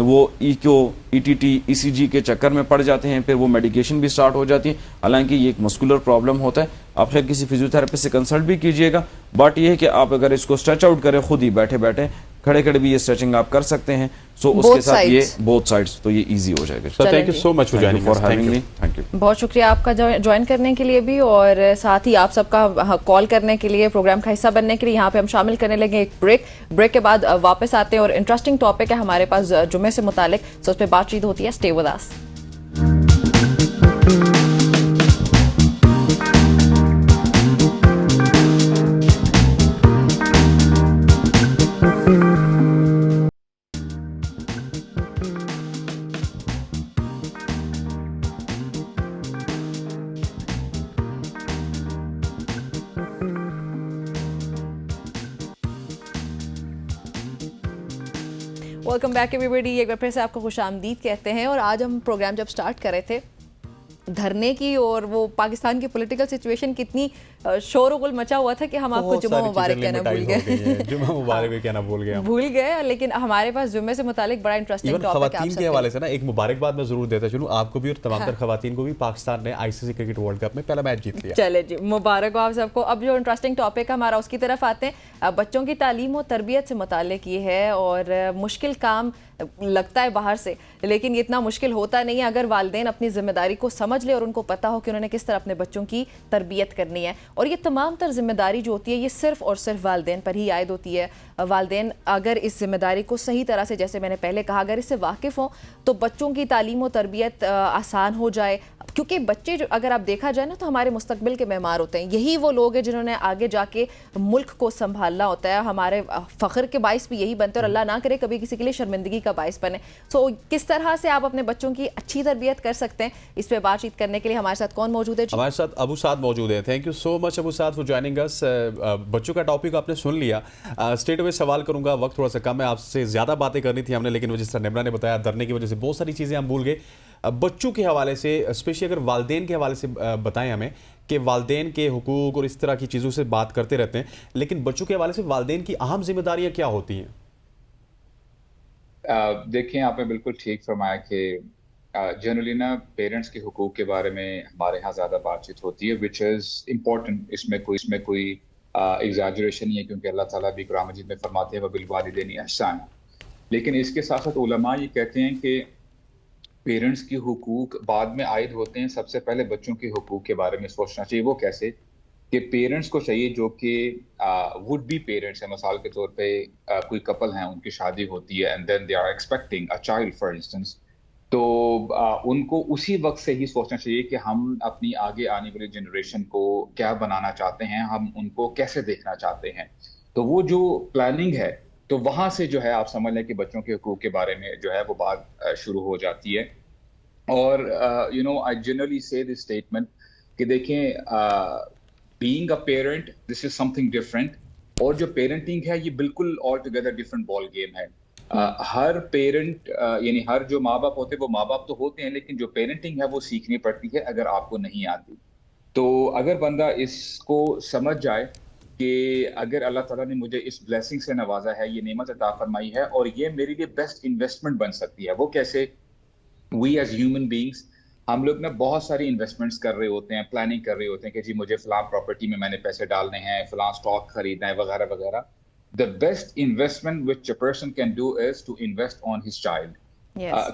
वो ईको, ईटीटी, ईसीजी के चक्कर में पड़ जाते हैं, फिर वो मेडिकेशन भी स्टार्ट हो जाती है। हालांकि ये एक मस्कुलर प्रॉब्लम होता है, आप शायद किसी फिजियोथेरेपिस्ट से कंसल्ट भी कीजिएगा। बट ये है कि आप अगर इसको स्ट्रेच आउट करें खुद ही बैठे बैठे, खड़े खड़े भी ये स्ट्रेचिंग आप कर सकते हैं। सो उसके साथ ये बोथ साइड्स, तो ये इजी हो जाएगा। Sir thank you so much for having me. Thank you, बहुत शुक्रिया आपका ज्वाइन करने के लिए भी, और साथ ही आप सबका कॉल करने के लिए, प्रोग्राम का हिस्सा बनने के लिए। यहाँ पे हम शामिल करने लगे एक ब्रेक के बाद वापस आते हैं और इंटरेस्टिंग टॉपिक है हमारे पास जुम्मे से मुतालिक, सो उस पर बातचीत होती है। Stay with us. Welcome back everybody, एक बार फिर से आपको खुशामदीद कहते हैं। और आज हम प्रोग्राम जब स्टार्ट कर रहे थे धरने की, और वो पाकिस्तान की पॉलिटिकल सिचुएशन कितनी शोरगुल मचा हुआ था कि हम आपको जुम्मा मुबारक कहना भूल गए। जुम्मा मुबारक भी कहना भूल गए। लेकिन हमारे पास जुम्मे से मुतालिक बड़ा इंटरेस्टिंग टॉपिक है। खवातीन के हवाले से ना एक मुबारकबाद मैं जरूर देता चलूं आपको भी और तमाम तर खवातीन को भी। पाकिस्तान ने आईसीसी क्रिकेट वर्ल्ड कप में पहला मैच जीत लिया। चले जी, मुबारक हो आप सबको। अब जो इंटरेस्टिंग टॉपिक है हमारा, उसकी तरफ आते हैं। बच्चों की तालीम और तरबियत से मुतालिक ये है, और मुश्किल काम लगता है बाहर से, लेकिन ये इतना मुश्किल होता नहीं है अगर वालिदैन अपनी जिम्मेदारी को समझ ले और उनको पता हो कि उन्होंने किस तरह अपने बच्चों की तरबियत करनी है। और ये तमाम तर जिम्मेदारी जो होती है ये सिर्फ और सिर्फ वालिदैन पर ही आयद होती है। वालिदैन अगर इस जिम्मेदारी को सही तरह से, जैसे मैंने पहले कहा, अगर इससे वाकिफ़ हों तो बच्चों की तालीम और तरबियत आसान हो जाए। क्योंकि बच्चे जो, अगर आप देखा जाए ना, तो हमारे मुस्तकबिल के मेहमान होते हैं। यही वो लोग हैं जिन्होंने आगे जाके मुल्क को संभालना होता है। हमारे फ़ख्र के बाइस भी यही बनते हैं, और अल्लाह ना करे कभी किसी के लिए शर्मिंदगी का बाइस बने। सो किस तरह से आप अपने बच्चों की अच्छी तरबियत कर सकते हैं, इस पर बातचीत करने के लिए हमारे साथ कौन मौजूद है? हमारे साथ अबू साद मौजूद है। Thank you so much Abu Saad for joining us. बच्चों का टॉपिक आपने सुन लिया। स्ट्रेट अवे सवाल करूंगा, वक्त थोड़ा सा कम है, आपसे ज़्यादा बातें करनी थी हमने, लेकिन जिस तरह निम्रा ने बताया धरने की वजह से बहुत सारी चीज़ें हम भूल गए। बच्चों के हवाले से, स्पेशली अगर वालिदैन के हवाले से बताएं हमें कि वालिदैन के हुकूक और इस तरह की चीज़ों से बात करते रहते हैं, लेकिन बच्चों के हवाले से वालिदैन की अहम जिम्मेदारियां क्या होती हैं? देखिए, आपने बिल्कुल ठीक फरमाया कि जनरली ना पेरेंट्स के हुकूक के बारे में हमारे यहाँ ज़्यादा बातचीत होती है, विच इज़ इम्पोर्टेंट। इसमें कोई एग्जैजरेशन नहीं है, क्योंकि अल्लाह ताला भी कुरान मजीद में फरमाते हैं वबिलवालिदैन ihसान। लेकिन इसके साथ साथ उलमा ये कहते हैं कि पेरेंट्स के हुकूक बाद में आयद होते हैं, सबसे पहले बच्चों के हुकूक के बारे में सोचना चाहिए। वो कैसे कि पेरेंट्स को चाहिए जो कि वुड बी पेरेंट्स हैं, मिसाल के तौर पे कोई कपल हैं, उनकी शादी होती है and then they are expecting a child for instance, तो उनको उसी वक्त से ही सोचना चाहिए कि हम अपनी आगे आने वाली जनरेशन को क्या बनाना चाहते हैं, हम उनको कैसे देखना चाहते हैं। तो वो जो प्लानिंग है, तो वहां से जो है आप समझ लें कि बच्चों के हुकूक के बारे में जो है वो बात शुरू हो जाती है। और यू नो आई जनरली से दिस स्टेटमेंट कि देखें, being a parent this is something different, और जो पेरेंटिंग है ये बिल्कुल all together different ball game है। हर पेरेंट यानी हर जो माँ बाप होते हैं वो माँ बाप तो होते हैं, लेकिन जो पेरेंटिंग है वो सीखनी पड़ती है अगर आपको नहीं आती। तो अगर बंदा इसको समझ जाए कि अगर अल्लाह ताला ने मुझे इस ब्लेसिंग से नवाजा है, ये नेमत अता फरमाई है और ये मेरे लिए बेस्ट इन्वेस्टमेंट बन सकती है। वो कैसे? वी एज ह्यूमन बीइंग्स, हम लोग ना बहुत सारी इन्वेस्टमेंट्स कर रहे होते हैं, प्लानिंग कर रहे होते हैं कि जी मुझे फलां प्रॉपर्टी में मैंने पैसे डालने हैं, फलां स्टॉक खरीदना है वगैरह वगैरह। The best investment which a person can do is to invest on his child.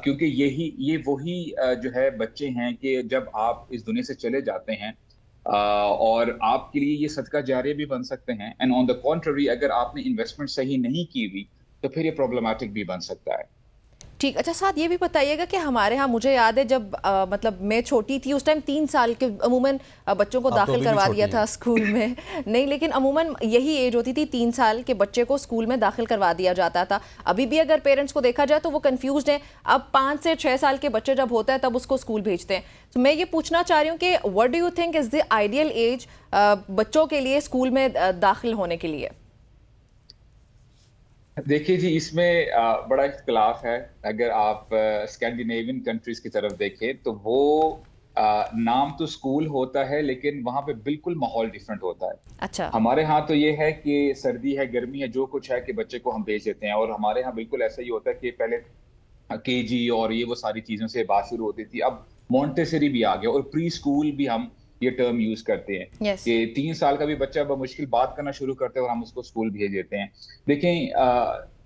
क्योंकि ये वही जो है बच्चे हैं कि जब आप इस दुनिया से चले जाते हैं और आपके लिए ये सदका जारिया भी बन सकते हैं, एंड ऑन द कॉन्ट्ररी अगर आपने इन्वेस्टमेंट सही नहीं की हुई तो फिर ये प्रॉब्लमेटिक भी बन सकता है। ठीक, अच्छा साथ ये भी बताइएगा कि हमारे यहाँ, मुझे याद है जब मतलब मैं छोटी थी उस टाइम 3 साल के अमूमन बच्चों को दाखिल करवा दिया था स्कूल में नहीं, लेकिन अमूमन यही एज होती थी, 3 साल के बच्चे को स्कूल में दाखिल करवा दिया जाता था। अभी भी अगर पेरेंट्स को देखा जाए तो वो कंफ्यूज हैं। अब 5 से 6 साल के बच्चे जब होता है तब उसको स्कूल भेजते हैं। तो मैं ये पूछना चाह रही हूँ कि what do you think is the ideal age बच्चों के लिए स्कूल में दाखिल होने के लिए? देखिए जी, इसमें बड़ा इख्तिलाफ है। अगर आप स्कैंडिनेवियन कंट्रीज की तरफ देखें तो वो नाम तो स्कूल होता है लेकिन वहां पे बिल्कुल माहौल डिफरेंट होता है। अच्छा। हमारे यहाँ तो ये है कि सर्दी है, गर्मी है, जो कुछ है कि बच्चे को हम भेज देते हैं, और हमारे यहाँ बिल्कुल ऐसा ही होता है कि पहले केजी और ये वो सारी चीजों से बात शुरू होती थी, अब मॉन्टेसरी भी आ गया और प्री स्कूल भी हम ये टर्म यूज करते हैं। yes. कि 3 साल का भी बच्चा बमुश्किल बात करना शुरू करते हैं और हम उसको स्कूल भेज देते हैं। देखें,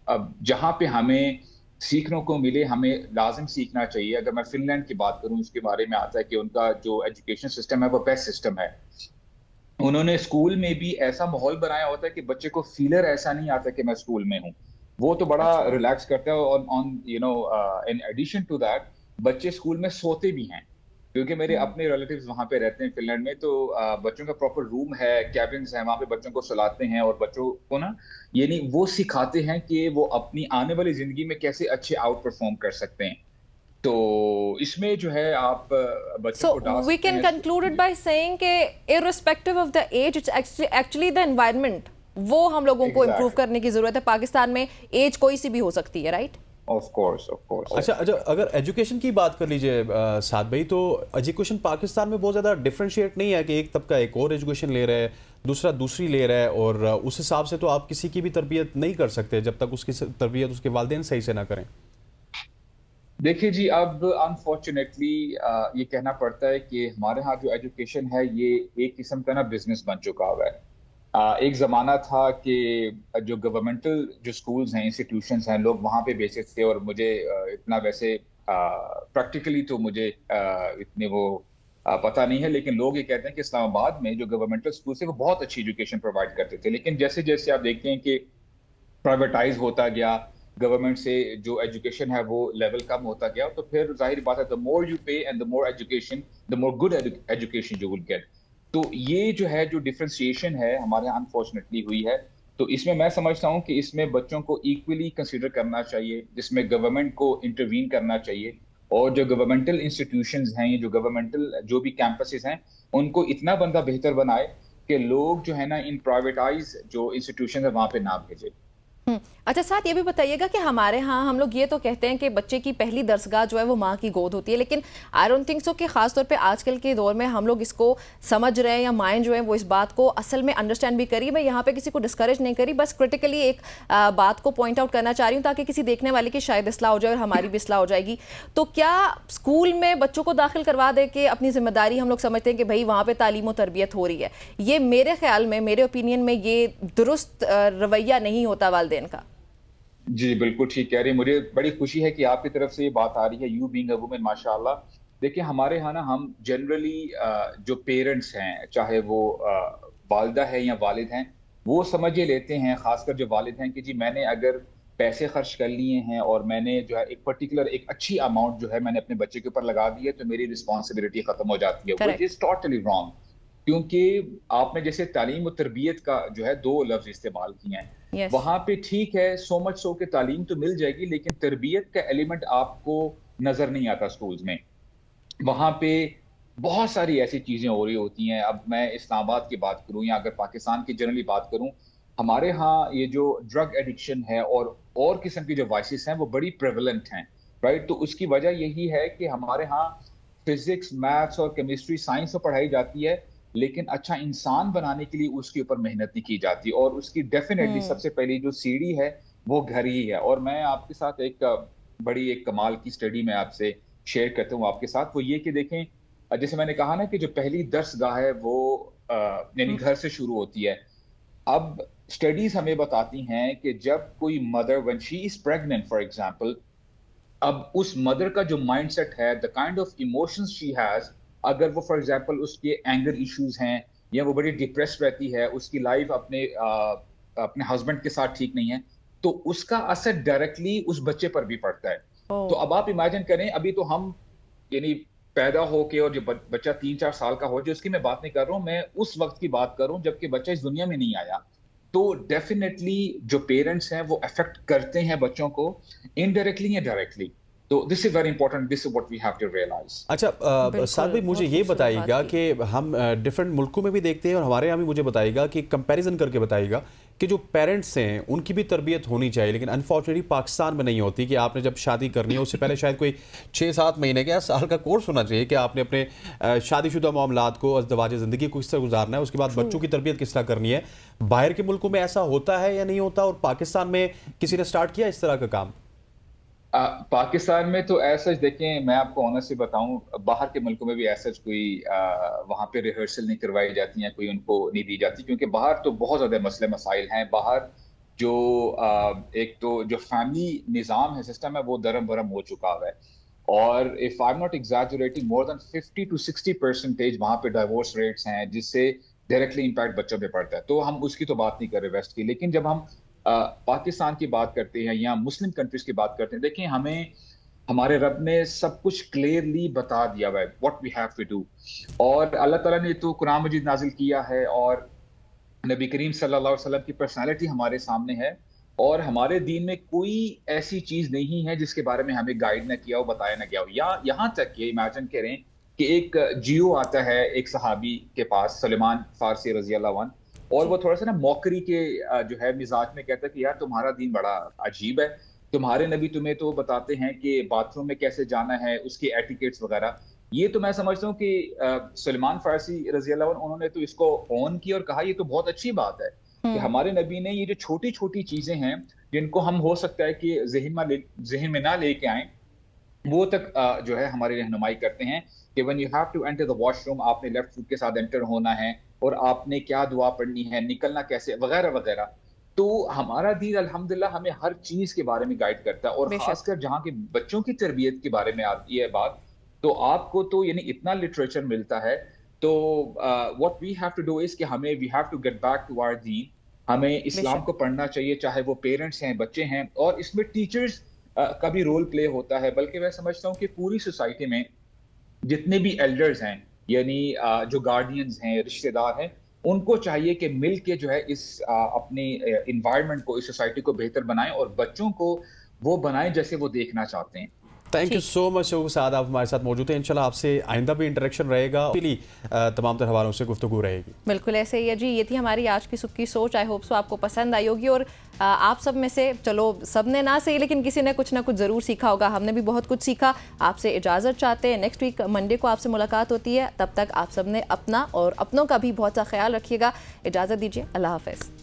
अब जहां पे हमें सीखने को मिले हमें लाजिम सीखना चाहिए। अगर मैं फिनलैंड की बात करूं, उसके बारे में आता है कि उनका जो एजुकेशन सिस्टम है वो बेस्ट सिस्टम है। उन्होंने स्कूल में भी ऐसा माहौल बनाया होता है कि बच्चे को फीलर ऐसा नहीं आता कि मैं स्कूल में हूँ, वो तो बड़ा रिलैक्स करता है। और on you know in addition to that बच्चे स्कूल में सोते भी हैं, क्योंकि मेरे अपने रिलेटिव्स वहां पे रहते हैं फिनलैंड में, तो बच्चों का प्रॉपर रूम है, कैबिन्स हैं, वहां पे बच्चों को सुलाते हैं और बच्चों को ना यानी वो सिखाते हैं कि वो अपनी आने वाली जिंदगी में कैसे अच्छे आउट परफॉर्म कर सकते हैं। तो इसमें जो है आप बच्चों को डाल सकते हैं। We can conclude it by saying कि irrespective of the age, it's actually the environment, वो हम लोगों को इम्प्रूव करने की जरूरत है। पाकिस्तान में एज कोई सी भी हो सकती है, राइट? Of course. अच्छा, अगर एजुकेशन की बात कर लीजिए साद भाई, तो एजुकेशन पाकिस्तान में बहुत ज़्यादा डिफरेंशिएट नहीं है कि एक तबका एक और एजुकेशन ले रहा है, दूसरा दूसरी ले रहा है, और उस हिसाब से तो आप किसी की भी तरबियत नहीं कर सकते जब तक उसकी तरबियत उसके वालिदैन सही से ना करें। देखिए जी, अब अनफॉर्चुनेटली ये कहना पड़ता है कि हमारे यहाँ जो एजुकेशन है ये एक किस्म का ना बिजनेस बन चुका हुआ है। एक ज़माना था कि जो गवर्नमेंटल जो स्कूल्स हैं, इंस्टीट्यूशंस हैं, लोग वहाँ पे बेचे थे, और मुझे इतना वैसे प्रैक्टिकली तो मुझे इतने वो पता नहीं है, लेकिन लोग ये कहते हैं कि इस्लामाबाद में जो गवर्नमेंटल स्कूल्स थे वो बहुत अच्छी एजुकेशन प्रोवाइड करते थे। लेकिन जैसे जैसे आप देखते हैं कि प्राइवेटाइज होता गया, गवर्नमेंट से जो एजुकेशन है वो लेवल कम होता गया, तो फिर जाहिर बात है द मोर यू पे and the more education, the more good education you will get. तो ये जो है जो डिफरेंशिएशन है हमारे यहाँ अनफॉर्चुनेटली हुई है, तो इसमें मैं समझता हूँ कि इसमें बच्चों को इक्वली कंसीडर करना चाहिए, जिसमें गवर्नमेंट को इंटरवीन करना चाहिए, और जो गवर्नमेंटल इंस्टीट्यूशंस हैं, जो गवर्नमेंटल जो भी कैंपसेस हैं, उनको इतना बंदा बेहतर बनाए कि लोग जो है ना इन प्राइवेटाइज जो इंस्टीट्यूशन है वहाँ पे ना भेजे। अच्छा, साथ ये भी बताइएगा कि हमारे यहाँ हम लोग ये तो कहते हैं कि बच्चे की पहली दरसगाह जो है वो माँ की गोद होती है, लेकिन आई डोंट थिंक सो कि खासतौर पे आजकल के दौर में हम लोग इसको समझ रहे हैं, या माएँ जो हैं वो इस बात को असल में अंडरस्टैंड भी करी। मैं यहाँ पे किसी को डिस्करेज नहीं करी, बस क्रिटिकली एक बात को पॉइंट आउट करना चाह रही हूँ ताकि किसी देखने वाले की शायद इस्लाह हो जाए और हमारी भी इस्लाह हो जाएगी। तो क्या स्कूल में बच्चों को दाखिल करवा दे के अपनी जिम्मेदारी हम लोग समझते हैं कि भाई वहाँ पर तालीम और तरबियत हो रही है? ये मेरे ख्याल में, मेरे ओपिनियन में ये दुरुस्त रवैया नहीं होता वालिदैन का। जी बिल्कुल ठीक कह रही है। मुझे बड़ी खुशी है कि आपकी तरफ से ये बात आ रही है, यू बीइंग अ वुमेन माशाल्लाह। देखिए हमारे यहाँ ना हम जनरली जो पेरेंट्स हैं, चाहे वो वालिदा है या वालिद हैं, वो समझ ये लेते हैं, खासकर जो वालिद हैं, कि जी मैंने अगर पैसे खर्च कर लिए हैं और मैंने जो है एक पर्टिकुलर एक अच्छी अमाउंट जो है मैंने अपने बच्चे के ऊपर लगा दी है, तो मेरी रिस्पॉन्सिबिलिटी खत्म हो जाती है, व्हिच इज टोटली रॉन्ग। क्योंकि आपने जैसे तालीम और तरबियत का जो है 2 लफ्ज इस्तेमाल किए हैं, वहां पे ठीक है, सो मच सो के तालीम तो मिल जाएगी, लेकिन तरबियत का एलिमेंट आपको नजर नहीं आता स्कूल्स में। वहां पे बहुत सारी ऐसी चीजें हो रही होती हैं। अब मैं इस्लामाबाद की बात करूं या अगर पाकिस्तान की जनरली बात करूं, हमारे यहाँ ये जो ड्रग एडिक्शन है और किस्म की जो वाइसेस हैं वो बड़ी प्रेवलेंट हैं, राइट। तो उसकी वजह यही है कि हमारे यहाँ फिजिक्स, मैथ्स और केमिस्ट्री, साइंस तो पढ़ाई जाती है, लेकिन अच्छा इंसान बनाने के लिए उसके ऊपर मेहनत नहीं की जाती। और उसकी डेफिनेटली सबसे पहली जो सीढ़ी है वो घर ही है। और मैं आपके साथ एक बड़ी एक कमाल की स्टडी में आपसे शेयर करता हूँ आपके साथ। वो ये कि देखें, जैसे मैंने कहा ना कि जो पहली दर्सगाह है वो यानी घर से शुरू होती है। अब स्टडीज हमें बताती हैं कि जब कोई mother, when she is pregnant for example, अब उस मदर का जो माइंडसेट है, the kind of emotions she has, अगर वो फॉर एग्जांपल उसके एंगर इश्यूज हैं या वो बड़ी डिप्रेस्ड रहती है, उसकी लाइफ अपने हस्बैंड के साथ ठीक नहीं है, तो उसका असर डायरेक्टली उस बच्चे पर भी पड़ता है। तो अब आप इमेजिन करें, अभी तो हम यानी पैदा होके और जो बच्चा 3-4 साल का हो, जो उसकी मैं बात नहीं कर रहा हूं, मैं उस वक्त की बात कर रहा हूं जबकि बच्चा इस दुनिया में नहीं आया। तो डेफिनेटली जो पेरेंट्स हैं वो अफेक्ट करते हैं बच्चों को, इनडायरेक्टली या डायरेक्टली। तो this is very important, this is what we have to realize. अच्छा साद भाई, मुझे ये बताइएगा कि हम डिफरेंट मुल्कों में भी देखते हैं और हमारे यहाँ भी मुझे बताइएगा कि कंपैरिजन करके बताइएगा कि जो पेरेंट्स हैं उनकी भी तरबियत होनी चाहिए, लेकिन अनफॉर्चुनेटली पाकिस्तान में नहीं होती। कि आपने जब शादी करनी है उससे पहले शायद कोई 6-7 महीने का साल का कोर्स होना चाहिए कि आपने अपने शादीशुदा मामलात को, अज़दवाज ज़िंदगी को किस तरह गुजारना है, उसके बाद बच्चों की तरबियत किस तरह करनी है। बाहर के मुल्कों में ऐसा होता है या नहीं होता, और पाकिस्तान में किसी ने स्टार्ट किया इस तरह का काम? पाकिस्तान में तो ऐसा देखें, मैं आपको ऑनेस्टली बताऊं, बाहर के मुल्कों में भी ऐसा कोई वहां पे रिहर्सल नहीं करवाई जाती है, कोई उनको नहीं दी जाती, क्योंकि बाहर तो बहुत ज्यादा मसले मसाइल हैं। बाहर जो एक तो जो फैमिली निज़ाम है, सिस्टम है, वो दरम भरम हो चुका है। और if I am not exaggerating, more than 50 to 60% वहां पे डाइवोर्स रेट्स हैं, जिससे डायरेक्टली इम्पैक्ट बच्चों पे पड़ता है। तो हम उसकी तो बात नहीं कर रहे वेस्ट की, लेकिन जब हम पाकिस्तान की बात करते हैं या मुस्लिम कंट्रीज की बात करते हैं, देखिए हमें हमारे रब ने सब कुछ क्लियरली बता दिया हुआ है what we have to do. और अल्लाह ताला ने तो कुरान मजीद नाजिल किया है और नबी करीम सल्लल्लाहु अलैहि वसल्लम की पर्सनालिटी हमारे सामने है, और हमारे दीन में कोई ऐसी चीज नहीं है जिसके बारे में हमें गाइड ना किया हो, बताया ना गया हो। या यहाँ तक कि इमेजिन करें कि एक जियो आता है एक सहाबी के पास, सलमान फारसी रजी अल्लाह अन्हु, और वो थोड़ा सा ना मौकरी के जो है मिजाज में कहता है कि यार तुम्हारा दीन बड़ा अजीब है, तुम्हारे नबी तुम्हें तो बताते हैं कि बाथरूम में कैसे जाना है, उसके एटिकेट्स वगैरह। ये तो मैं समझता हूँ कि सलमान फारसी रजी अल्लाह अन्हु उन्होंने तो इसको ऑन किया और कहा ये तो बहुत अच्छी बात है कि हमारे नबी ने ये जो छोटी छोटी चीजें हैं जिनको हम हो सकता है कि जहन में ना लेके आए, वो तक जो है हमारी रहनुमाई करते हैं कि when you have to enter the washroom, आपने लेफ्ट फुट के साथ एंटर होना है और आपने क्या दुआ पढ़नी है, निकलना कैसे, वगैरह वगैरह। तो हमारा दीन अल्हम्दुलिल्लाह हमें हर चीज के बारे में गाइड करता है, और खासकर जहाँ के बच्चों की तरबियत के बारे में आती है बात, तो आपको तो यानी इतना लिटरेचर मिलता है। तो what we have to do is कि हमें we have to get back to our दीन। हमें इस्लाम को पढ़ना चाहिए, चाहे वो पेरेंट्स हैं, बच्चे हैं, और इसमें टीचर्स का भी रोल प्ले होता है। बल्कि मैं समझता हूँ कि पूरी सोसाइटी में जितने भी एल्डर्स हैं, यानी जो गार्डियंस हैं, रिश्तेदार हैं, उनको चाहिए कि मिल के जो है इस अपने इन्वायरमेंट को, इस सोसाइटी को बेहतर बनाएं और बच्चों को वो बनाएं जैसे वो देखना चाहते हैं। थैंक यू सो मच साद, आप हमारे साथ मौजूद हैं। इंशाल्लाह आपसे आइंदा भी इंटरेक्शन रहेगा, तमाम तरह हवालों से गुफ्तगू रहेगी। बिल्कुल ऐसे ही है जी। ये थी हमारी आज की सुखी सोच। आई होप सो आपको पसंद आई होगी, और आप सब में से, चलो सब ने ना सही, लेकिन किसी ने कुछ ना कुछ ज़रूर सीखा होगा। हमने भी बहुत कुछ सीखा। आपसे इजाज़त चाहते हैं, नेक्स्ट वीक मंडे को आपसे मुलाकात होती है। तब तक आप सब ने अपना और अपनों का भी बहुत सा ख्याल रखिएगा। इजाज़त दीजिए, अल्लाह हाफ़िज़।